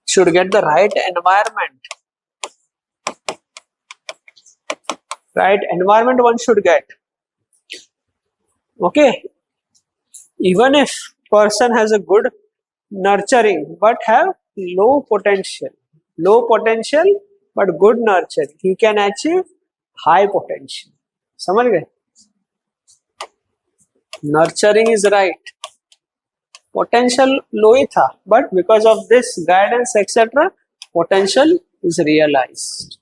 should get the right environment. Right environment one should get. Okay. Even if person has a good nurturing but have low potential but good nurture, he can achieve high potential. समझ गए? Nurturing is right, potential low ही था, but because of this guidance etc., potential is realized.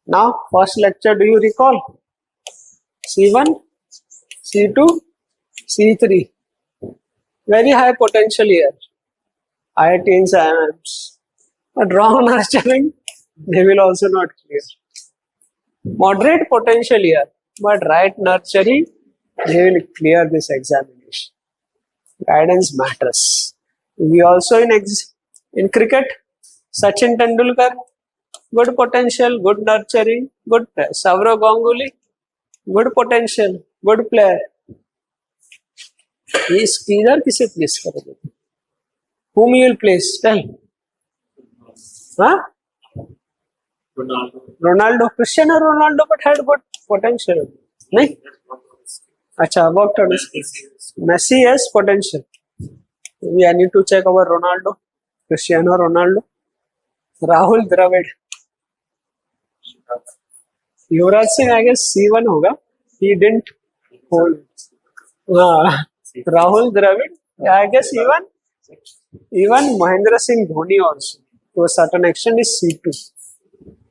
Now, first lecture, do you recall? C1, C2, C3. Very high potential here. IITs, IIMs. But wrong nurturing, they will also not clear. Moderate potential here, but right nurturing, they will clear this examination. Guidance matters. We also in cricket, Sachin Tendulkar, good potential, good nurturing, good player. Saurav Ganguly, good potential, good player. He is clear, किसे place करोगे? Whom you will place? Tell. Huh? Ronaldo, Cristiano Ronaldo, but had good potential. नहीं? अच्छा, worked on his skills. Messi has potential. We need to check our Ronaldo, Cristiano Ronaldo. Rahul Dravid. Yuvraj Singh, I guess C1 hoga. He didn't hold. Rahul Dravid. Yeah, I guess even Mahendra Singh Dhoni also to a certain extent is C2.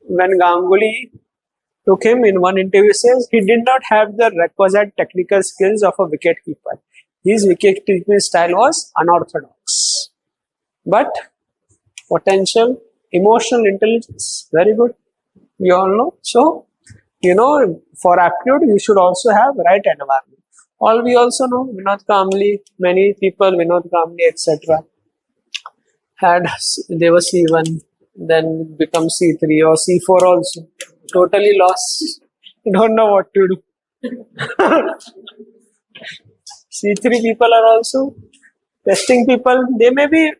When Ganguly took him in one interview, says he did not have the requisite technical skills of a wicket keeper. His wicket keeping style was unorthodox, but potential, emotional intelligence, very good. We all know. So, for aptitude, you should also have right environment. All we also know, Vinod Kamli, many people, Vinod Kamli, etc. They were C1, then become C3 or C4 also. Totally lost. Don't know what to do. C3 people are also testing people. They may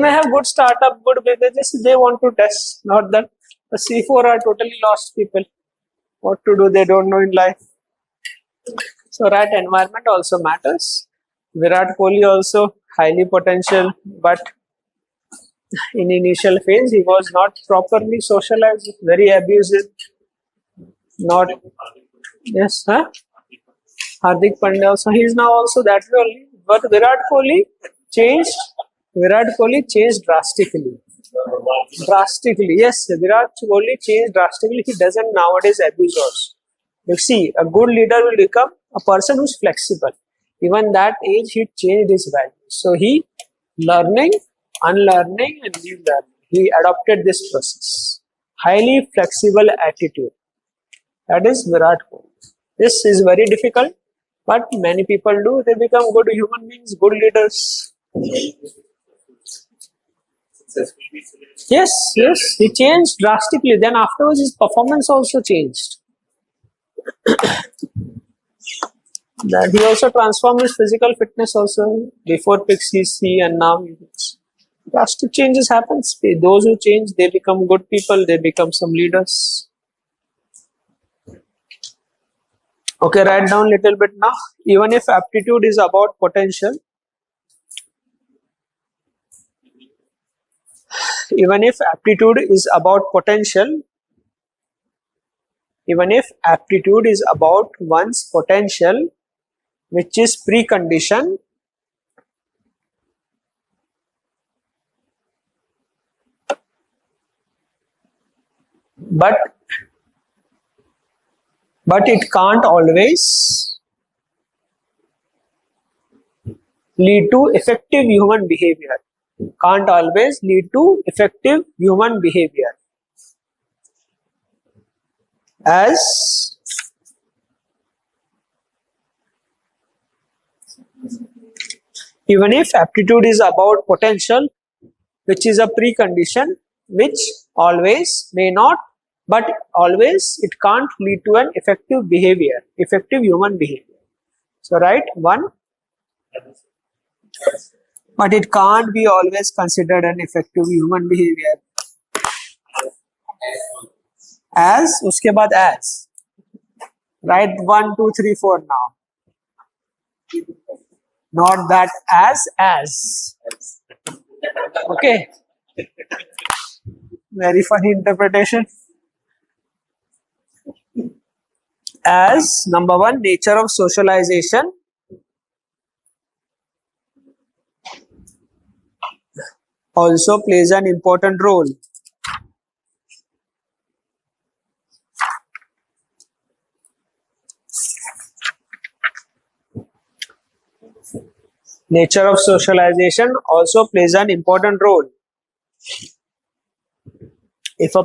have good startup, good businesses. They want to test. Not that the C4 are totally lost people. What to do? They don't know in life. So right environment also matters. Virat Kohli also highly potential, but in initial phase he was not properly socialized, very abusive. Not yes, huh? Hardik Pandya also, he is now also that way only. But Virat Kohli changed drastically. Drastically, yes, Virat Kohli changed drastically. He doesn't nowadays abuse also. You see, a good leader will become a person who's flexible. Even that age, he changed his values. So he learning, unlearning, and relearning. He adopted this process. Highly flexible attitude. That is Virat Kohli. This is very difficult, but many people do. They become good human beings, good leaders. Yes, he changed drastically. Then afterwards, his performance also changed. That he also transformed his physical fitness also. Before picks he see and now drastic changes happens. Those who change, they become good people. They become some leaders. Okay, write down little bit now. Even if aptitude is about potential, even if aptitude is about one's potential, which is precondition, but it can't always lead to effective human behavior. Can't always lead to effective human behavior. As even if aptitude is about potential, which is a precondition, which always may not, but always it can't lead to an effective behavior, effective human behavior. So write one, but it can't be always considered an effective human behavior. As, uske baad as. Write 1, 2, 3, 4 now. Not that as. Okay. Very funny interpretation. As number 1, nature of socialization. Also plays an important role. Nature of socialization also plays an important role. If a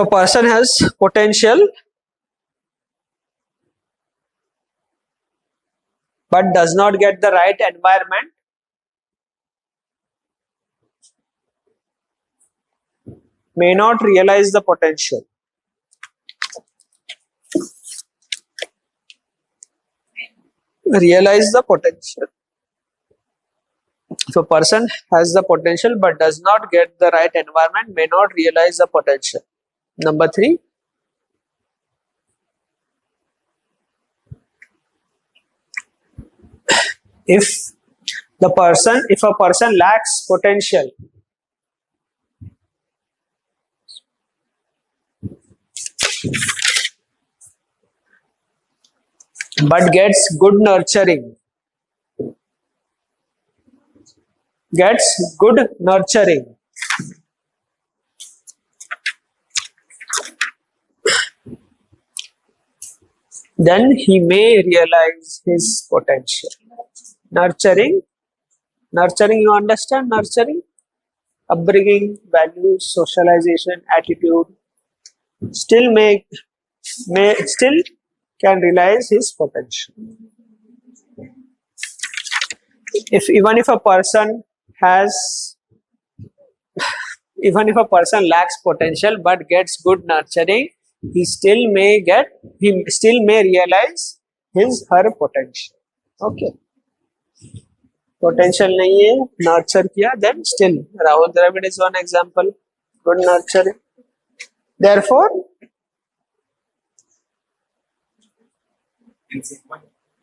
person has potential but does not get the right environment, may not realize the potential. Realize the potential. If a person has the potential but does not get the right environment, may not realize the potential. Number 3, If a person lacks potential, but gets good nurturing, then he may realize his potential. Nurturing, you understand nurturing? Upbringing, values, socialization, attitude, still can realize his potential. Even if a person lacks potential but gets good nurturing, he still may realize her potential. Okay. Potential nahi hai, nurture kiya, then still Rahul Dravid is one example. Good nurturing. Therefore,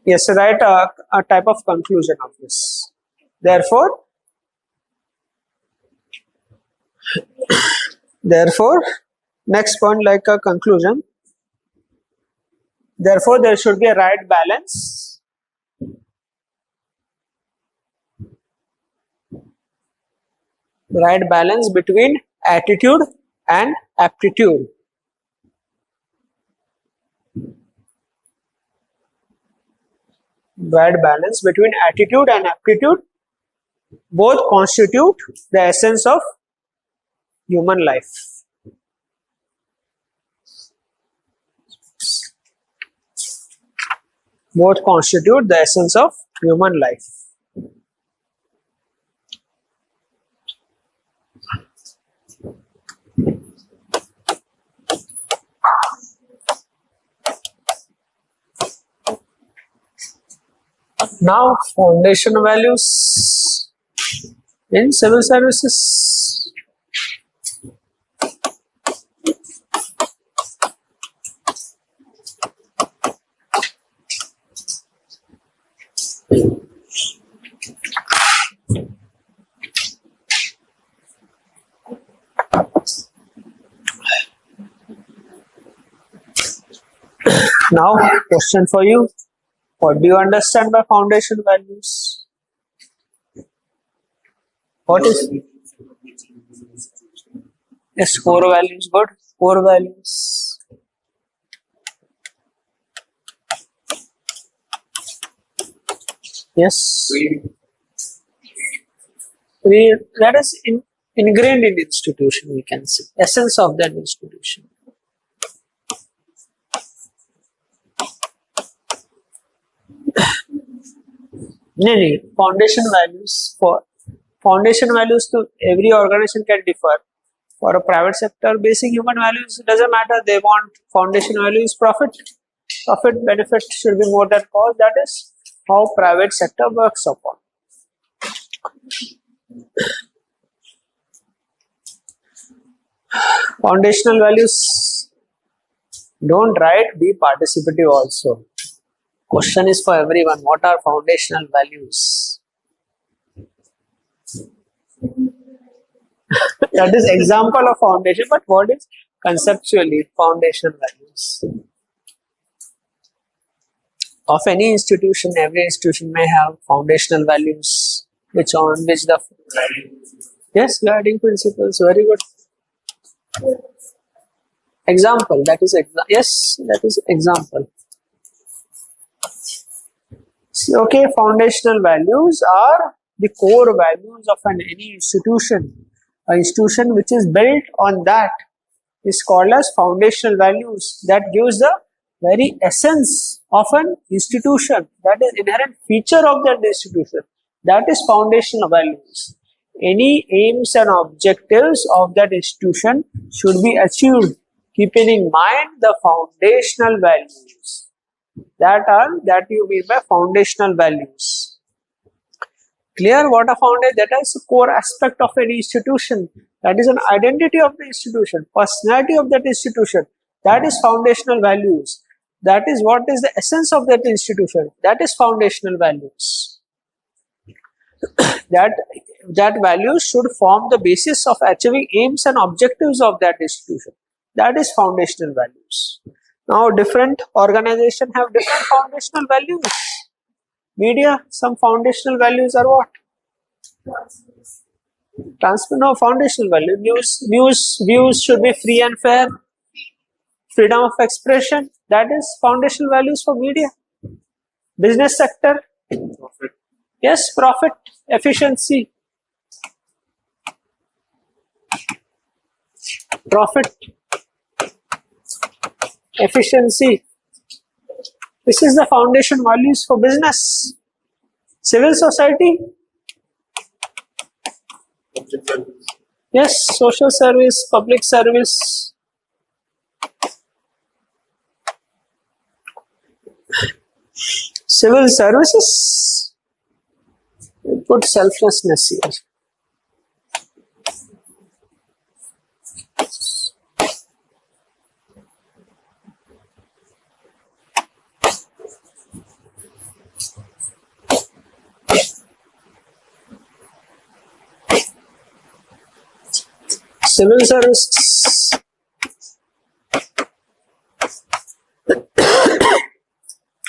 yes, write a type of conclusion of this. Therefore, next point, like a conclusion. Therefore, there should be a right balance between attitude and aptitude. Right balance between attitude and aptitude both constitute the essence of human life. Both constitute the essence of human life. Now, foundation values in civil services. Now, question for you. What do you understand by foundation values? What is? Yes, core values. Good. Core values. Yes. That is ingrained in institution, we can say. Essence of that institution. Foundation values to every organization can differ. For a private sector, basic human values doesn't matter. They want foundation values, profit benefit should be more than cost. That is how private sector works upon. Foundational values, don't write, be participative also. Question is for everyone. What are foundational values? That is example of foundation, but what is conceptually foundational values? Of any institution, every institution may have foundational values, which the yes, guiding principles. Very good. Example. That is yes. That is example. Okay, foundational values are the core values of any institution. An institution which is built on that is called as foundational values. That gives the very essence of an institution. That is inherent feature of that institution. That is foundational values. Any aims and objectives of that institution should be achieved keeping in mind the foundational values. That you mean by foundational values. Clear what a foundation? That is a core aspect of any institution. That is an identity of the institution, personality of that institution. That is foundational values. That is what is the essence of that institution. That is foundational values. that values should form the basis of achieving aims and objectives of that institution. That is foundational values. Now different organizations have different foundational values. Media, some foundational values are what? No, foundational value. News views should be free and fair. Freedom of expression. That is foundational values for media. Business sector. Profit. Yes, profit, efficiency. Profit, efficiency. This is the foundation values for business. Civil society. Public service. Yes, social service, public service. Civil services. We put selflessness here. Civil services.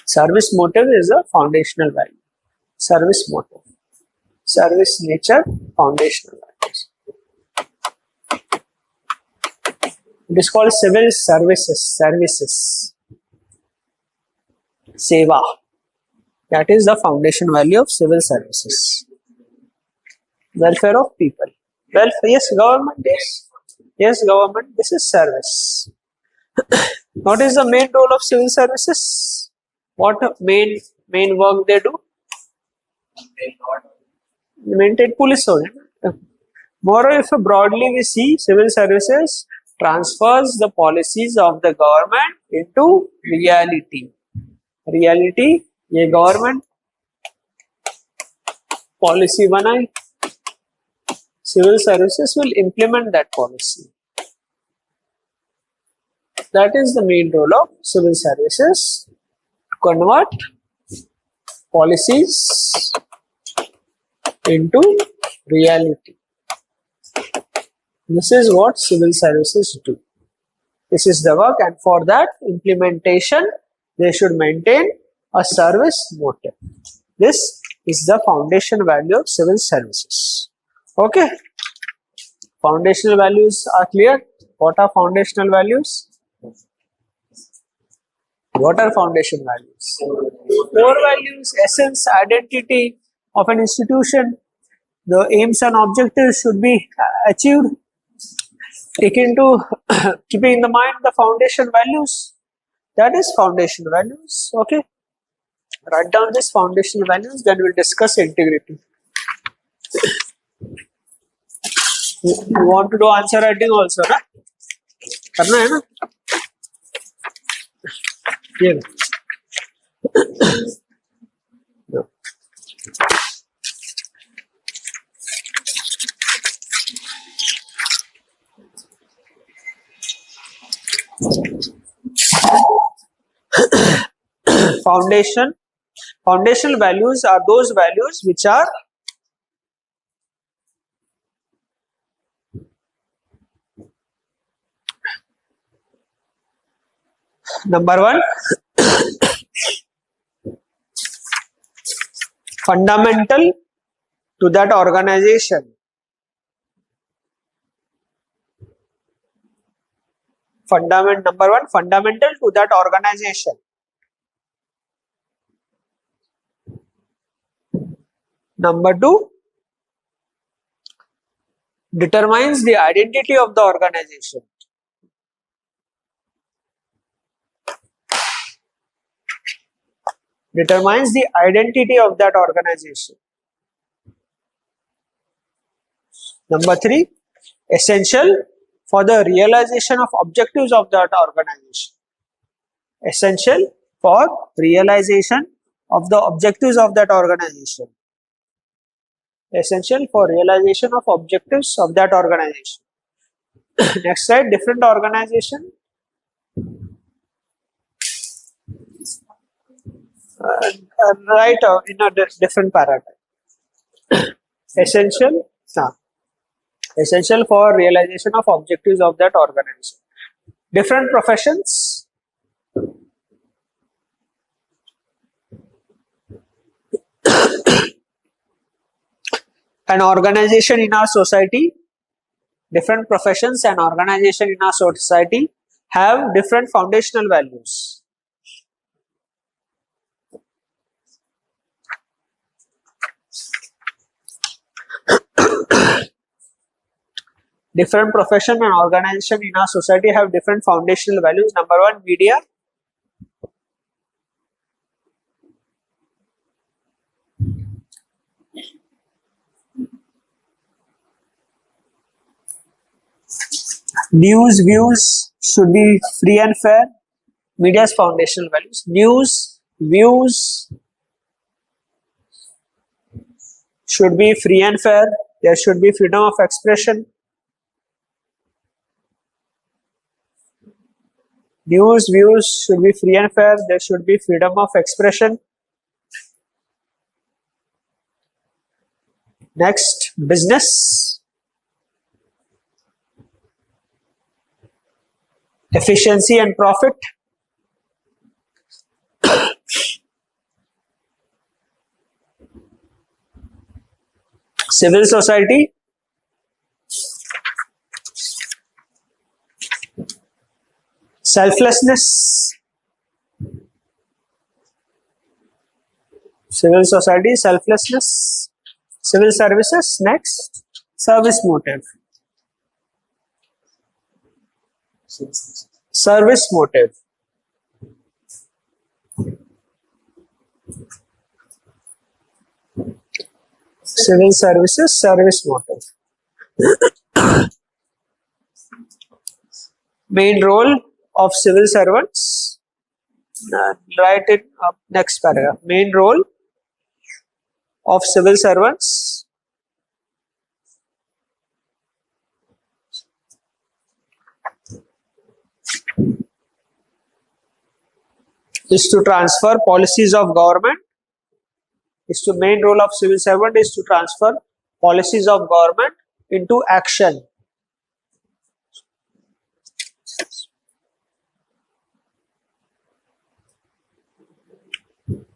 Service motive is a foundational value. Service motive. Service nature, foundational values. It is called civil services. Seva. That is the foundation value of civil services. Welfare of people. Welfare, yes, government, yes. Yes, government, this is service. What is the main role of civil services? What main work they do? Maintain police. Moreover, if broadly we see, civil services transfers the policies of the government into reality. Reality, ये government policy बनाए, civil services will implement that policy. That is the main role of civil services, to convert policies into reality. This is what civil services do. This is the work, and for that implementation they should maintain a service motive. This is the foundation value of civil services. Okay, foundational values are clear. What are foundational values? What are foundation values? Core values, essence, identity of an institution. The aims and objectives should be achieved. Keeping in the mind the foundation values. That is foundation values. Okay. Write down these foundation values, then we'll discuss integrity. You want to do answer writing also, na? करना है ना? ये foundational values are those values which are number one, fundamental to that organization. Number one, fundamental to that organization. Number two, determines the identity of the organization. Determines the identity of that organization. Number three, essential for the realization of objectives of that organization. Essential for realization of the objectives of that organization. Essential for realization of objectives of that organization. Next slide, different organization. Right in a different paradigm. essential, essential for realization of objectives of that organization. Different professions. An organization in our society, different professions and organization in our society have different foundational values. Different profession and organization in our society have different foundational values. Number one, media. News views should be free and fair. Media's foundational values. News views should be free and fair. There should be freedom of expression. News views should be free and fair. There should be freedom of expression. Next, business. Efficiency and profit. Civil society. Selflessness. Civil society, selflessness. Civil services. Next, service motive. Service motive. Civil services, service motive. Main role of civil servants. Write it up next paragraph. Main role of civil servants. Is to transfer policies of government. Is to main role of civil servant is to transfer policies of government into action.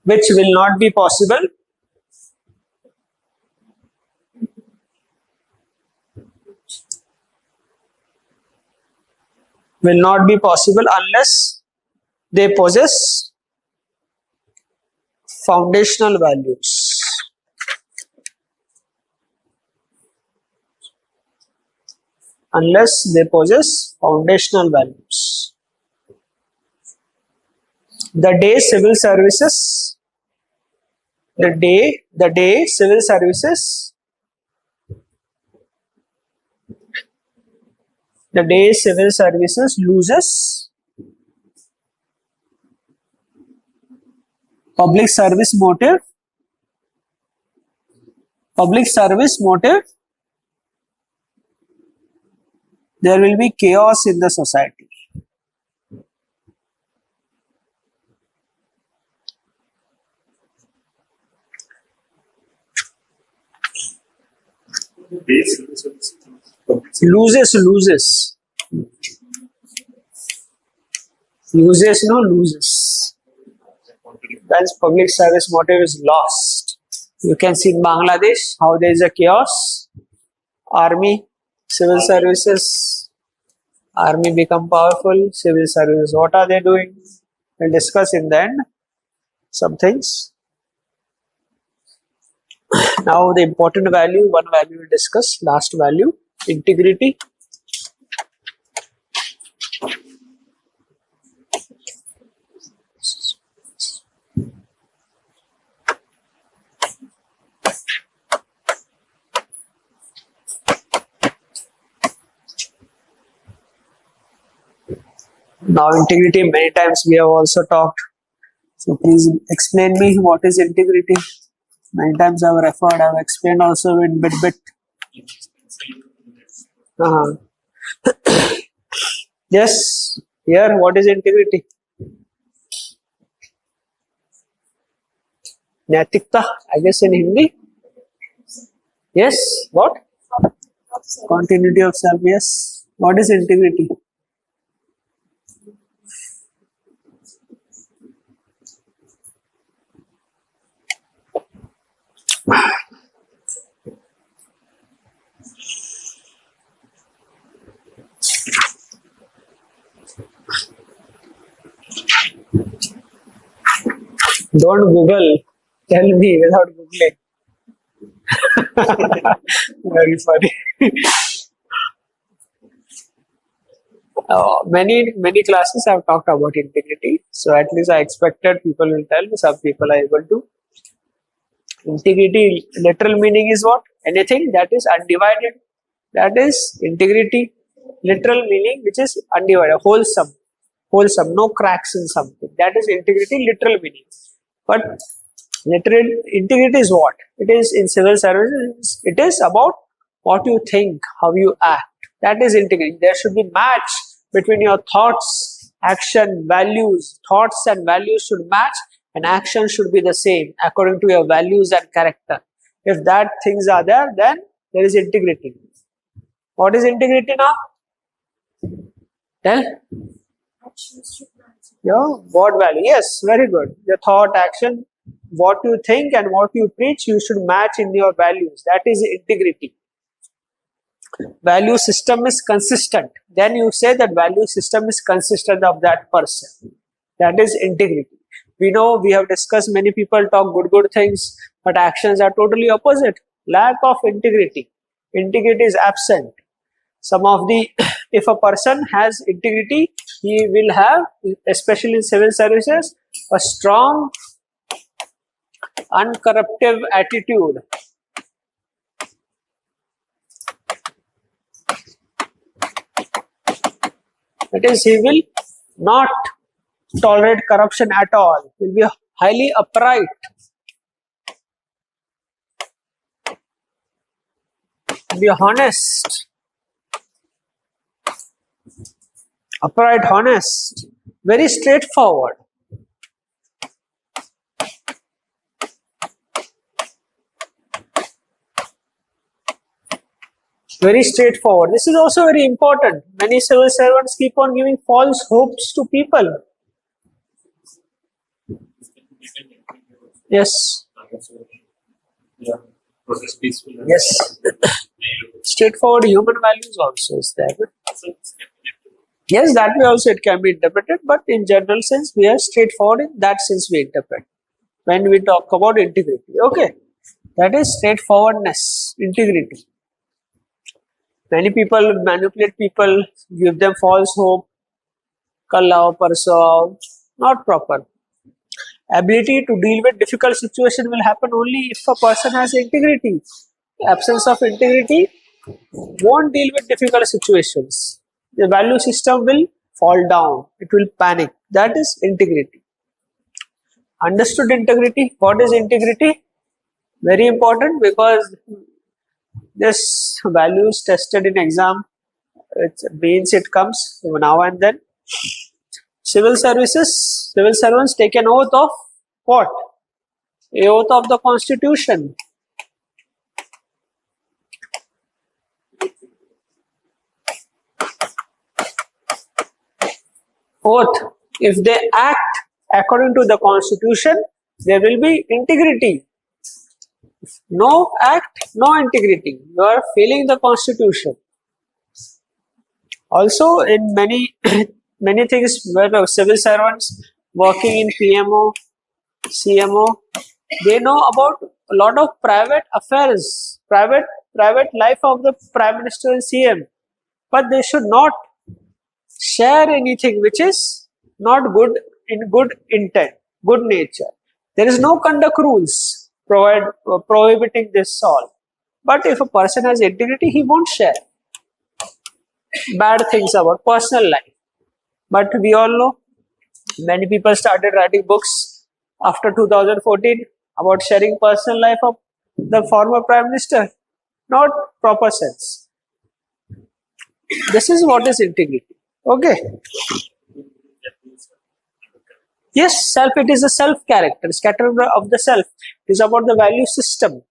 Which will not be possible unless they possess foundational values. Unless they possess foundational values. The day civil services loses public service motive, there will be chaos in the society. Loses. Once public service motive is lost. You can see in Bangladesh how there is a chaos. Army, civil services, army become powerful, civil services, what are they doing? We'll discuss in the end some things. Now the important value, one value we'll discuss, last value, integrity. Now integrity, many times we have also talked. So please explain me what is integrity. Many times I have referred, I have explained also in bit. Yes, here what is integrity? Naitikta, I guess in Hindi. Yes, what? Continuity of self, yes. What is integrity? Don't Google. Tell me without Googling. Very funny. Many classes have talked about integrity. So at least I expected people will tell me. Some people are able to. Integrity literal meaning is what? Anything that is undivided. That is integrity. Literal meaning which is undivided, wholesome, no cracks in something. That is integrity literal meaning. But literal integrity is what? It is in civil services. It is about what you think, how you act. That is integrity. There should be match between your thoughts, action, values. Thoughts and values should match, and action should be the same according to your values and character. If that things are there, then there is integrity. What is integrity now? Tell. Your what value? Yes, very good. Your thought, action, what you think and what you preach, you should match in your values. That is integrity. Value system is consistent. Then you say that value system is consistent of that person. That is integrity. We know, we have discussed, many people talk good things, but actions are totally opposite. Lack of integrity. Integrity is absent. Some of the, if a person has integrity, he will have, especially in civil services, a strong, uncorruptive attitude. That is, he will not tolerate corruption at all. He will be highly upright. Be honest. Upright, honest. Very straightforward. Very straightforward. This is also very important. Many civil servants keep on giving false hopes to people. Yes. Yeah. Process peacefully. Yes. Straightforward human values also is there. Yes, that way also it can be interpreted, but in general sense, we are straightforward in that sense we interpret. When we talk about integrity, okay, that is straightforwardness, integrity. Many people manipulate people, give them false hope, kallao, parso, not proper. Ability to deal with difficult situation will happen only if a person has integrity. Absence of integrity won't deal with difficult situations. The value system will fall down. It will panic. That is integrity. Understood integrity? What is integrity? Very important, because this value is tested in exam. It means it comes now and then. Civil services, civil servants take an oath of what? A oath of the Constitution. Oath. If they act according to the Constitution, there will be integrity. No act, no integrity. You are failing the Constitution. Also, in many many things where civil servants working in PMO, CMO, they know about a lot of private affairs, private life of the Prime Minister and CM, but they should not share anything which is not good in good intent, good nature. There is no conduct rules prohibiting this all. But if a person has integrity, he won't share bad things about personal life. But we all know many people started writing books after 2014 about sharing personal life of the former Prime Minister. Not proper sense. This is what is integrity. Okay. Yes, self, it is a self character, category of the self. It is about the value system.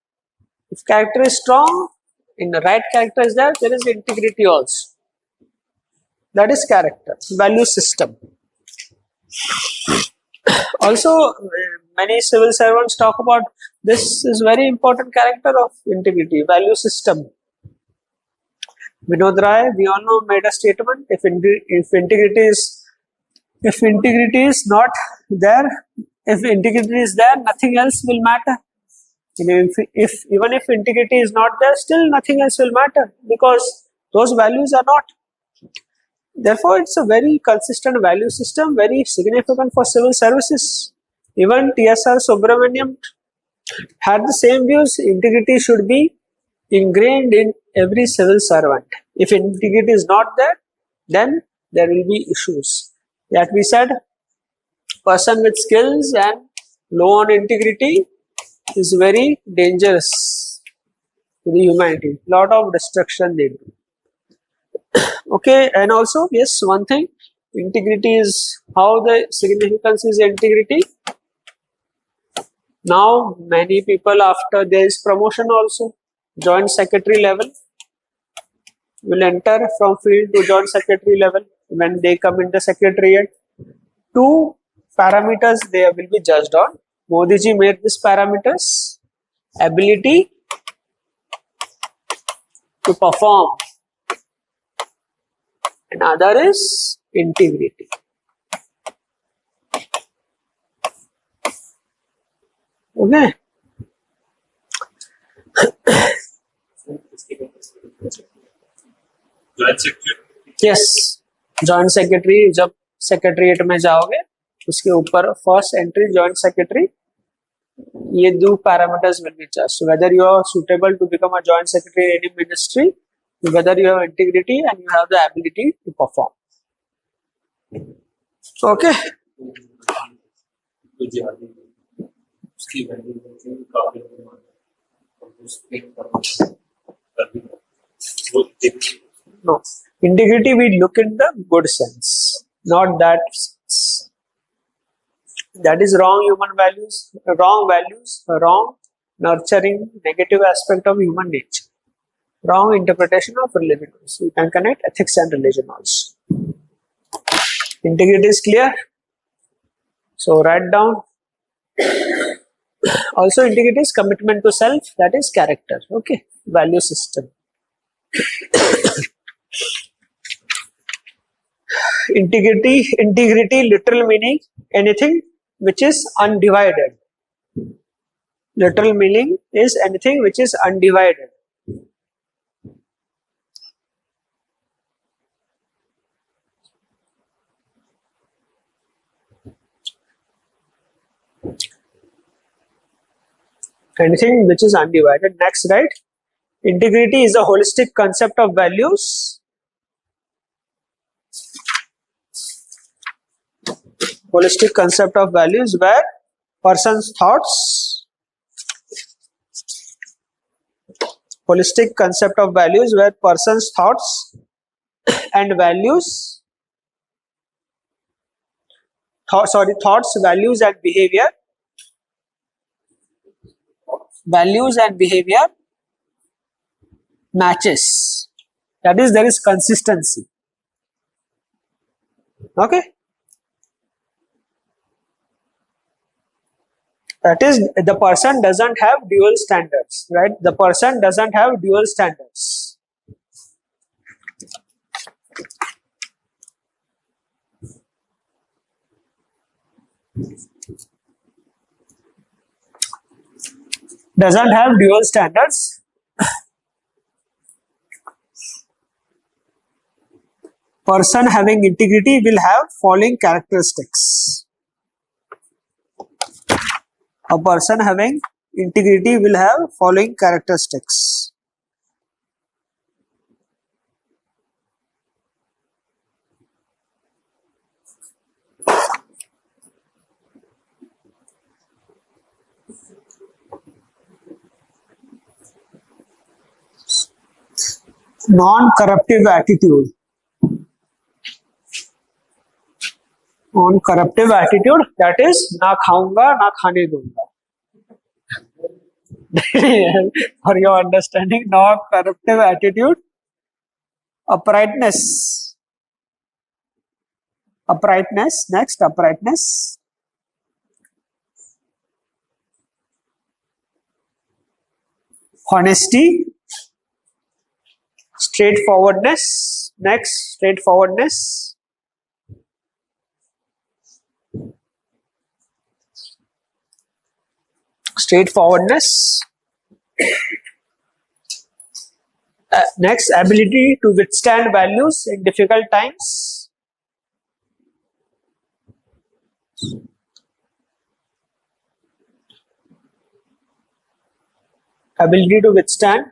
If character is strong, in the right character is there is integrity also. That is character, value system. Also, many civil servants talk about this is very important character of integrity, value system. Vinod Rai, we all know, made a statement: if integrity is not there, if integrity is there, nothing else will matter. Even if integrity is not there, still nothing else will matter because those values are not. Therefore, it's a very consistent value system, very significant for civil services. Even TSR Subramaniam had the same views. Integrity should be ingrained in every civil servant. If integrity is not there, then there will be issues. That we said, person with skills and low on integrity is very dangerous to the humanity. Lot of destruction they do. Okay, and also yes, one thing, integrity is how the significance is integrity. Now many people, after there is promotion also, joint secretary level will enter from field to joint secretary level. When they come in the secretariat, two parameters they will be judged on. Modi ji made these parameters: ability to perform, and other is integrity. Okay. Joint secretary. Yes, joint secretary जब secretariat में जाओगे उसके ऊपर first entry joint secretary, ये दो parameters will be just whether you are suitable to become a joint secretary in any ministry, whether you have integrity and you have the ability to perform. Okay. उसकी value काफी No, integrity we look in the good sense, not that sense. That is wrong human values, wrong nurturing negative aspect of human nature, wrong interpretation of religion. So we can connect ethics and religion also. Integrity is clear. So write down. Also, integrity is commitment to self, that is character. Okay, value system. Integrity literal meaning anything which is undivided. Literal meaning is anything which is undivided. Anything which is undivided. Next, right? Integrity is a holistic concept of values. Holistic concept of values where person's thoughts. Holistic concept of values where person's thoughts and values. Thoughts, values, and behavior. Values and behavior matches. That is, there is consistency. Okay. That is, the person doesn't have dual standards, right? The person doesn't have dual standards. Doesn't have dual standards. Person having integrity will have following characteristics. A person having integrity will have following characteristics. Non-corruptive attitude. Non-corruptive attitude, that is, ना खाऊंगा ना खाने दूंगा. For your understanding, non-corruptive attitude, uprightness, next uprightness, honesty, straightforwardness, next straightforwardness, next ability to withstand values in difficult times, ability to withstand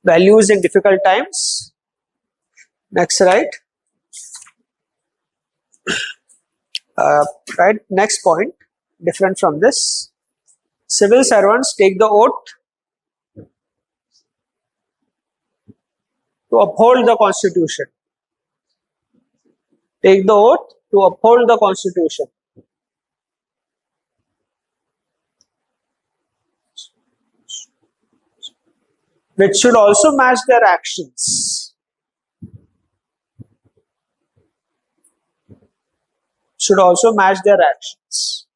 values in difficult times, next, right? Right, next point, different from this, civil servants take the oath to uphold the constitution, take the oath to uphold the constitution, which should also match their actions, should also match their actions.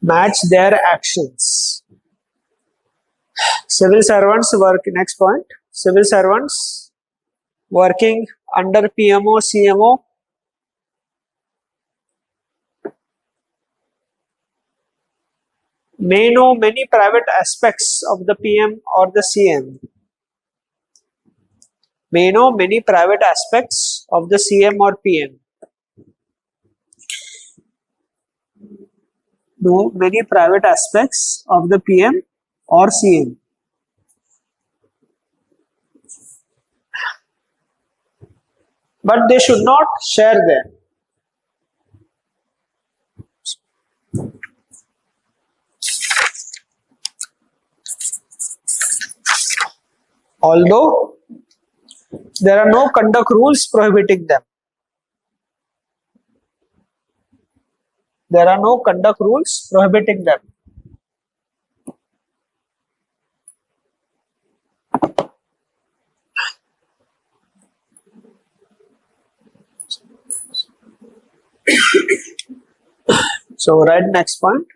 Match their actions. Civil servants work, next point, civil servants working under PMO, CMO may know many private aspects of the PM or the CM. May know many private aspects of the CM or PM. Know many private aspects of the PM or CM. But they should not share them. Although there are no conduct rules prohibiting them. There are no conduct rules prohibiting them. So write next point.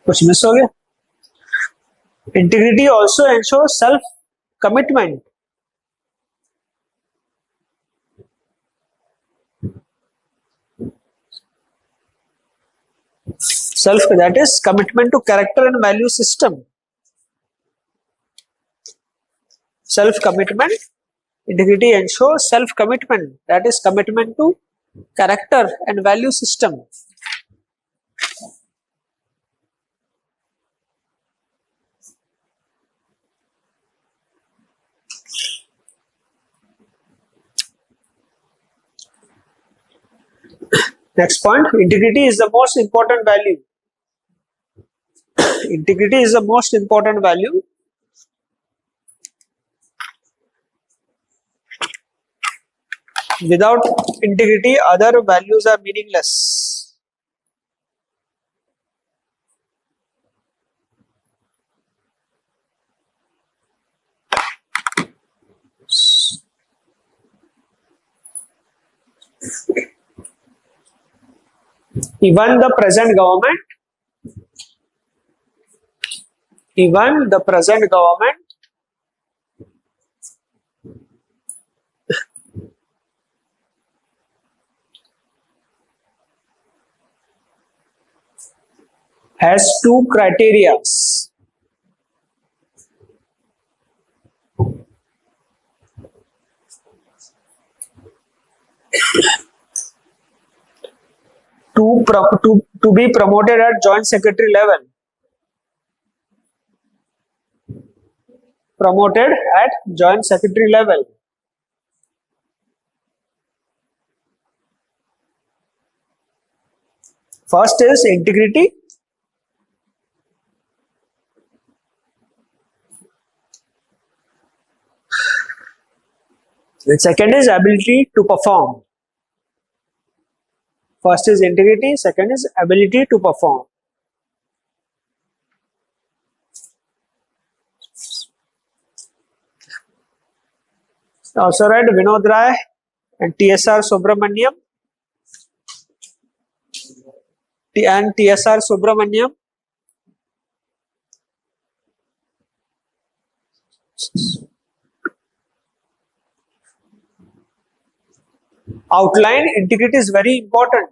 कुछ miss हो गया? Integrity also ensures self-commitment. That is commitment to character and value system. Self-commitment. Integrity ensures self-commitment. That is commitment to character and value system. Next point, integrity is the most important value. Integrity is the most important value. Without integrity, other values are meaningless. Even the present government has two criteria. To be promoted at joint secretary level. Promoted at joint secretary level. First is integrity. And second is ability to perform. First is integrity, second is ability to perform. Also read Vinod Rai and TSR Subramaniam and TSR Subramaniam. Outline integrity is very important.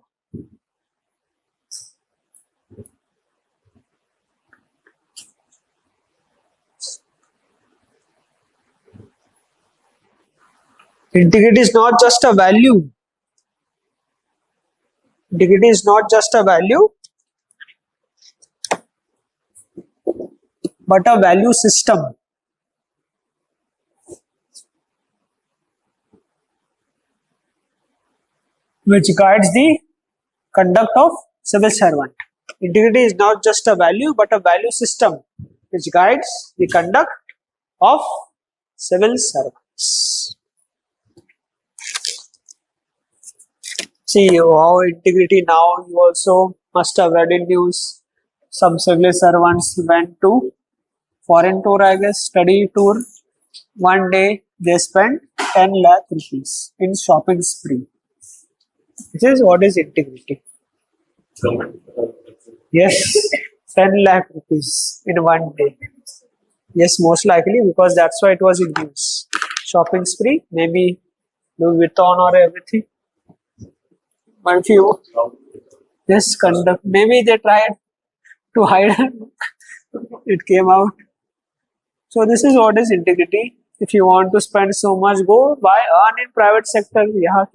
Integrity is not just a value. Integrity is not just a value, but a value system. Which guides the conduct of civil servant. Integrity is not just a value, but a value system which guides the conduct of civil servants. See how integrity now, you also must have read in news. Some civil servants went to foreign tour, I guess, study tour. One day they spent 10 lakh rupees in shopping spree. This is what is integrity. Yes, 10 lakh rupees in one day. Yes, most likely because that's why it was in news. Shopping spree, maybe Louis Vuitton or everything. But if you just conduct, maybe they tried to hide it came out. So this is what is integrity. If you want to spend so much, go buy, earn in private sector. Yeah,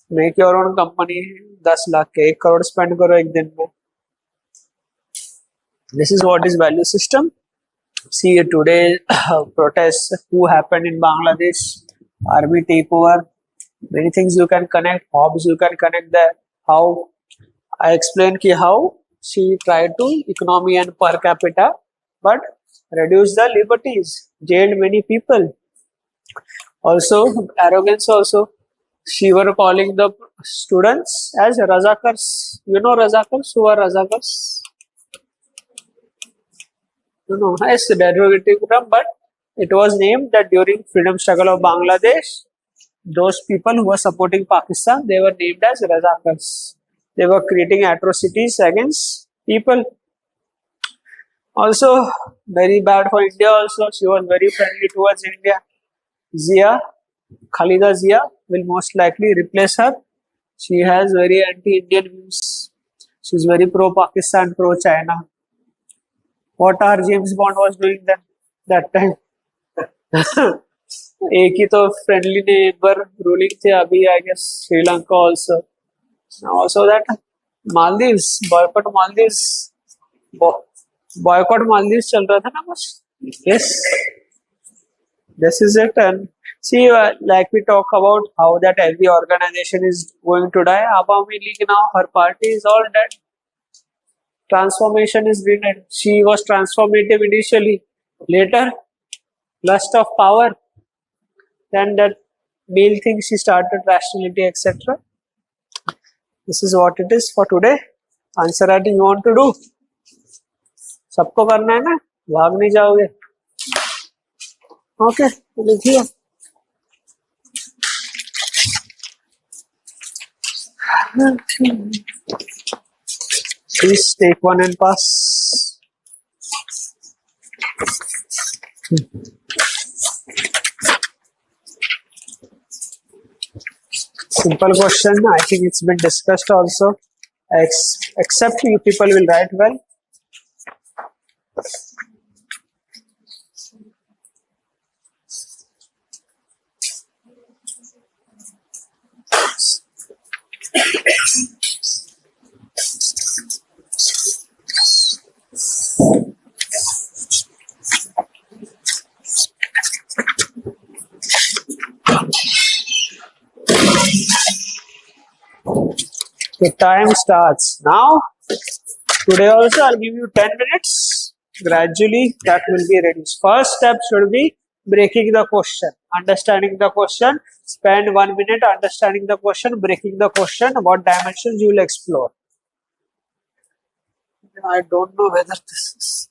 make your own company. 10 lakh के 1 crore spend करो एक दिन में. This is what is value system. See today protests who happened in Bangladesh, army takeover. Many things you can connect, hobs you can connect there. How I explained how she tried to economy and per capita, but reduce the liberties, jailed many people. Also arrogance also. She were calling the students as Razakars. You know Razakars? Who are Razakars? You know, it's a derogative term, but it was named that during freedom struggle of Bangladesh, those people who were supporting Pakistan, they were named as Razakars. They were creating atrocities against people. Also, very bad for India also. She was very friendly towards India. Zia, Khalida Zia will most likely replace her. She has very anti-Indian views. She's very pro-Pakistan, pro-China. What our James Bond was doing then, that time. एक ही तो friendly neighbor ruling थे अभी I guess Sri Lanka also that Maldives, boycott Maldives चल रहा था ना बस. Yes, this is it. And see, like we talk about how that every organization is going to die. Awami League now, her party is all dead. Transformation is needed. She was transformative initially. Later, lust of power. Then that meal thing, she started rationality, etc. This is what it is for today. Answer writing you want to do. सबको करना है ना, भाग नहीं जाओगे. Okay, लिखिए. Please take one and pass. Simple question. I think it's been discussed also. Except you people will write well. The time starts now. Today also I'll give you 10 minutes. Gradually that will be reduced. First step should be breaking the question, understanding the question. Spend 1 minute understanding the question, breaking the question. What dimensions you will explore. I don't know whether this is.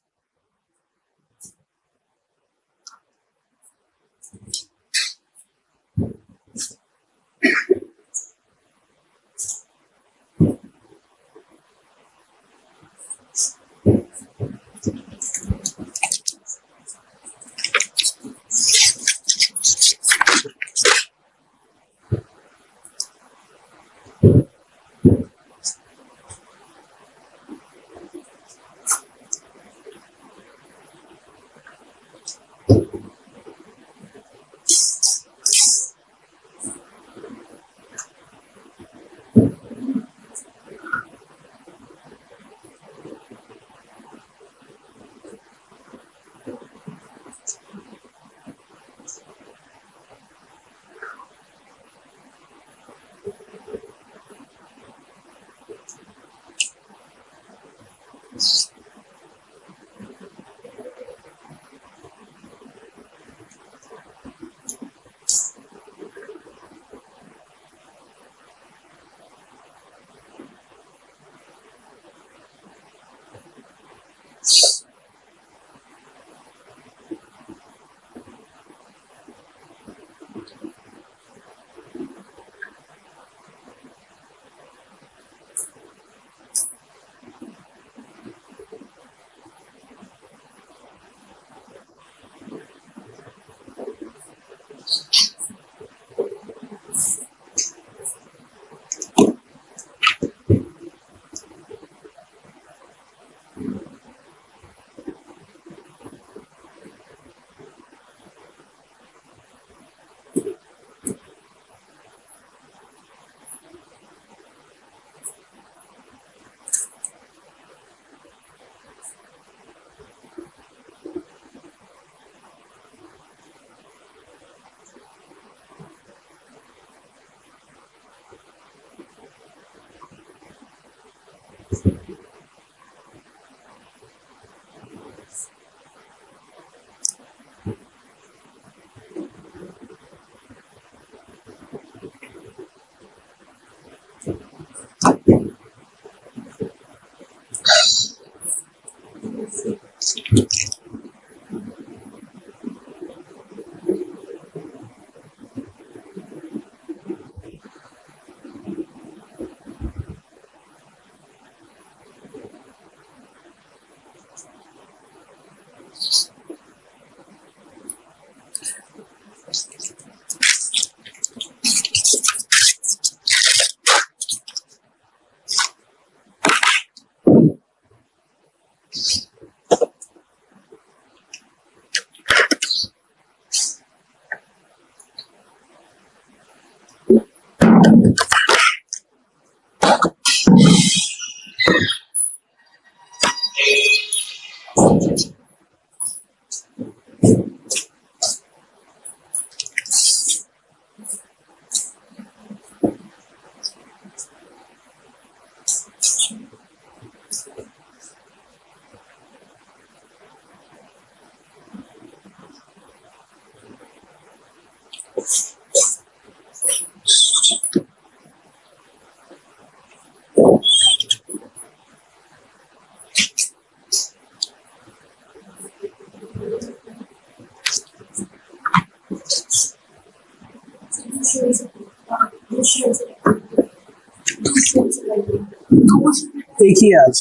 एक ही आज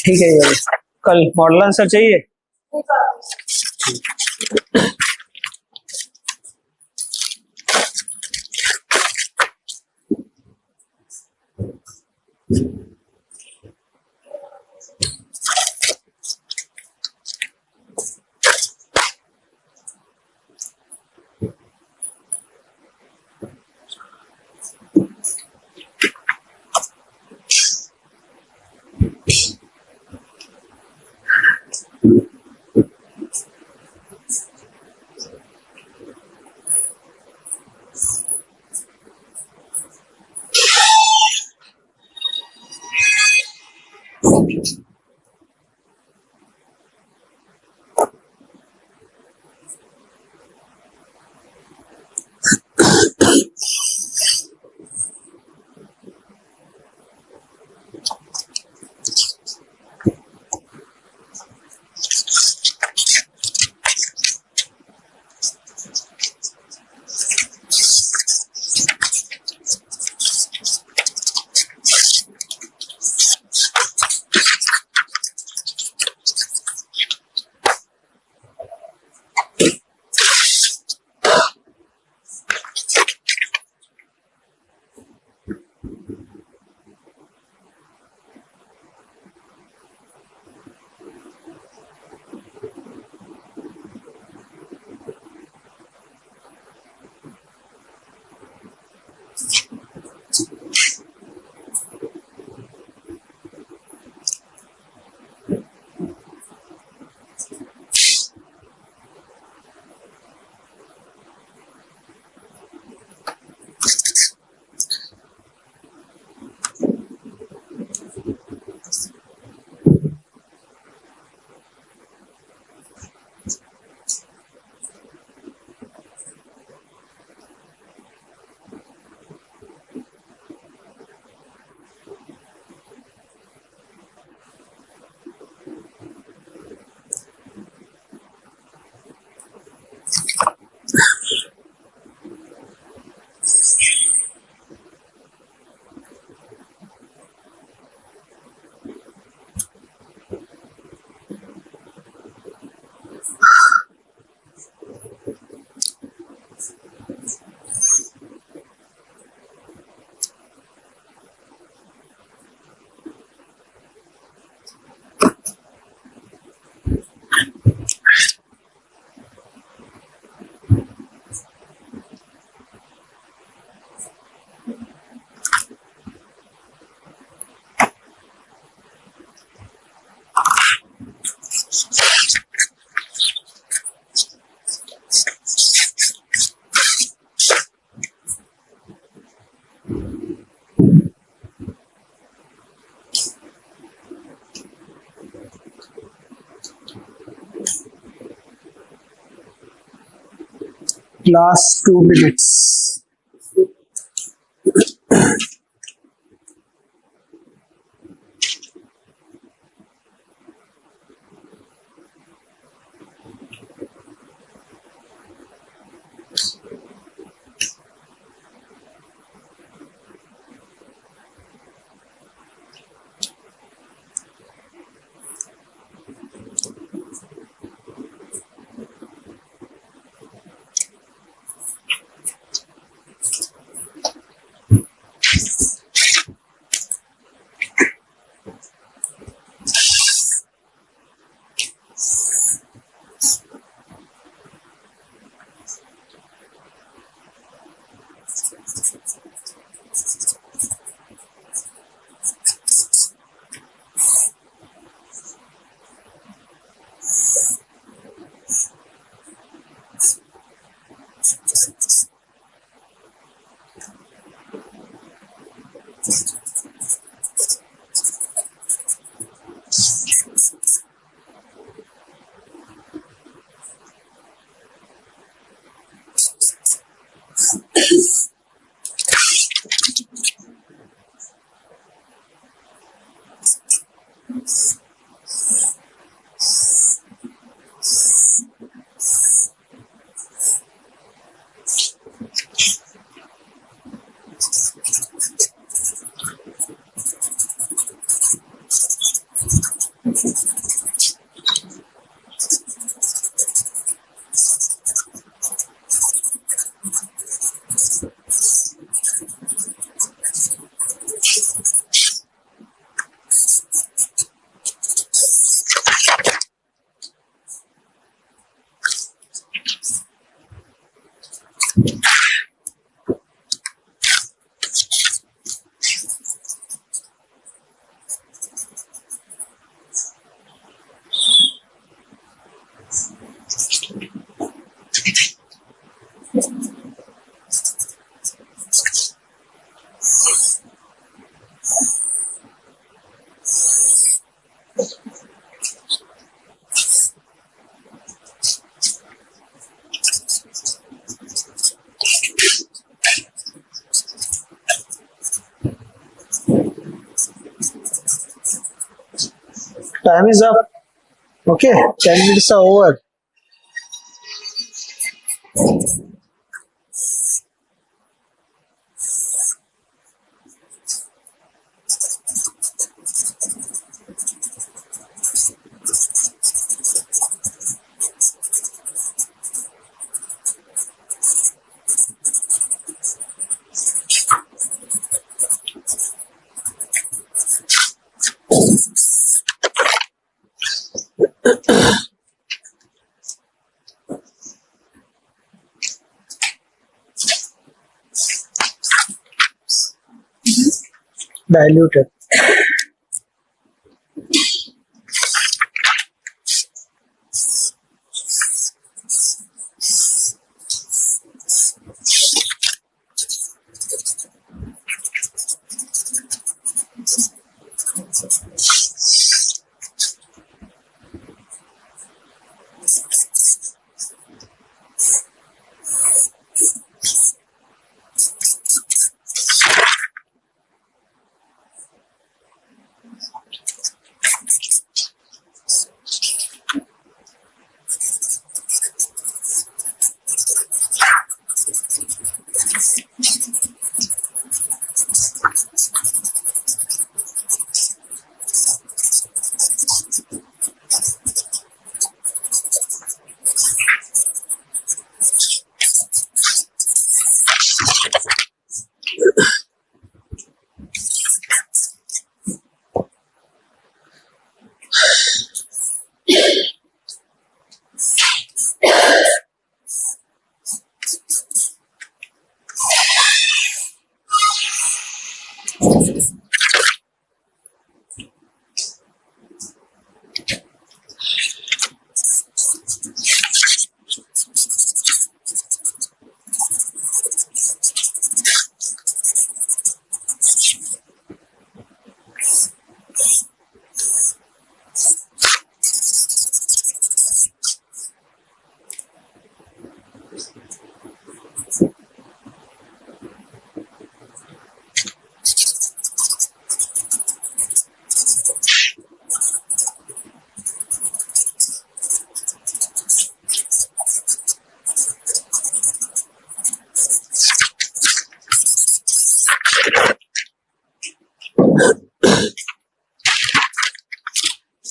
ठीक है यार, कल model answer चाहिए। Last 2 minutes. Time is up. Okay, 10 minutes are over. Diluted.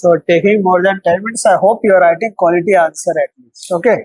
So taking more than 10 minutes, I hope you are writing quality answer at least. Okay.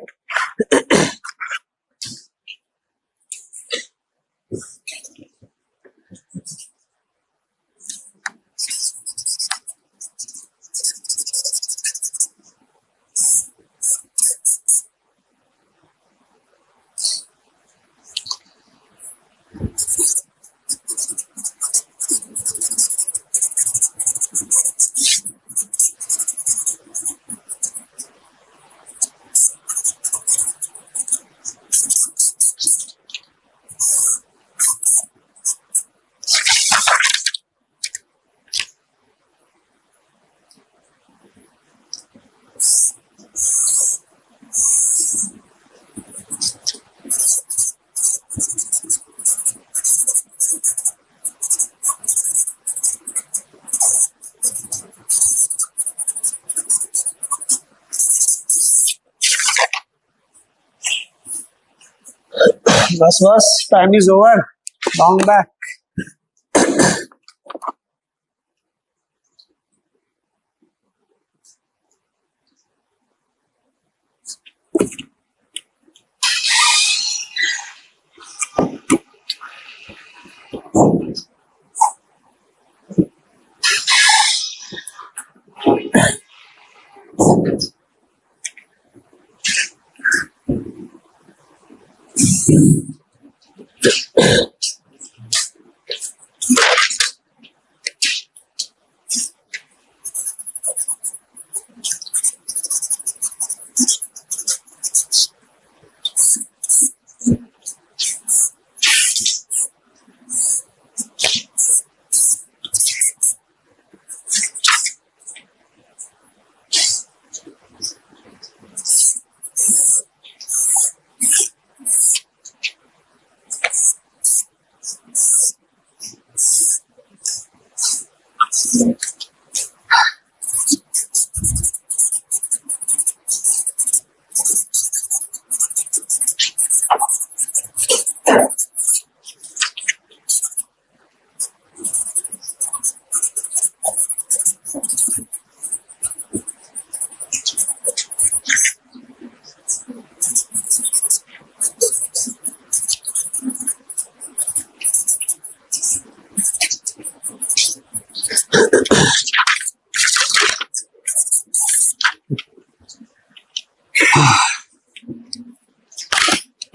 Bus, time is over. Long back.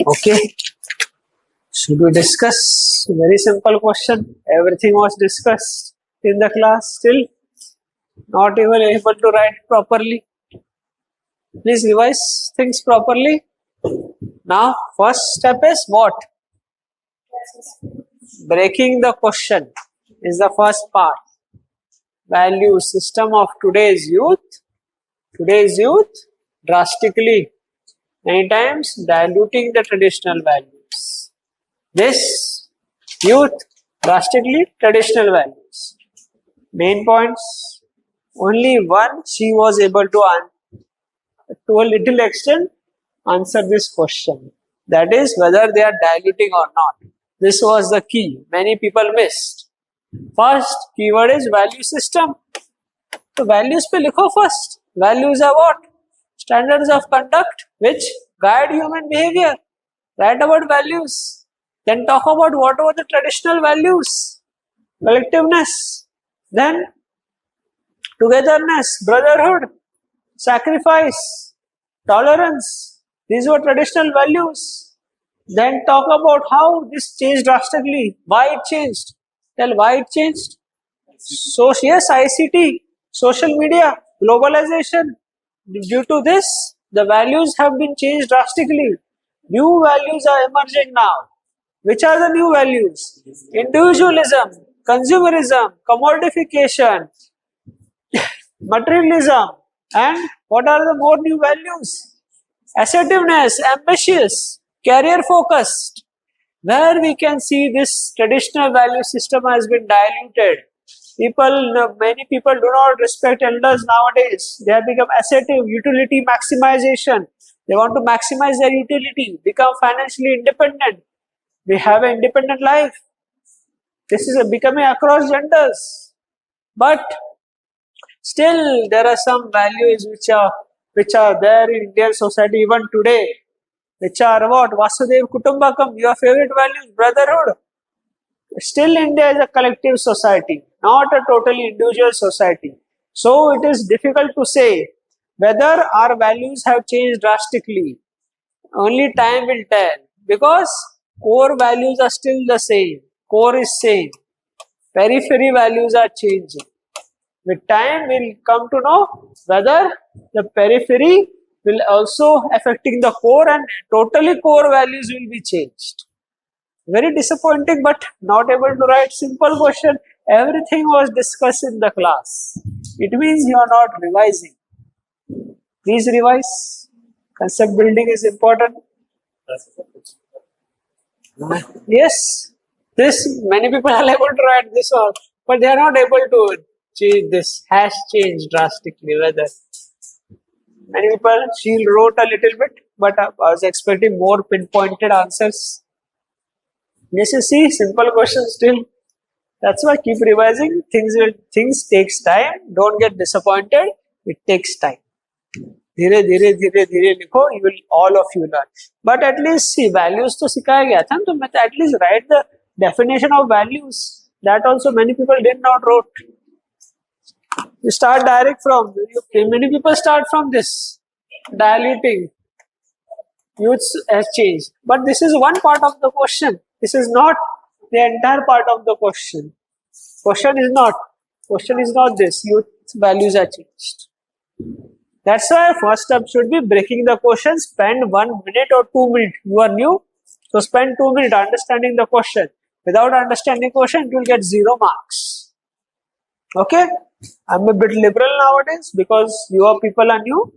Okay. Should we discuss? Very simple question. Everything was discussed in the class. Still not even able to write properly. Please revise things properly. Now, first step is what? Breaking the question is the first part. Value system of today's youth drastically, many times diluting the traditional values. This youth drastically traditional values. Main points, only one she was able to a little extent answer this question. That is whether they are diluting or not. This was the key. Many people missed. First keyword is value system. So values पे लिखो first. Values are what? Standards of conduct which guide human behavior. Write about values. Then talk about what were the traditional values. Collectiveness. Then togetherness, brotherhood, sacrifice, tolerance. These were traditional values. Then talk about how this changed drastically. Why it changed. Tell why it changed. So yes, ICT, social media, globalization. Due to this, the values have been changed drastically. New values are emerging now. Which are the new values? Individualism, consumerism, commodification, materialism, and what are the more new values? Assertiveness, ambitious, career focused. Where we can see this traditional value system has been diluted. Many people do not respect elders nowadays. They have become assertive, utility maximization. They want to maximize their utility, become financially independent. They have an independent life. This is becoming across genders. But Still, there are some values which are there in Indian society even today, which are what? Vasudev Kutumbakam, your favorite values, brotherhood. Still, India is a collective society, not a totally individual society. So, it is difficult to say whether our values have changed drastically. Only time will tell, because core values are still the same. Core is same. Periphery values are changing. With time, we'll come to know whether the periphery will also affecting the core, and totally core values will be changed. Very disappointing, but not able to write simple question. Everything was discussed in the class. It means you are not revising. Please revise. Concept building is important. Yes, this many people are able to write this one, but they are not able to change this. Has changed drastically. Whether many people, she wrote a little bit, but I was expecting more pinpointed answers. Yes, you see, simple questions still. That's why keep revising. Things takes time. Don't get disappointed. It takes time. धीरे धीरे धीरे धीरे लिखो. You will all of you learn. But at least see, values तो सिखाया गया था, तो मैं at least write the definition of values. That also many people did not wrote. You start direct from. Many people start from this diluting. Youth has changed, but this is one part of the question. This is not the entire part of the question. Question is not this. Youth values are changed. That's why first step should be breaking the question. Spend 1 minute or 2 minutes. You are new, so spend 2 minutes understanding the question. Without understanding question, you will get 0 marks. Okay? I'm a bit liberal nowadays because your people are new.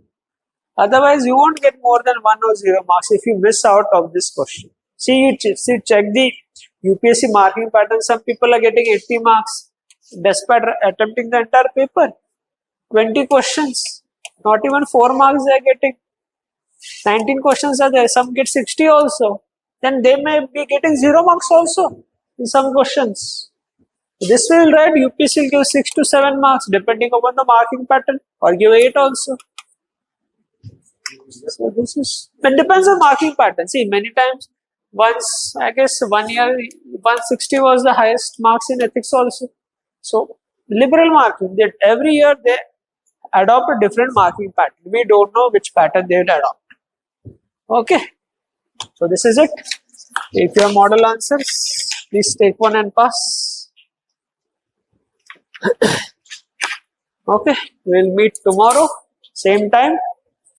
Otherwise, you won't get more than 1 or 0 marks if you miss out of this question. See, check the UPSC marking pattern. Some people are getting 80 marks despite attempting the entire paper. 20 questions, not even 4 marks they are getting. 19 questions are there. Some get 60 also. Then they may be getting 0 marks also in some questions. This will write UPSC will give 6 to 7 marks depending upon the marking pattern, or give 8 also. So this is, it depends on marking pattern. See, many times, once, I guess 1 year, 160 was the highest marks in ethics also. So, liberal marking, that every year they adopt a different marking pattern. We don't know which pattern they will adopt. Okay. So, this is it. If you have model answers, please take one and pass. Okay. We'll meet tomorrow, same time.